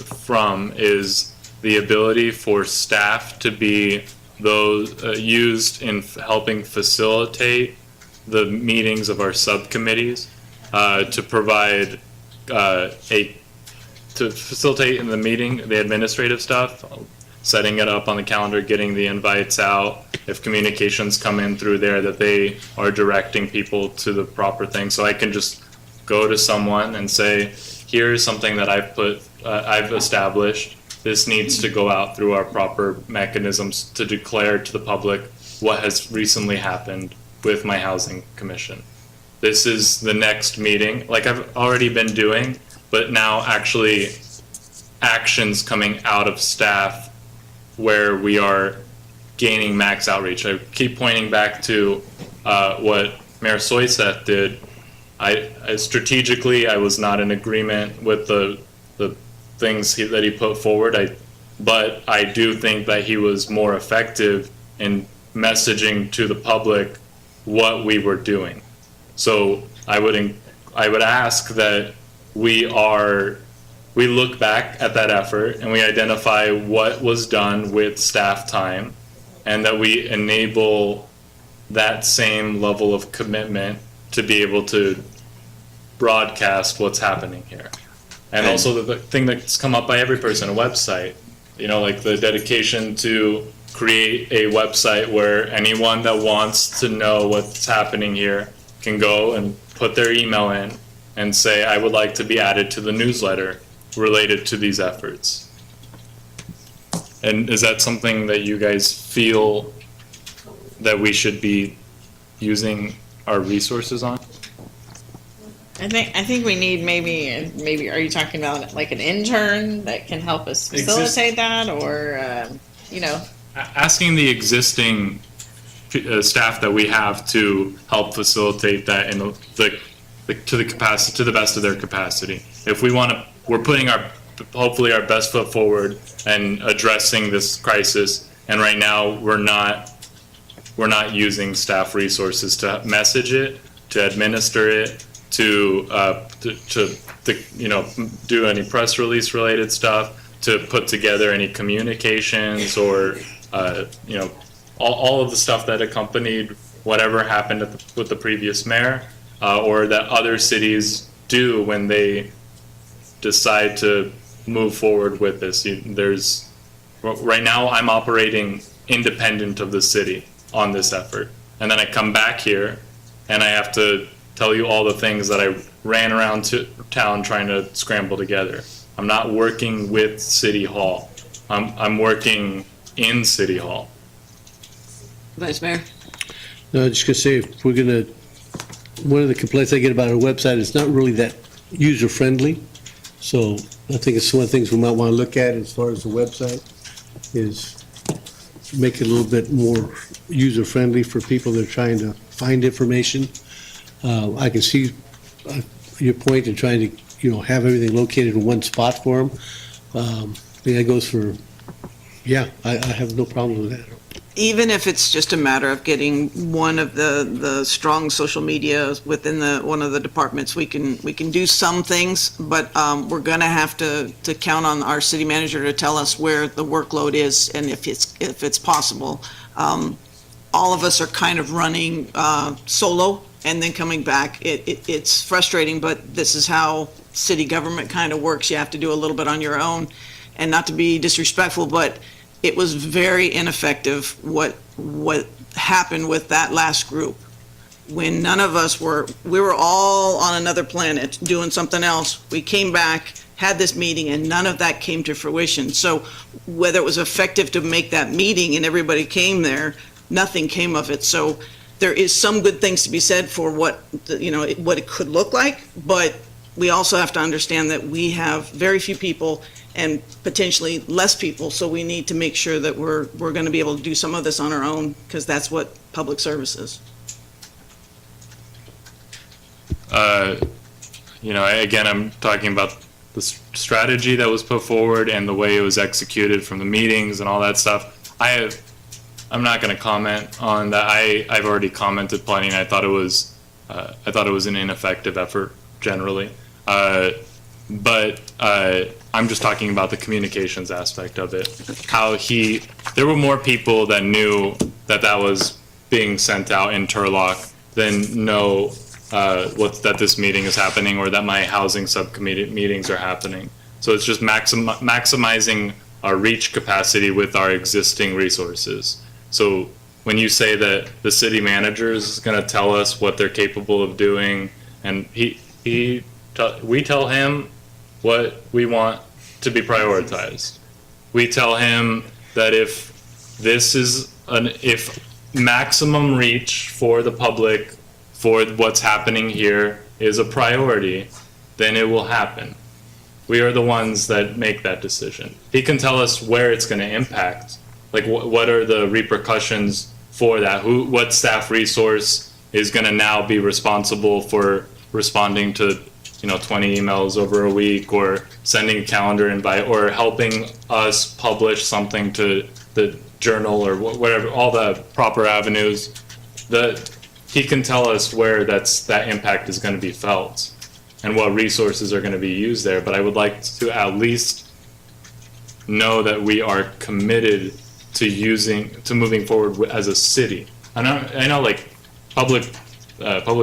Speaker 12: from is the ability for staff to be those used in helping facilitate the meetings of our subcommittees, to provide to facilitate in the meeting the administrative stuff, setting it up on the calendar, getting the invites out. If communications come in through there, that they are directing people to the proper thing. So I can just go to someone and say, here's something that I've established. This needs to go out through our proper mechanisms to declare to the public what has recently happened with my housing commission. This is the next meeting, like I've already been doing, but now actually actions coming out of staff where we are gaining max outreach. I keep pointing back to what Mayor Soyseth did, I strategically, I was not in agreement with the things that he put forward. But I do think that he was more effective in messaging to the public what we were doing. So I would ask that we look back at that effort and we identify what was done with staff time, and that we enable that same level of commitment to be able to broadcast what's happening here. And also the thing that's come up by every person, a website, like the dedication to create a website where anyone that wants to know what's happening here can go and put their email in and say, I would like to be added to the newsletter related to these efforts. And is that something that you guys feel that we should be using our resources on?
Speaker 11: I think we need maybe are you talking about like an intern that can help us facilitate that, or
Speaker 12: Asking the existing staff that we have to help facilitate that to the capacity, to the best of their capacity. If we're putting hopefully our best foot forward and addressing this crisis, and right now we're not using staff resources to message it, to administer it, to do any press release related stuff, to put together any communications, or all of the stuff that accompanied whatever happened with the previous mayor, or that other cities do when they decide to move forward with this. Right now I'm operating independent of the city on this effort, and then I come back here and I have to tell you all the things that I ran around town trying to scramble together. I'm not working with City Hall. I'm working in City Hall.
Speaker 1: Vice Mayor?
Speaker 10: No, I'm just gonna say, one of the complaints I get about our website is not really that user-friendly. So I think it's one of the things we might want to look at as far as the website, is make it a little bit more user-friendly for people that are trying to find information. I can see your point in trying to, have everything located in one spot for them. I think that goes for, I have no problem with that.
Speaker 1: Even if it's just a matter of getting one of the strong social media within one of the departments, we can do some things, but we're gonna have to count on our city manager to tell us where the workload is and if it's possible. All of us are kind of running solo and then coming back. It's frustrating, but this is how city government kind of works. You have to do a little bit on your own, and not to be disrespectful, but it was very ineffective what happened with that last group. When none of us we were all on another planet doing something else. We came back, had this meeting, and none of that came to fruition. So whether it was effective to make that meeting and everybody came there, nothing came of it. So there is some good things to be said for what it could look like, but we also have to understand that we have very few people and potentially less people, so we need to make sure that we're going to be able to do some of this on our own, because that's what public service is.
Speaker 12: Again, I'm talking about the strategy that was put forward and the way it was executed from the meetings and all that stuff. I'm not going to comment on that. I've already commented plenty, and I thought it was an ineffective effort generally. But I'm just talking about the communications aspect of it. There were more people that knew that was being sent out in Turlock than know that this meeting is happening, or that my housing subcommittee meetings are happening. So it's just maximizing our reach capacity with our existing resources. So when you say that the city manager is going to tell us what they're capable of doing, and we tell him what we want to be prioritized. We tell him that if maximum reach for the public for what's happening here is a priority, then it will happen. We are the ones that make that decision. He can tell us where it's going to impact, like what are the repercussions for that, what staff resource is going to now be responsible for responding to 20 emails over a week, or sending a calendar invite, or helping us publish something to the journal, or whatever, all the proper avenues, he can tell us where that impact is going to be felt and what resources are going to be used there. But I would like to at least know that we are committed to moving forward as a city. I know like public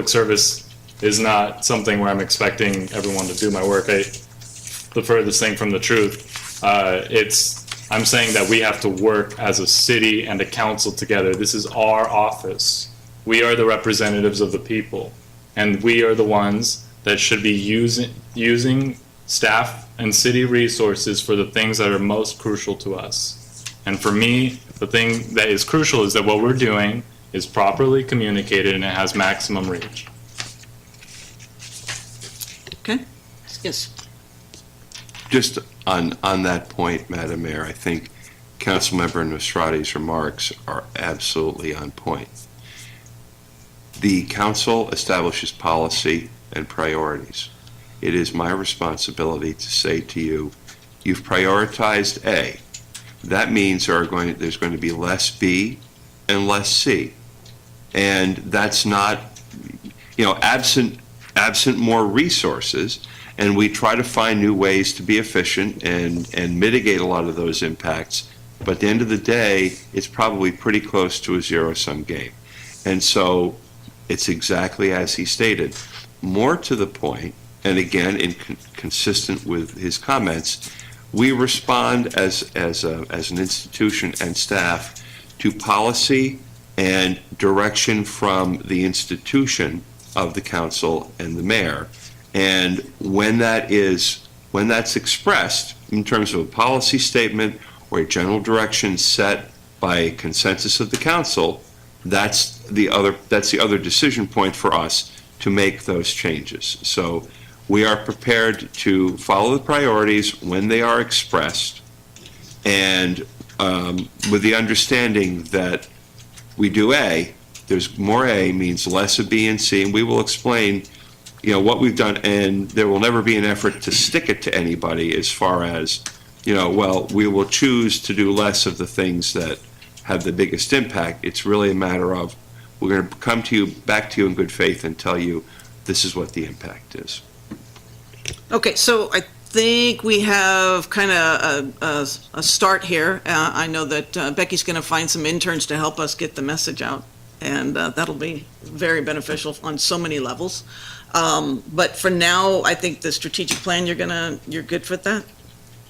Speaker 12: service is not something where I'm expecting everyone to do my work. I the furthest thing from the truth. I'm saying that we have to work as a city and a council together. This is our office. We are the representatives of the people, and we are the ones that should be using staff and city resources for the things that are most crucial to us. And for me, the thing that is crucial is that what we're doing is properly communicated and it has maximum reach.
Speaker 1: Okay, yes.
Speaker 9: Just on that point, Madam Mayor, I think Councilmember Nostrati's remarks are absolutely on point. The council establishes policy and priorities. It is my responsibility to say to you, you've prioritized A. That means there's going to be less B and less C. And that's not, absent more resources, and we try to find new ways to be efficient and mitigate a lot of those impacts. But at the end of the day, it's probably pretty close to a zero-sum game. And so it's exactly as he stated. More to the point, and again, consistent with his comments, we respond as an institution and staff to policy and direction from the institution of the council and the mayor. And when that's expressed in terms of a policy statement or a general direction set by a consensus of the council, that's the other decision point for us to make those changes. So we are prepared to follow the priorities when they are expressed, and with the understanding that we do A, there's more A means less of B and C, and we will explain what we've done, and there will never be an effort to stick it to anybody as far as, we will choose to do less of the things that have the biggest impact. It's really a matter of, we're going to come back to you in good faith and tell you this is what the impact is.
Speaker 1: Okay, so I think we have kind of a start here. I know that Becky's going to find some interns to help us get the message out, and that'll be very beneficial on so many levels. But for now, I think the strategic plan, you're good with that?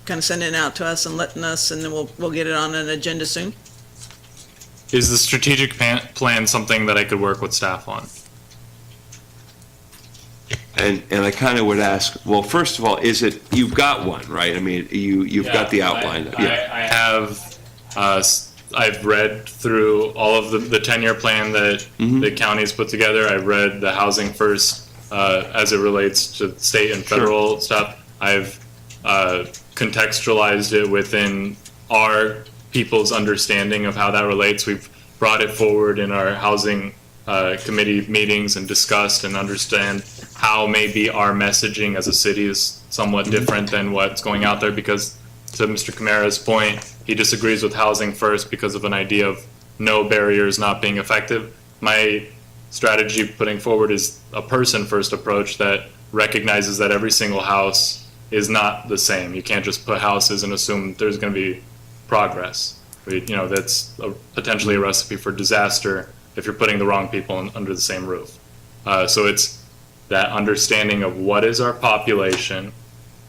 Speaker 1: Kind of sending it out to us and letting us, and then we'll get it on an agenda soon?
Speaker 12: Is the strategic plan something that I could work with staff on?
Speaker 9: And I kind of would ask, well, first of all, you've got one, right? I mean, you've got the outline.
Speaker 12: I have, I've read through all of the 10-year plan that the county's put together. I've read the Housing First as it relates to state and federal stuff. I've contextualized it within our people's understanding of how that relates. We've brought it forward in our housing committee meetings and discussed and understand how maybe our messaging as a city is somewhat different than what's going out there, because to Mr. Camara's point, he disagrees with Housing First because of an idea of no barriers not being effective. My strategy putting forward is a person-first approach that recognizes that every single house is not the same. You can't just put houses and assume there's going to be progress. That's potentially a recipe for disaster if you're putting the wrong people under the same roof. So it's that understanding of what is our population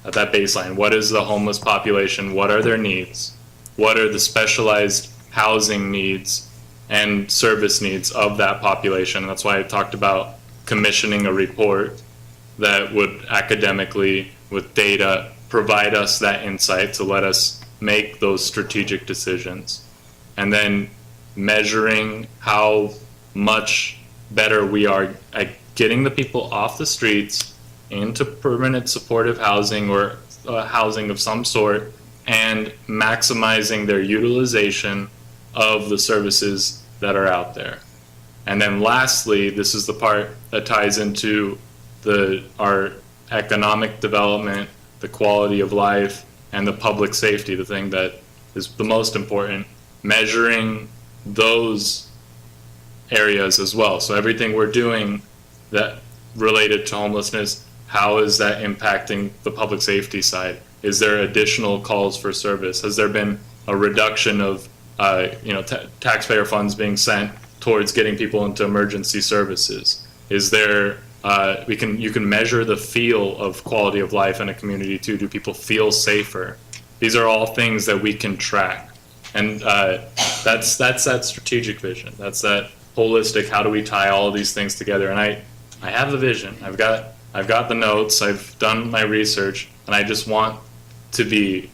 Speaker 12: at that baseline. What is the homeless population? What are their needs? What are the specialized housing needs and service needs of that population? And that's why I talked about commissioning a report that would academically, with data, provide us that insight to let us make those strategic decisions. And then measuring how much better we are at getting the people off the streets into permanent supportive housing or housing of some sort, and maximizing their utilization of the services that are out there. And then lastly, this is the part that ties into our economic development, the quality of life, and the public safety, the thing that is the most important, measuring those areas as well. So everything we're doing that related to homelessness, how is that impacting the public safety side? Is there additional calls for service? Has there been a reduction of taxpayer funds being sent towards getting people into emergency services? Is there you can measure the feel of quality of life in a community too. Do people feel safer? These are all things that we can track, and that's that strategic vision. That's that holistic. How do we tie all of these things together? And I have the vision. I've got the notes. I've done my research, and I just want to be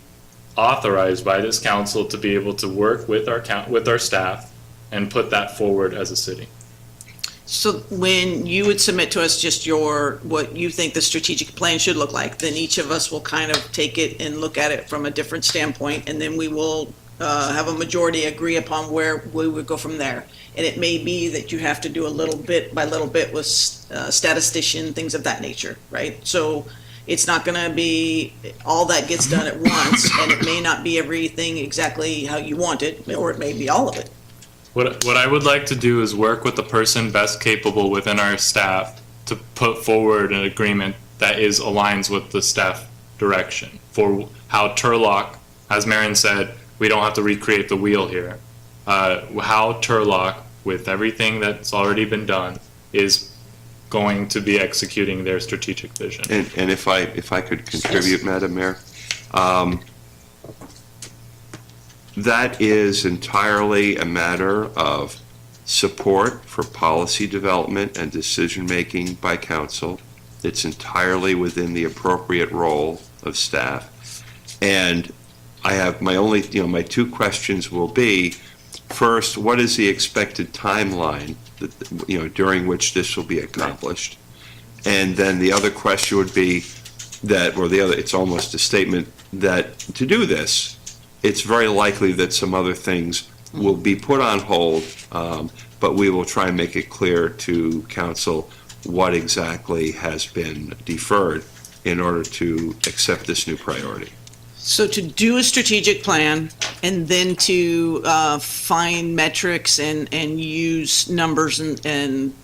Speaker 12: authorized by this council to be able to work with our staff and put that forward as a city.
Speaker 1: So when you would submit to us just what you think the strategic plan should look like, then each of us will kind of take it and look at it from a different standpoint, and then we will have a majority agree upon where we would go from there. And it may be that you have to do a little bit by little bit with statistician, things of that nature, right? So it's not going to be all that gets done at once, and it may not be everything exactly how you want it, or it may be all of it.
Speaker 12: What I would like to do is work with the person best capable within our staff to put forward an agreement that aligns with the staff direction for how Turlock, as Marion said, we don't have to recreate the wheel here. How Turlock, with everything that's already been done, is going to be executing their strategic vision.
Speaker 9: And if I could contribute, Madam Mayor, that is entirely a matter of support for policy development and decision-making by council. It's entirely within the appropriate role of staff. And I have my two questions will be, first, what is the expected timeline that, during which this will be accomplished? And then the other question would be it's almost a statement that to do this, it's very likely that some other things will be put on hold, but we will try and make it clear to council what exactly has been deferred in order to accept this new priority.
Speaker 1: So to do a strategic plan and then to find metrics and use numbers and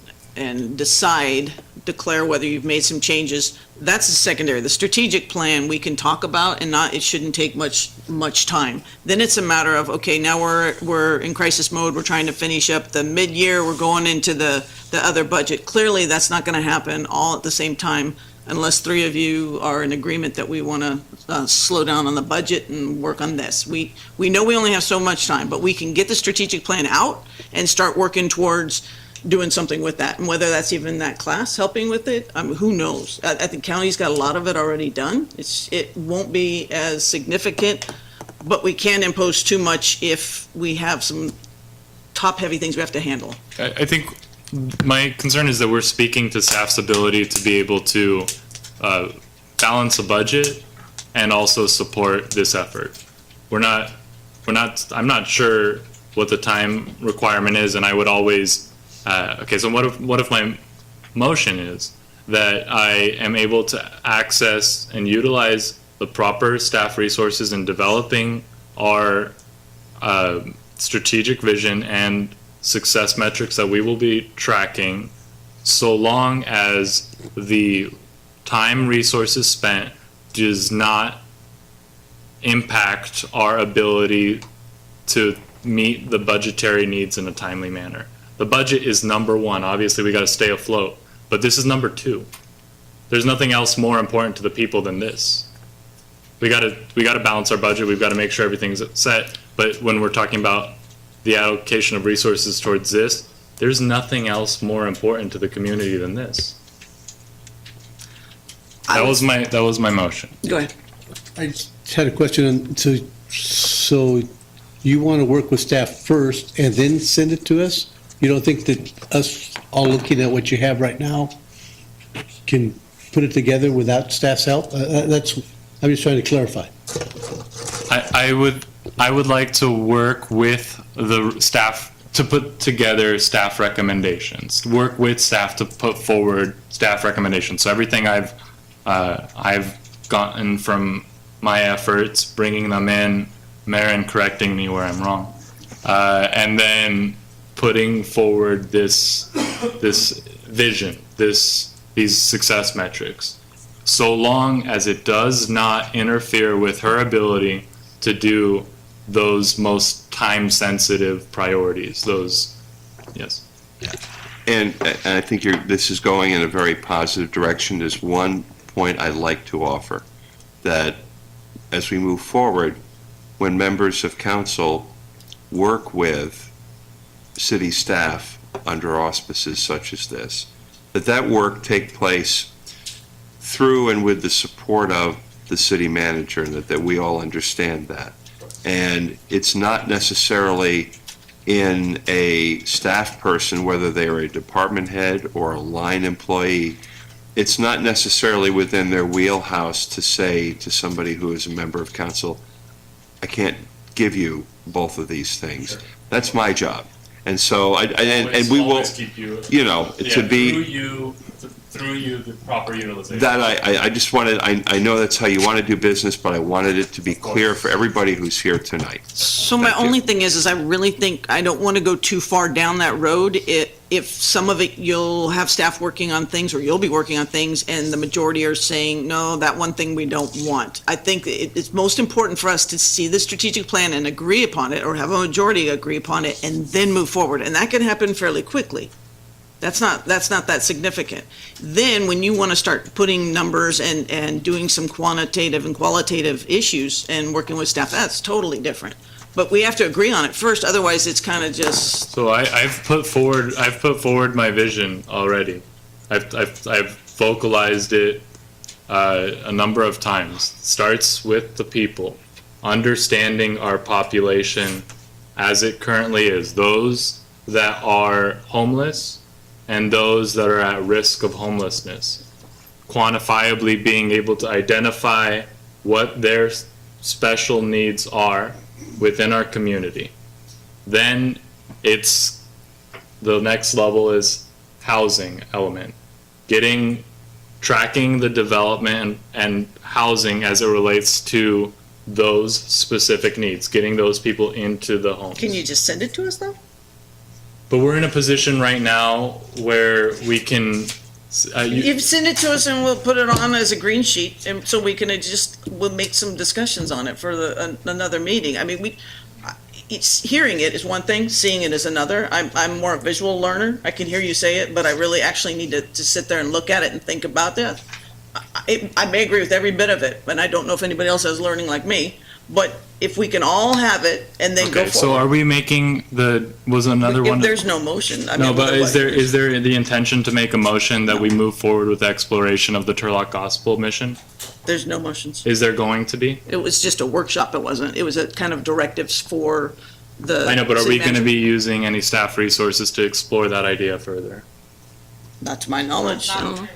Speaker 1: declare whether you've made some changes, that's the secondary. The strategic plan we can talk about, and it shouldn't take much time. Then it's a matter of, okay, now we're in crisis mode, we're trying to finish up the mid-year, we're going into the other budget. Clearly, that's not going to happen all at the same time unless three of you are in agreement that we want to slow down on the budget and work on this. We know we only have so much time, but we can get the strategic plan out and start working towards doing something with that, and whether that's even that class helping with it, who knows? I think county's got a lot of it already done. It won't be as significant, but we can't impose too much if we have some top-heavy things we have to handle.
Speaker 12: I think my concern is that we're speaking to staff's ability to be able to balance a budget and also support this effort. I'm not sure what the time requirement is, and I would always so what if my motion is that I am able to access and utilize the proper staff resources in developing our strategic vision and success metrics that we will be tracking, so long as the time resources spent does not impact our ability to meet the budgetary needs in a timely manner. The budget is number one. Obviously, we got to stay afloat, but this is number two. There's nothing else more important to the people than this. We got to balance our budget. We've got to make sure everything's set. But when we're talking about the allocation of resources towards this, there's nothing else more important to the community than this. That was my motion.
Speaker 1: Go ahead.
Speaker 10: I just had a question. So you want to work with staff first and then send it to us? You don't think that us all looking at what you have right now can put it together without staff's help? I'm just trying to clarify.
Speaker 12: I would like to work with the staff to put together staff recommendations, work with staff to put forward staff recommendations. So everything I've gotten from my efforts, bringing them in, Maren correcting me where I'm wrong, and then putting forward this vision, these success metrics, so long as it does not interfere with her ability to do those most time-sensitive priorities, yes.
Speaker 9: And I think this is going in a very positive direction. There's one point I'd like to offer, that as we move forward, when members of council work with city staff under auspices such as this, that work take place through and with the support of the city manager, and that we all understand that. And it's not necessarily in a staff person, whether they are a department head or a line employee, it's not necessarily within their wheelhouse to say to somebody who is a member of council, I can't give you both of these things. That's my job. And so, and we will,
Speaker 12: keep you,
Speaker 9: to be.
Speaker 12: Through you, the proper utilization.
Speaker 9: That I just wanted, I know that's how you want to do business, but I wanted it to be clear for everybody who's here tonight.
Speaker 1: So my only thing is I really think, I don't want to go too far down that road. If some of it, you'll have staff working on things, or you'll be working on things, and the majority are saying, no, that one thing we don't want. I think it's most important for us to see the strategic plan and agree upon it, or have a majority agree upon it, and then move forward. And that can happen fairly quickly. That's not that significant. Then when you want to start putting numbers and doing some quantitative and qualitative issues and working with staff, that's totally different. But we have to agree on it first, otherwise it's kind of just.
Speaker 12: So I've put forward my vision already. I've vocalized it a number of times. Starts with the people, understanding our population as it currently is, those that are homeless and those that are at risk of homelessness. Quantifiably being able to identify what their special needs are within our community. Then it's, the next level is housing element. Tracking the development and housing as it relates to those specific needs, getting those people into the homes.
Speaker 1: Can you just send it to us though?
Speaker 12: But we're in a position right now where we can.
Speaker 1: You send it to us and we'll put it on as a green sheet, and so we can we'll make some discussions on it for another meeting. I mean, hearing it is one thing, seeing it is another. I'm more a visual learner. I can hear you say it, but I really actually need to sit there and look at it and think about that. I may agree with every bit of it, but I don't know if anybody else has learning like me. But if we can all have it and then go forward.
Speaker 12: So are we making was another one?
Speaker 1: If there's no motion.
Speaker 12: No, but is there the intention to make a motion that we move forward with exploration of the Turlock Gospel mission?
Speaker 1: There's no motions.
Speaker 12: Is there going to be?
Speaker 1: It was just a workshop, it wasn't. It was a kind of directives for the.
Speaker 12: I know, but are we going to
Speaker 1: management.
Speaker 12: be using any staff resources to explore that idea further?
Speaker 1: Not to my knowledge. No.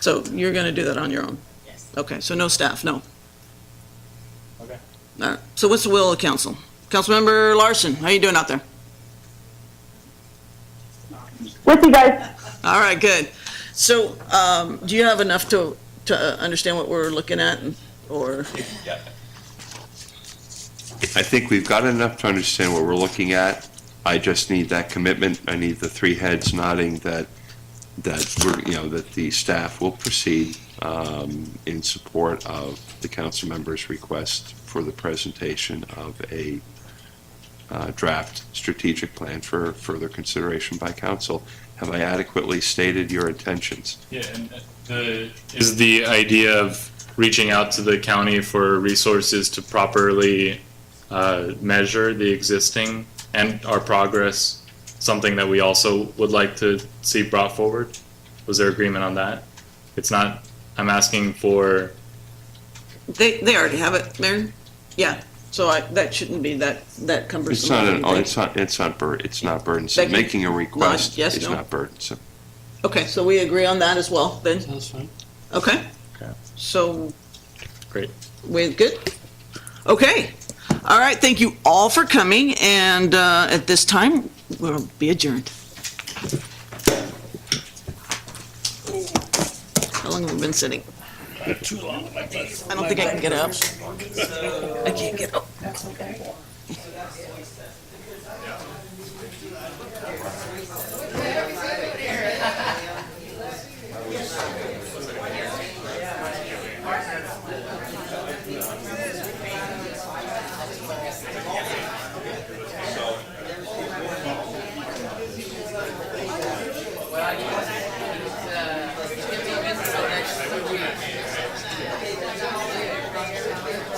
Speaker 1: So you're going to do that on your own? Yes. Okay, so no staff, no.
Speaker 12: Okay.
Speaker 1: All right, so what's the will of council? Councilmember Larson, how you doing out there?
Speaker 8: With you guys.
Speaker 1: All right, good. So, do you have enough to understand what we're looking at, or?
Speaker 9: I think we've got enough to understand what we're looking at. I just need that commitment. I need the three heads nodding that the staff will proceed in support of the council members' request for the presentation of a draft strategic plan for further consideration by council. Have I adequately stated your intentions?
Speaker 12: Yeah, and is the idea of reaching out to the county for resources to properly measure the existing and our progress something that we also would like to see brought forward? Was there agreement on that? It's not, I'm asking for.
Speaker 1: They already have it, Mayor? Yeah, so that shouldn't be that cumbersome.
Speaker 9: It's not burdensome. Making a request is not burdensome.
Speaker 1: Okay, so we agree on that as well, then?
Speaker 10: That's fine.
Speaker 1: Okay.
Speaker 12: Okay.
Speaker 1: So.
Speaker 12: Great.
Speaker 1: We're good? Okay, All right, thank you all for coming, and at this time, we'll be adjourned. How long have we been sitting?
Speaker 14: Too long.
Speaker 1: I don't think I can get up. I can't get up.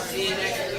Speaker 18: See you next week.